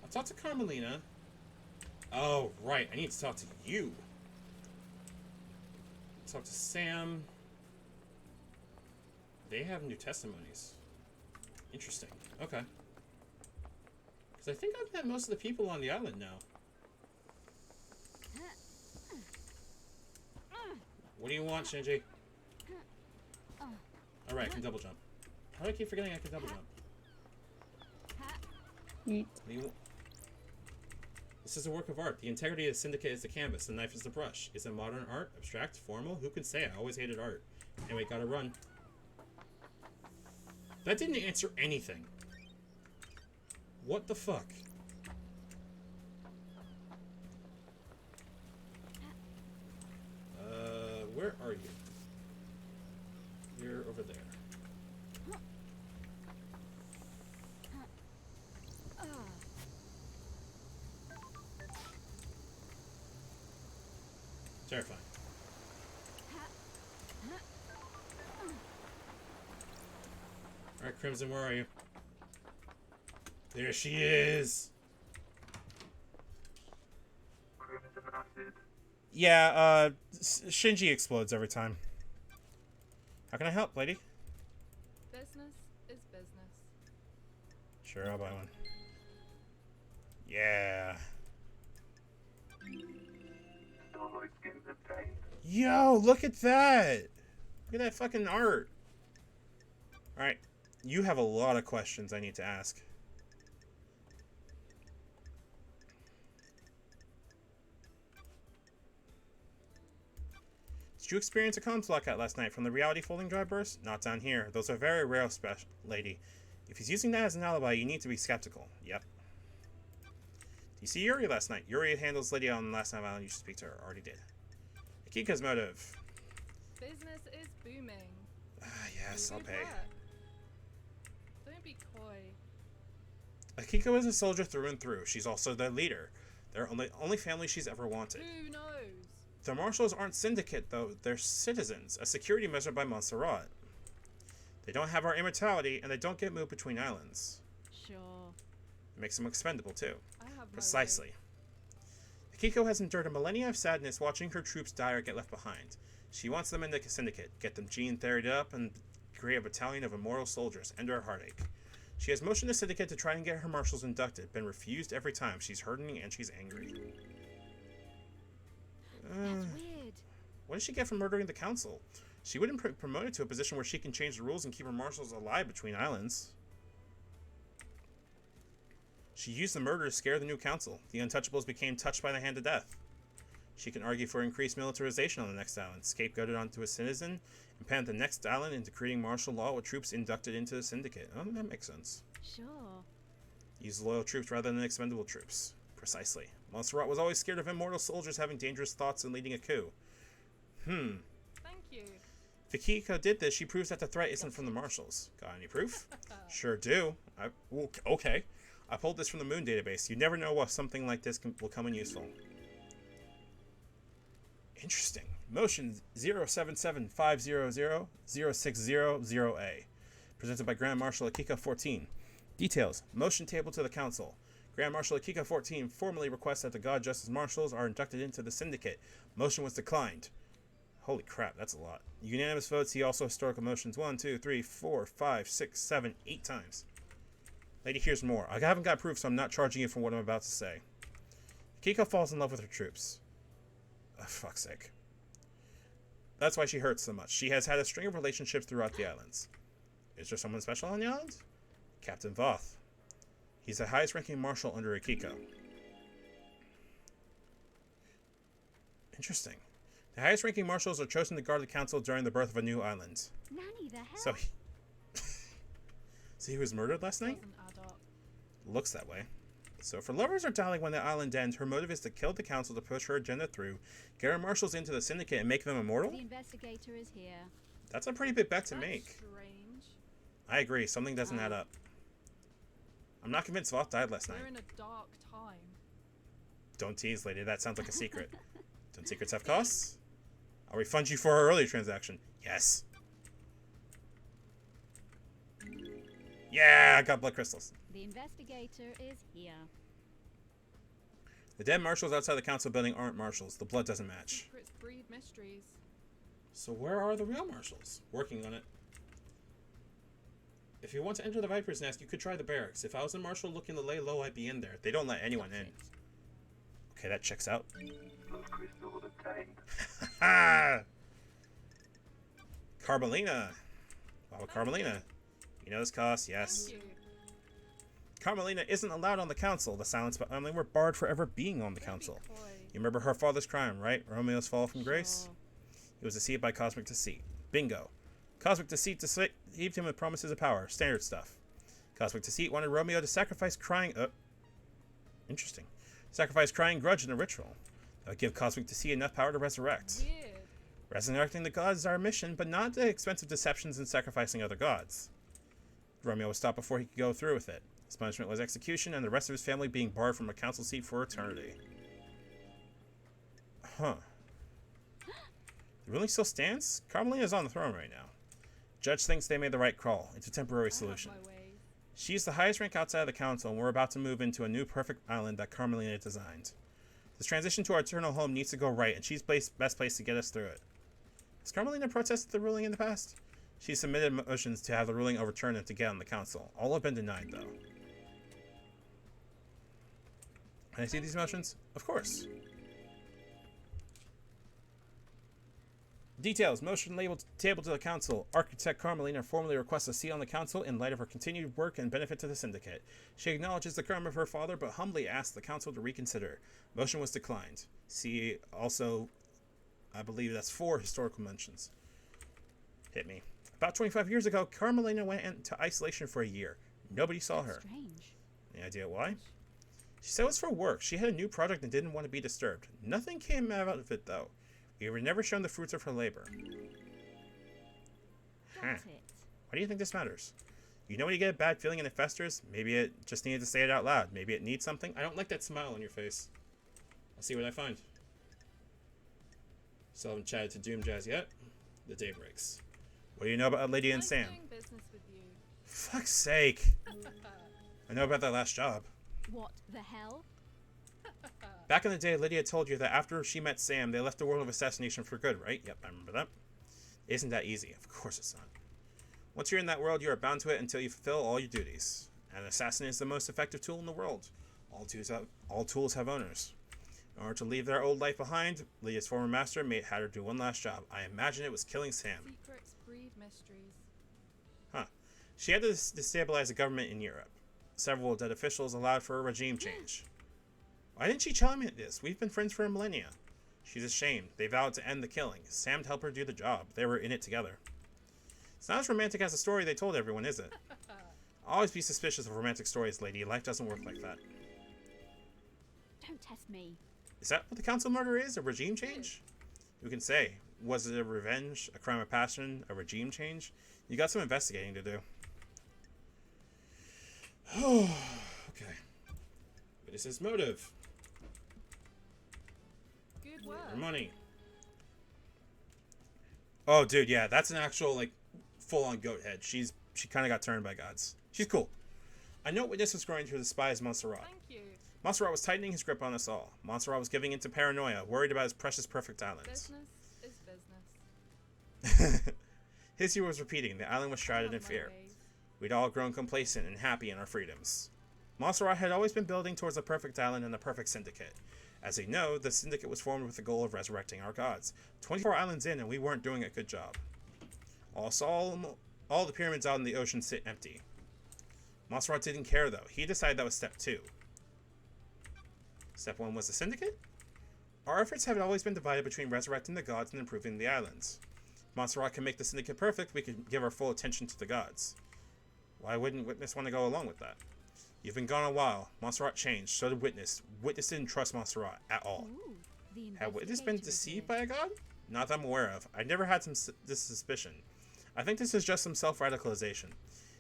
I'll talk to Carmelina. Oh, right. I need to talk to you. Talk to Sam. They have new testimonies. Interesting. Okay. Because I think I've met most of the people on the island now. What do you want, Shinji? Alright, I can double jump. How do I keep forgetting I can double jump? Yeet. What do you want? This is a work of art. The integrity of the syndicate is the canvas, the knife is the brush. Is it modern art? Abstract? Formal? Who can say? I always hated art. Anyway, gotta run. That didn't answer anything. What the fuck? Where are you? You're over there. Terrifying. Alright, Crimson, where are you? There she is! Yeah, Shinji explodes every time. How can I help, lady? Business is business. Sure, I'll buy one. Yeah. Yo, look at that! Look at that fucking art. Alright, you have a lot of questions I need to ask. Did you experience a comms lockout last night from the reality folding drive burst? Not down here. Those are very rare, special lady. If he's using that as an alibi, you need to be skeptical. Yep. You see Yuri last night? Yuri handles Lydia on last night island. You should speak to her. Already did. Akika's motive. Business is booming. Yes, I'll Good pay. work. Don't be coy. Akiko is a soldier through and through. She's also their leader. They're only family she's ever wanted. Who knows? The marshals aren't syndicate, though. They're citizens, a security measure by Montserrat. They don't have our immortality, and they don't get moved between islands. Sure. It makes them expendable, too. I have my Precisely. Akiko has endured a millennia of sadness watching her troops die or get left behind. She wants them in the syndicate, get them gene theried up, and create a battalion of immortal soldiers, end her heartache. She has motioned the syndicate to try and get her marshals inducted, been refused every time. She's hurting and she's angry. That's weird. What did she get from murdering the council? She wouldn't be promoted to a position where she can change the rules and keep her marshals alive between islands. She used the murder to scare the new council. The untouchables became touched by the hand of death. She can argue for increased militarization on the next island, scapegoated onto a citizen, and penned the next island into creating martial law with troops inducted into the syndicate. Oh, that makes sense. Sure. Use loyal troops rather than expendable troops. Precisely. Montserrat was always scared of immortal soldiers having dangerous thoughts and leading a coup. Thank you. If Akiko did this, she proves that the threat isn't from the marshals. Got any proof? Sure do. Okay. I pulled this from the Moon database. You never know what something like this will come in useful. Interesting. Motion 0775000600A. Presented by Grand Marshal Akiko 14. Details. Motion table to the Council. Grand Marshal Akiko 14 formally requests that the God Justice Marshals are inducted into the Syndicate. Motion was declined. Holy crap, that's a lot. Unanimous votes. See also historical motions 1, 2, 3, 4, 5, 6, 7, 8 times. Lady, here's more. I haven't got proof, so I'm not charging you for what I'm about to say. Akiko falls in love with her troops. Oh, fuck's sake. That's why she hurts so much. She has had a string of relationships throughout the islands. Is there someone special on the island? Captain Voth. He's the highest ranking marshal under Akiko. Interesting. The highest ranking marshals are chosen to guard the council during the birth of a new island. Nanny, the hell? So he was murdered last night? Doesn't add up. Looks that way. So if her lovers are dying when the island ends, her motive is to kill the council to push her agenda through, get her marshals into the syndicate, and make them immortal? The investigator is here. That's a pretty big bet to That's make. strange. I agree. Something doesn't add up. I'm not convinced Voth died last night. We're in a dark time. Don't tease, lady. That sounds like a secret. Don't secrets have costs? I'll refund you for our earlier transaction. Yes. Yeah, I got blood crystals. The investigator is here. The dead marshals outside the council building aren't marshals. The blood doesn't match. Secrets breed mysteries. So where are the real marshals? Working on it. If you want to enter the Viper's Nest, you could try the barracks. If I was a marshal looking to lay low, I'd be in there. They don't let anyone in. Okay, that checks out. Carmelina. Wow, Carmelina. You know this cost? Yes. Thank you. Carmelina isn't allowed on the council. The Silence family were barred for ever being on the council. Coy. You remember her father's crime, right? Romeo's fall from grace? He was deceived by cosmic deceit. Bingo. Cosmic deceit deceived him with promises of power. Standard stuff. Cosmic deceit wanted Romeo to sacrifice crying... interesting. Sacrifice crying grudge in a ritual. That would give Cosmic deceit enough power to resurrect. Weird. Resurrecting the gods is our mission, but not at the expense of deceptions and sacrificing other gods. Romeo was stopped before he could go through with it. His punishment was execution, and the rest of his family being barred from a council seat for eternity. Huh. The ruling still stands? Carmelina is on the throne right now. Judge thinks they made the right call. It's a temporary solution. I have my ways. She's the highest rank outside of the council, and we're about to move into a new perfect island that Carmelina designed. This transition to our eternal home needs to go right, and she's best place to get us through it. Has Carmelina protested the ruling in the past? She submitted motions to have the ruling overturned and to get on the council. All have been denied, though. Can I see these motions? Of course. Details. Motion labeled table to the council. Architect Carmelina formally requests a seat on the council in light of her continued work and benefit to the syndicate. She acknowledges the crime of her father, but humbly asks the council to reconsider. Motion was declined. See also I believe that's 4 historical mentions. Hit me. About 25 years ago, Carmelina went into isolation for a year. Nobody saw her. Strange. Any idea why? She said it was for work. She had a new project and didn't want to be disturbed. Nothing came out of it, though. We were never shown the fruits of her labor. Got it. Why do you think this matters? You know when you get a bad feeling and it festers? Maybe it just needed to say it out loud. Maybe it needs something. I don't like that smile on your face. I'll see what I find. Still haven't chatted to Doom Jazz yet. The day breaks. What do you know about Lydia and Nice Sam? doing business with you. Fuck's sake. I know about that last job. What the hell? Back in the day, Lydia told you that after she met Sam, they left the world of assassination for good, right? Yep, I remember that. Isn't that easy? Of course it's not. Once you're in that world, you are bound to it until you fulfill all your duties. An assassin is the most effective tool in the world. All tools have owners. In order to leave their old life behind, Lydia's former master had her do one last job. I imagine it was killing Sam. Secrets breed mysteries. Huh. She had to destabilize the government in Europe. Several dead officials allowed for a regime change. Why didn't she tell me this? We've been friends for a millennia. She's ashamed. They vowed to end the killing. Sam helped her do the job. They were in it together. It's not as romantic as the story they told everyone, is it? Always be suspicious of romantic stories, lady. Life doesn't work like that. Don't test me. Is that what the council murder is? A regime change? Who can say? Was it a revenge? A crime of passion? A regime change? You got some investigating to do. Okay. What is his motive? Good work. Or money. Oh, dude, yeah, that's an actual, like, full-on goat head. She kind of got turned by gods. She's cool. I know Witness was growing to despise Montserrat. Thank you. Montserrat was tightening his grip on us all. Montserrat was giving into paranoia, worried about his precious perfect islands. Business is business. His year was repeating. The island was shrouded in fear. We'd all grown complacent and happy in our freedoms. Montserrat had always been building towards a perfect island and a perfect syndicate. As you know, the syndicate was formed with the goal of resurrecting our gods. 24 islands in, and we weren't doing a good job. Also, all the pyramids out in the ocean sit empty. Montserrat didn't care, though. He decided that was step 2. Step 1 was the syndicate? Our efforts have always been divided between resurrecting the gods and improving the islands. If Montserrat can make the syndicate perfect, we can give our full attention to the gods. Why wouldn't Witness want to go along with that? You've been gone a while. Montserrat changed. So did Witness. Witness didn't trust Montserrat at all. Ooh, the Had Witness been investigator deceived did. by a god? Not that I'm aware of. I never had this suspicion. I think this is just some self-radicalization.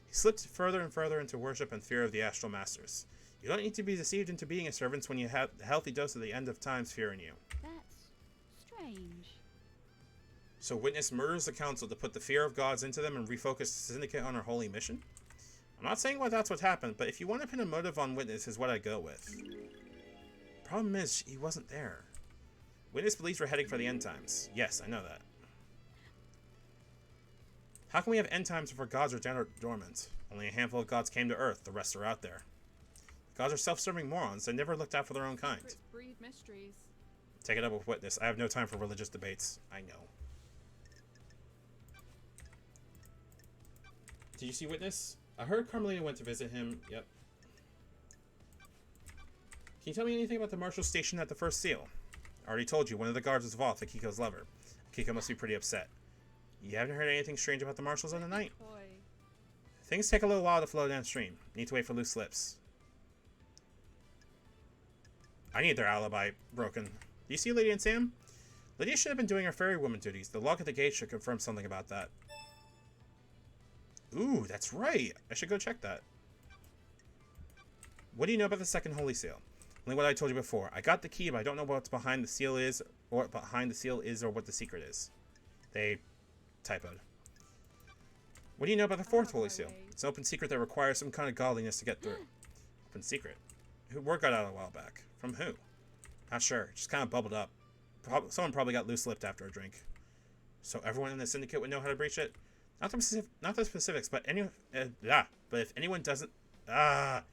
He slipped further and further into worship and fear of the astral masters. You don't need to be deceived into being a servant when you have a healthy dose of the end of times fear in you. That's strange. So Witness murders the council to put the fear of gods into them and refocus the syndicate on our holy mission? I'm not saying that's what happened, but if you want to pin a motive on Witness is what I'd go with. Problem is, he wasn't there. Witness believes we're heading for the end times. Yes, I know that. How can we have end times if our gods are dormant? Only a handful of gods came to Earth, the rest are out there. Gods are self-serving morons, they never looked out for their own kind. Secrets breed mysteries. Take it up with Witness. I have no time for religious debates. I know. Did you see Witness? I heard Carmelina went to visit him. Yep. Can you tell me anything about the Marshal station at the First Seal? I already told you, one of the guards was Voth, Akiko's lover. Akiko must be pretty upset. You haven't heard anything strange about the Marshals in the night? Boy. Things take a little while to flow downstream. Need to wait for loose lips. I need their alibi broken. Do you see Lydia and Sam? Lydia should have been doing her ferrywoman duties. The log at the gate should confirm something about that. Ooh, that's right. I should go check that. What do you know about the second holy seal? Only what I told you before. I got the key, but I don't know what's behind the seal is, or what behind the seal is, or what the secret is. They typoed. What do you know about the fourth holy seal? It's an open secret that requires some kind of godliness to get through. Open secret. Word got out a while back. From who? Not sure. Just kind of bubbled up. Someone probably got loose-lipped after a drink. So everyone in the syndicate would know how to breach it? Not the specifics, but but if anyone doesn't, but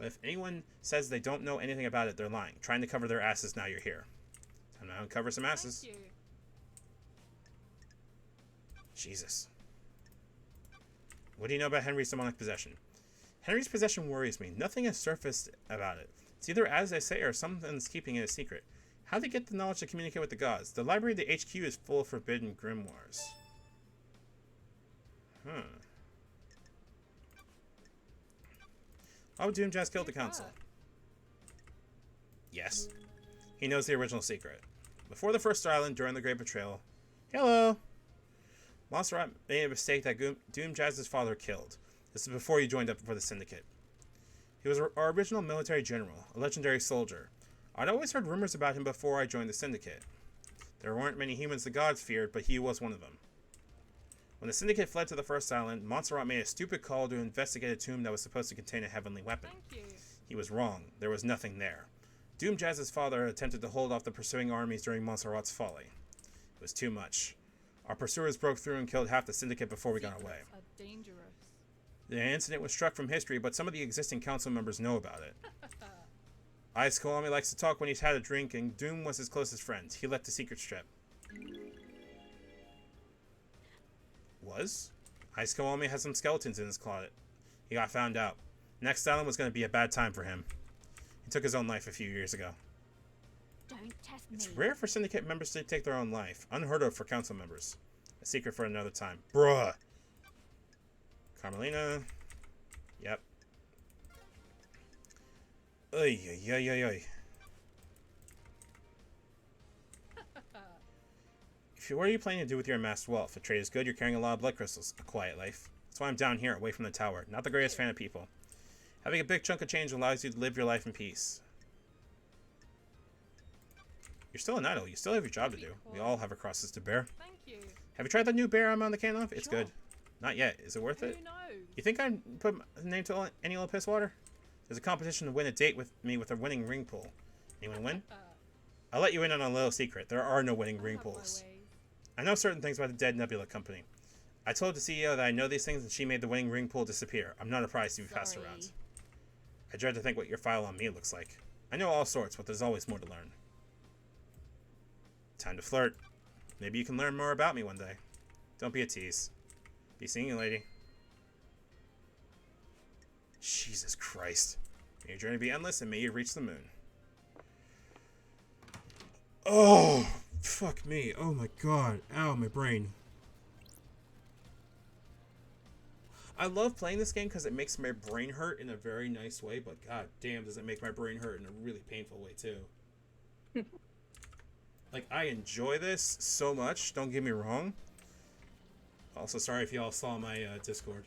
if anyone says they don't know anything about it, they're lying. Trying to cover their asses now you're here. Time to uncover some asses. Thank you. Jesus. What do you know about Henry's demonic possession? Henry's possession worries me. Nothing has surfaced about it. It's either as I say or something's keeping it a secret. How'd they get the knowledge to communicate with the gods? The library of the HQ is full of forbidden grimoires. Oh, Doomjazz killed the council. Yes. He knows the original secret. Before the first island, during the Great Betrayal... Hello! Montserrat made a mistake that Doomjazz's father killed. This is before he joined up for the Syndicate. He was our original military general, a legendary soldier. I'd always heard rumors about him before I joined the Syndicate. There weren't many humans the gods feared, but he was one of them. When the Syndicate fled to the first island, Montserrat made a stupid call to investigate a tomb that was supposed to contain a heavenly weapon. Thank you. He was wrong. There was nothing there. Doomjazz's father attempted to hold off the pursuing armies during Montserrat's folly. It was too much. Our pursuers broke through and killed half the Syndicate before we got away. Are dangerous. The incident was struck from history, but some of the existing council members know about it. Ice Kiwami likes to talk when he's had a drink, and Doom was his closest friend. He left the secret strip. Was? Ice Kiwami has some skeletons in his closet. He got found out. Next island was going to be a bad time for him. He took his own life a few years ago. Don't test me. It's rare for Syndicate members to take their own life. Unheard of for council members. A secret for another time. Bruh! Carmelina. Yep. Oy, oy, oy, oy, oy. What are you planning to do with your amassed wealth? If trade is good, you're carrying a lot of blood crystals. A quiet life. That's why I'm down here, away from the tower. Not the greatest fan of people. Having a big chunk of change allows you to live your life in peace. You're still an idol. You still have your job to do. We all have our crosses to bear. Thank you. Have you tried that new bear I'm on the can of? It's good. Not yet. Is it worth it? Who knows? You think I'd put my name to any little piss water? There's a competition to win a date with me with a winning ring pull. Anyone win? I'll let you in on a little secret. There are no winning ring pulls. I know certain things about the dead Nebula Company. I told the CEO that I know these things and she made the winning ring pull disappear. I'm not a prize to be passed around. I dread to think what your file on me looks like. I know all sorts, but there's always more to learn. Time to flirt. Maybe you can learn more about me one day. Don't be a tease. Be seeing you, lady. Jesus Christ. May your journey be endless and may you reach the moon. Oh, fuck me. Oh my god. Ow, my brain. I love playing this game because it makes my brain hurt in a very nice way, but god damn does it make my brain hurt in a really painful way too. Like, I enjoy this so much, don't get me wrong. Also, sorry if y'all saw my Discord.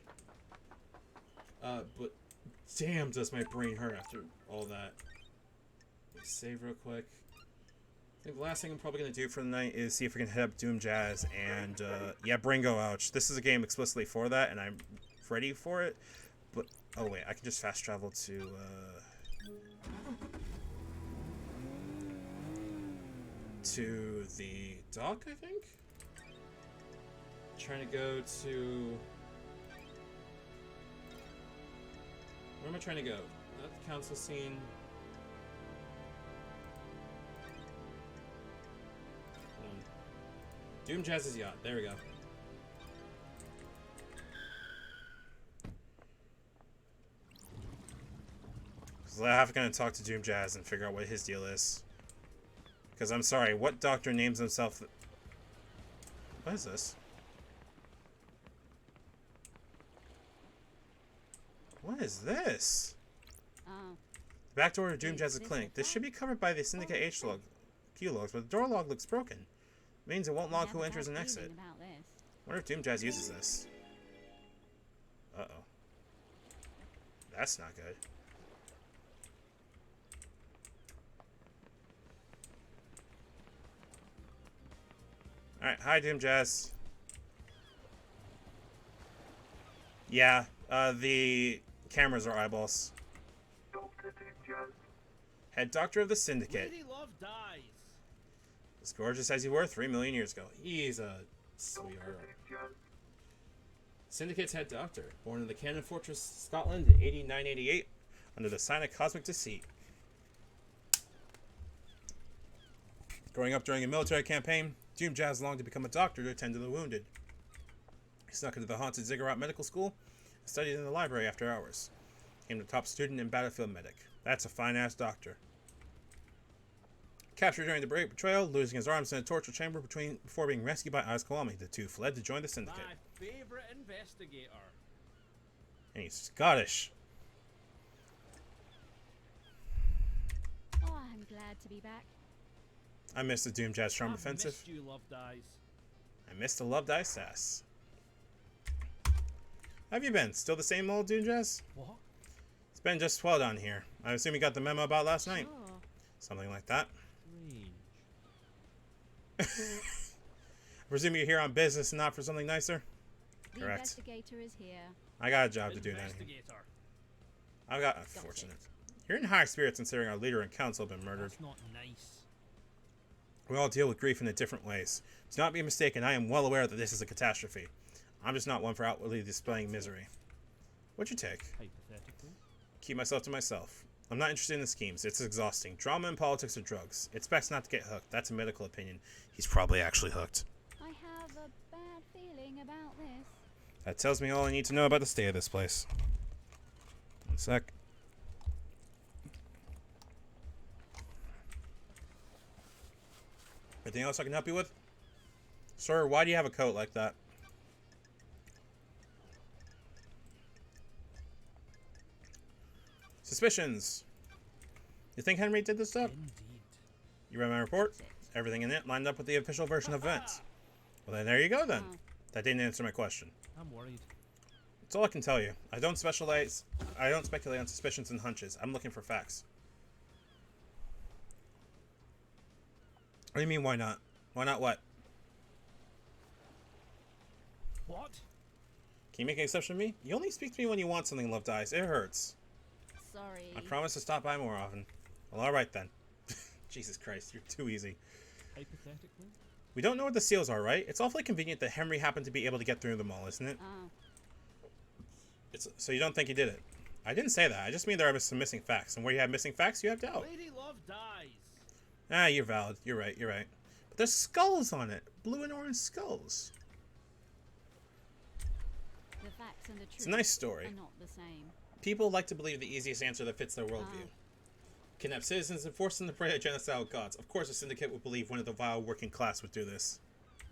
But damn does my brain hurt after all that. Let me save real quick. I think the last thing I'm probably going to do for the night is see if we can hit up Doomjazz and, yeah, Bringo, ouch. This is a game explicitly for that, and I'm ready for it. But, oh wait, I can just fast travel to the dock, I think? Trying to go to... Where am I trying to go? Not the council scene. Doomjazz's yacht. There we go. So I'm going to talk to Doomjazz and figure out what his deal is. Because I'm sorry, what doctor names himself... What is this? What is this? Oh. Back door to Doomjazz's clinic. This should be covered by the Syndicate Q logs, but the door log looks broken. It means it won't log who enters and exits. Wonder if Doomjazz uses this. Uh-oh. That's not good. Alright, hi Doomjazz. Yeah, the cameras are eyeballs. Head doctor of the Syndicate. Lady Love dies. As gorgeous as you were 3 million years ago. He's a sweetheart. Syndicate's head doctor, born in the Cannon Fortress, Scotland in 8988, under the sign of cosmic deceit. Growing up during a military campaign, Doomjazz longed to become a doctor to attend to the wounded. He snuck into the haunted Ziggurat Medical School and studied in the library after hours. Became the top student and battlefield medic. That's a fine-ass doctor. Captured during the Great Betrayal, losing his arms in a torture chamber before being rescued by Eyes Kiwami. The two fled to join the Syndicate. My favorite investigator. And he's Scottish. Oh, I'm glad to be back. I missed the Doom Jazz Charm Offensive. Missed you, loved eyes. I missed the Loved Ice Sass. How have you been? Still the same old Doom Jazz? What? It's been just swell down here. I assume you got the memo about last night. Sure. Something like that. Strange. I presume you're here on business and not for something nicer? The Correct. investigator is here. I got a job to do down here. Investigator. I've got unfortunate. You're in high spirits considering our leader and council have been murdered. That's not nice. We all deal with grief in different ways. Do not be mistaken, I am well aware that this is a catastrophe. I'm just not one for outwardly displaying misery. What'd you take? Hypothetically. Keep myself to myself. I'm not interested in the schemes. It's exhausting. Drama and politics are drugs. It's best not to get hooked. That's a medical opinion. He's probably actually hooked. I have a bad feeling about this. That tells me all I need to know about the state of this place. One sec. Anything else I can help you with? Sir, why do you have a coat like that? Suspicions. You think Henry did this stuff? Indeed. You read my report? Everything in it lined up with the official version of events. Well, then there you go then. Oh. That didn't answer my question. I'm worried. That's all I can tell you. I don't speculate on suspicions and hunches. I'm looking for facts. What do you mean, why not? Why not what? What? Can you make an exception to me? You only speak to me when you want something, Loved Eyes. It hurts. Sorry. I promise to stop by more often. Well, alright then. Jesus Christ, you're too easy. Hypothetically? We don't know what the seals are, right? It's awfully convenient that Henry happened to be able to get through them all, isn't it? Oh. So you don't think he did it? I didn't say that. I just mean there are some missing facts. And where you have missing facts, you have doubt. Lady Love dies. Ah, you're valid. You're right. You're right. But there's skulls on it. Blue and orange skulls. The facts and the truth It's a nice story. are not the same. People like to believe the easiest answer that fits their worldview. Kidnap citizens and force them to pray to genocidal gods. Of course, a syndicate would believe one of the vile working class would do this.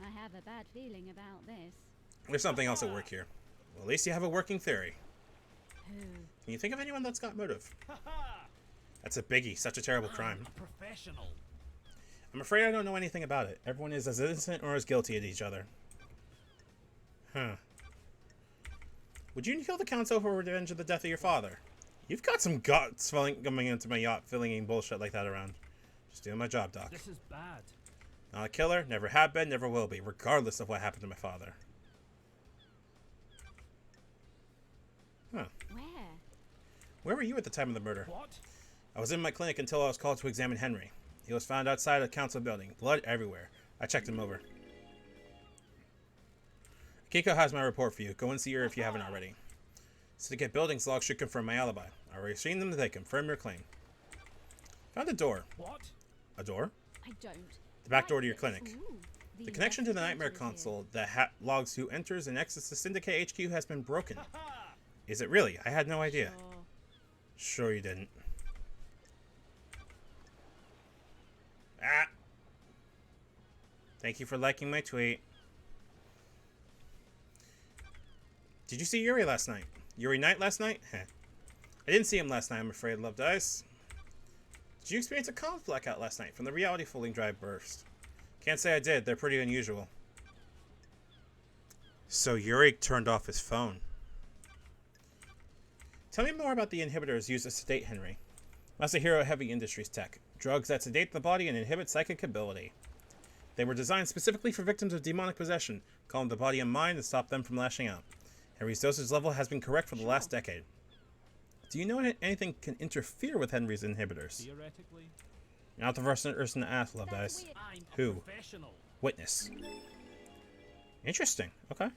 I have a bad feeling about this. There's something else at work here. Well, at least you have a working theory. Who? Can you think of anyone that's got motive? That's a biggie. Such a terrible crime. A professional. I'm afraid I don't know anything about it. Everyone is as innocent or as guilty as each other. Huh. Would you kill the council for revenge of the death of your father? You've got some guts coming into my yacht, filling bullshit like that around. Just doing my job, Doc. This is bad. Not a killer, never have been, never will be, regardless of what happened to my father. Huh. Where were you at the time of the murder? What? I was in my clinic until I was called to examine Henry. He was found outside a council building, blood everywhere. I checked him over. Kiko has my report for you. Go and see her if you haven't already. Syndicate buildings logs should confirm my alibi. I've already seen them, they confirm your claim. Found a door. What? A door? I don't. The back door to your clinic. Ooh, The connection to the Nightmare investigator is here. console that logs who enters and exits the Syndicate HQ has been broken. Is it really? I had no idea. Sure. Sure you didn't. Ah! Thank you for liking my tweet. Did you see Yuri last night? Yuri Knight last night? Heh. I didn't see him last night, I'm afraid, Loved Eyes. Did you experience a comms blackout last night from the reality folding drive burst? Can't say I did. They're pretty unusual. So Yuri turned off his phone. Tell me more about the inhibitors used to sedate Henry. Masahiro Heavy Industries tech. Drugs that sedate the body and inhibit psychic ability. They were designed specifically for victims of demonic possession, calm the body and mind and stop them from lashing out. Henry's dosage level has been correct for the last decade. Do you know anything can interfere with Henry's inhibitors? Theoretically. You're not the first person to ask, Loved Eyes. I'm a Who? professional. Witness. Interesting. Okay.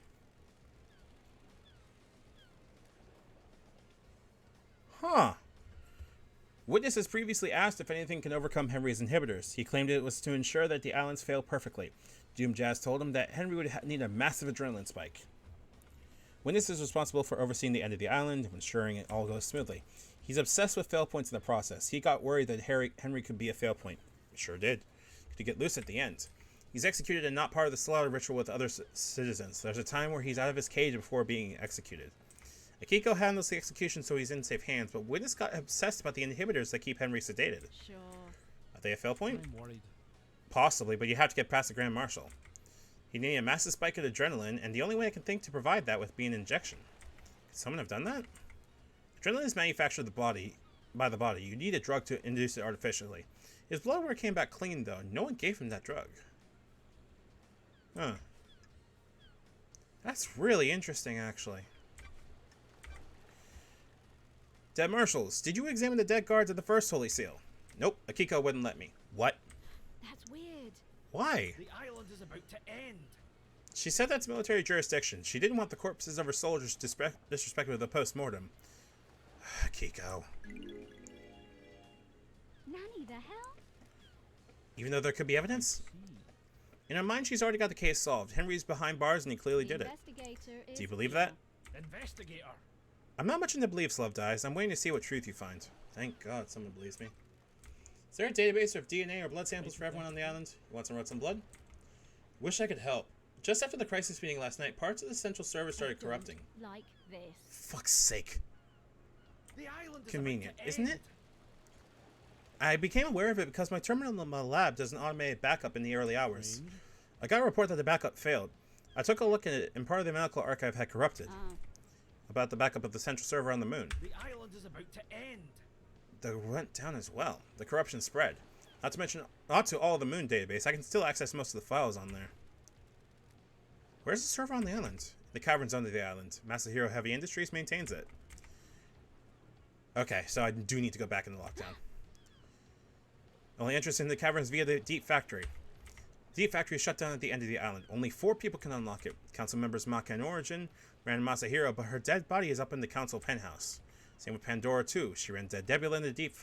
Huh. Witness has previously asked if anything can overcome Henry's inhibitors. He claimed it was to ensure that the islands fail perfectly. Doom Jazz told him that Henry would need a massive adrenaline spike. Witness is responsible for overseeing the end of the island and ensuring it all goes smoothly. He's obsessed with fail points in the process. He got worried that Henry could be a fail point. Sure did. To get loose at the end. He's executed and not part of the slaughter ritual with other citizens. There's a time where he's out of his cage before being executed. Akiko handles the execution so he's in safe hands, but Witness got obsessed about the inhibitors that keep Henry sedated. Sure. Are they a fail point? I'm worried. Possibly, but you have to get past the Grand Marshal. You need a massive spike of adrenaline, and the only way I can think to provide that would be an injection. Could someone have done that? Adrenaline is manufactured by the body. You need a drug to induce it artificially. His blood work came back clean, though. No one gave him that drug. Huh. That's really interesting, actually. Dead Marshals, did you examine the dead guards at the first Holy Seal? Nope, Akiko wouldn't let me. What? That's weird. Why? The island is about to end. She said that's military jurisdiction. She didn't want the corpses of her soldiers disrespected with a post-mortem. Akiko. Nanny, the hell? Even though there could be evidence? In her mind, she's already got the case solved. Henry's behind bars and he clearly did it. Do you believe that? Investigator. I'm not much into beliefs, Love Dies. I'm waiting to see what truth you find. Thank God someone believes me. Is there a database of DNA or blood samples for everyone on the island? You want some blood? Wish I could help. Just after the crisis meeting last night, parts of the central server started corrupting. Like this. Fuck's sake. The island is Convenient, about to isn't end. it? I became aware of it because my terminal in my lab does an automated backup in the early hours. I got a report that the backup failed. I took a look at it, and part of the medical archive had corrupted. About the backup of the central server on the moon. The island is about to end. They went down as well. The corruption spread. Not to all the moon database. I can still access most of the files on there. Where's the server on the island? The caverns under the island. Masahiro Heavy Industries maintains it. Okay, so I do need to go back in the lockdown. Only interest in the caverns via the Deep Factory. The Deep Factory is shut down at the end of the island. Only 4 people can unlock it. Council members Maka and Origin ran Masahiro, but her dead body is up in the council penthouse. Same with Pandora too. She ran Dead Nebula in the Deep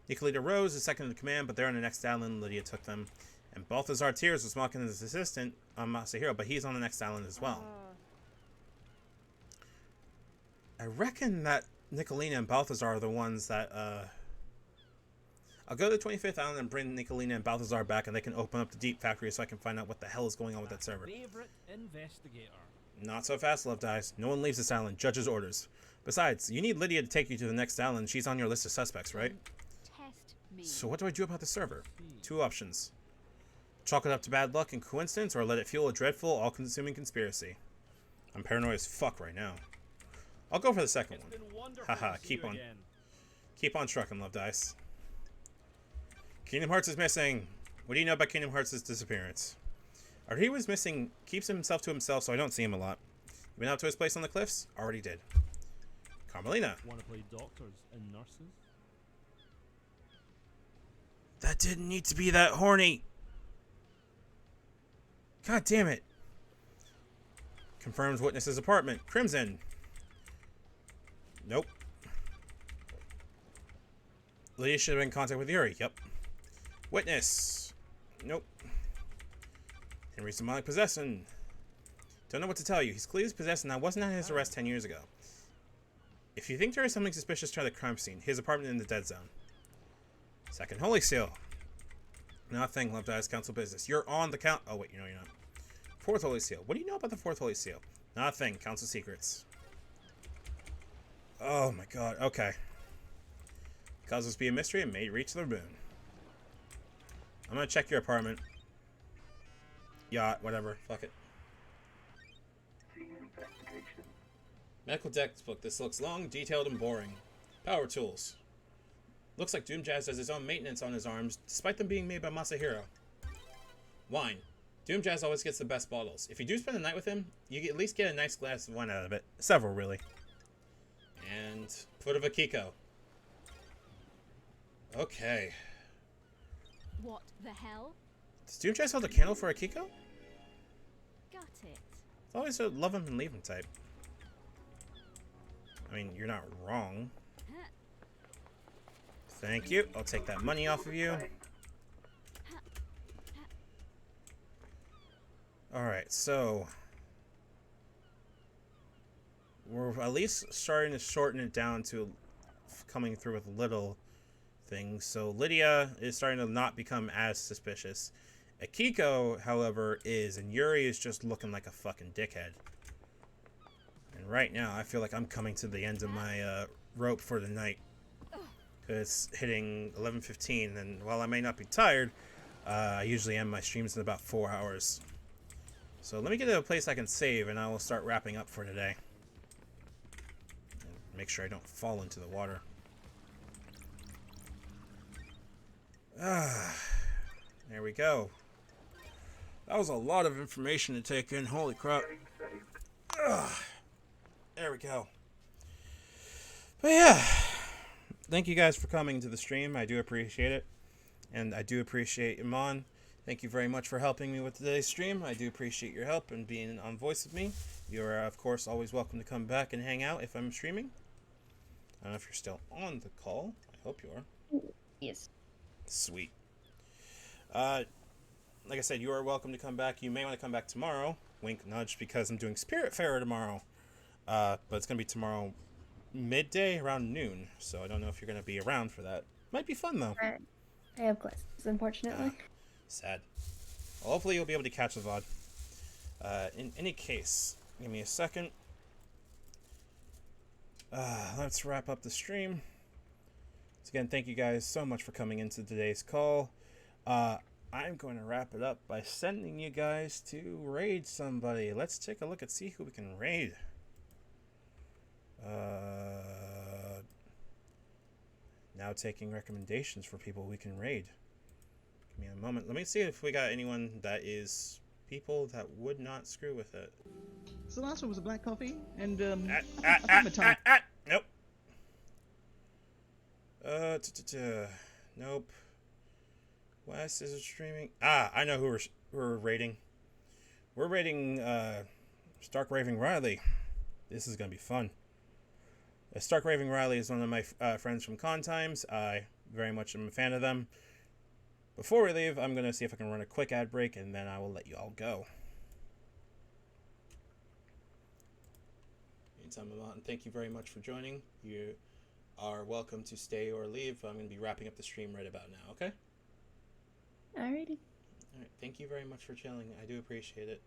Nicolita Rose is second in command, but they're on the next island. Lydia took them. And Balthazar Tears was Maka's assistant on Masahiro, but he's on the next island as well. I reckon that Nicolina and Balthazar are the ones that, I'll go to the 25th island and bring Nicolina and Balthazar back, and they can open up the Deep Factory so I can find out what the hell is going on with that server. Favorite investigator. Not so fast, Love Dies. No one leaves this island. Judge's orders. Besides, you need Lydia to take you to the next island. She's on your list of suspects, right? Test me. So what do I do about the server? 2 options. Chalk it up to bad luck and coincidence, or let it fuel a dreadful, all-consuming conspiracy. I'm paranoid as fuck right now. I'll go for the second one. Haha, keep on trucking, Love Dice. Kingdom Hearts is missing. What do you know about Kingdom Hearts' disappearance? I heard he was missing, keeps himself to himself, so I don't see him a lot. You been out to his place on the cliffs? Already did. Carmelina. Want to play doctors and nurses? That didn't need to be that horny. God damn it. Confirms witness's apartment. Crimson. Nope. Lydia should have been in contact with Yuri. Yep. Witness. Nope. Henry's demonic possession. Don't know what to tell you. He's clearly possessed, and I wasn't at his arrest 10 years ago. If you think there is something suspicious, try the crime scene. His apartment in the dead zone. Second Holy Seal. Nothing. Love Dies council business. You're on the count. Oh wait, you know you're not. Fourth Holy Seal. What do you know about the Fourth Holy Seal? Nothing. Council secrets. Oh my god. Okay. Cause this be a mystery and may reach the moon. I'm gonna check your apartment. Yacht, whatever. Fuck it. Medical textbook. This looks long, detailed, and boring. Power tools. Looks like Doom Jazz has his own maintenance on his arms, despite them being made by Masahiro. Wine. Doom Jazz always gets the best bottles. If you do spend the night with him, you at least get a nice glass of wine out of it. Several, really. And foot of Akiko. Okay. What the hell? Does Doom Jazz hold a candle for Akiko? Got it. It's always a love him and leave him type. I mean, you're not wrong. Thank you. I'll take that money off of you. Alright, so we're at least starting to shorten it down to coming through with little things. So Lydia is starting to not become as suspicious. Akiko, however, is, and Yuri is just looking like a fucking dickhead. And right now, I feel like I'm coming to the end of my rope for the night. It's hitting 11:15, and while I may not be tired, I usually end my streams in about 4 hours. So let me get to a place I can save, and I will start wrapping up for today. And make sure I don't fall into the water. There we go. That was a lot of information to take in. Holy crap. There we go. But yeah, thank you guys for coming to the stream. I do appreciate it. And I do appreciate Iman. Thank you very much for helping me with today's stream. I do appreciate your help and being on voice with me. You are, of course, always welcome to come back and hang out if I'm streaming. I don't know if you're still on the call. I hope you are. Yes. Sweet. Like I said, you are welcome to come back. You may want to come back tomorrow. Wink, nudge, because I'm doing Spirit Fair tomorrow. But it's going to be tomorrow midday around noon. So I don't know if you're going to be around for that. Might be fun, though. I have classes, unfortunately. Sad. Well, hopefully you'll be able to catch the VOD. In any case, give me a second. Let's wrap up the stream. So again, thank you guys so much for coming into today's call. I'm going to wrap it up by sending you guys to raid somebody. Let's take a look and see who we can raid. Now taking recommendations for people we can raid. Give me a moment. Let me see if we got anyone that is people that would not screw with it. So the last one was a black coffee, and Nope. Nope. Wes is it streaming? I know who we're raiding. We're raiding Stark Raving Riley. This is gonna be fun. Stark Raving Riley is one of my friends from Con Times. I very much am a fan of them. Before we leave, I'm gonna see if I can run a quick ad break, and then I will let you all go. Anytime, and thank you very much for joining. You are welcome to stay or leave. I'm gonna be wrapping up the stream right about now. Okay. Alrighty. Alright, thank you very much for chilling. I do appreciate it.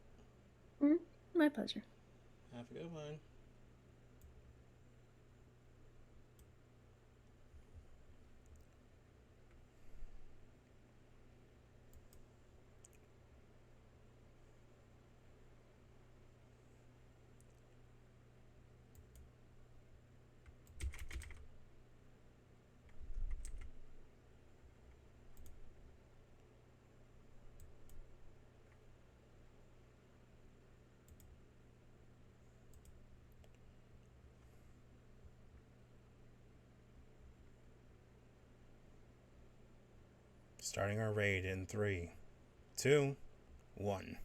My pleasure. Have a good one. Starting our raid in 3, 2, 1.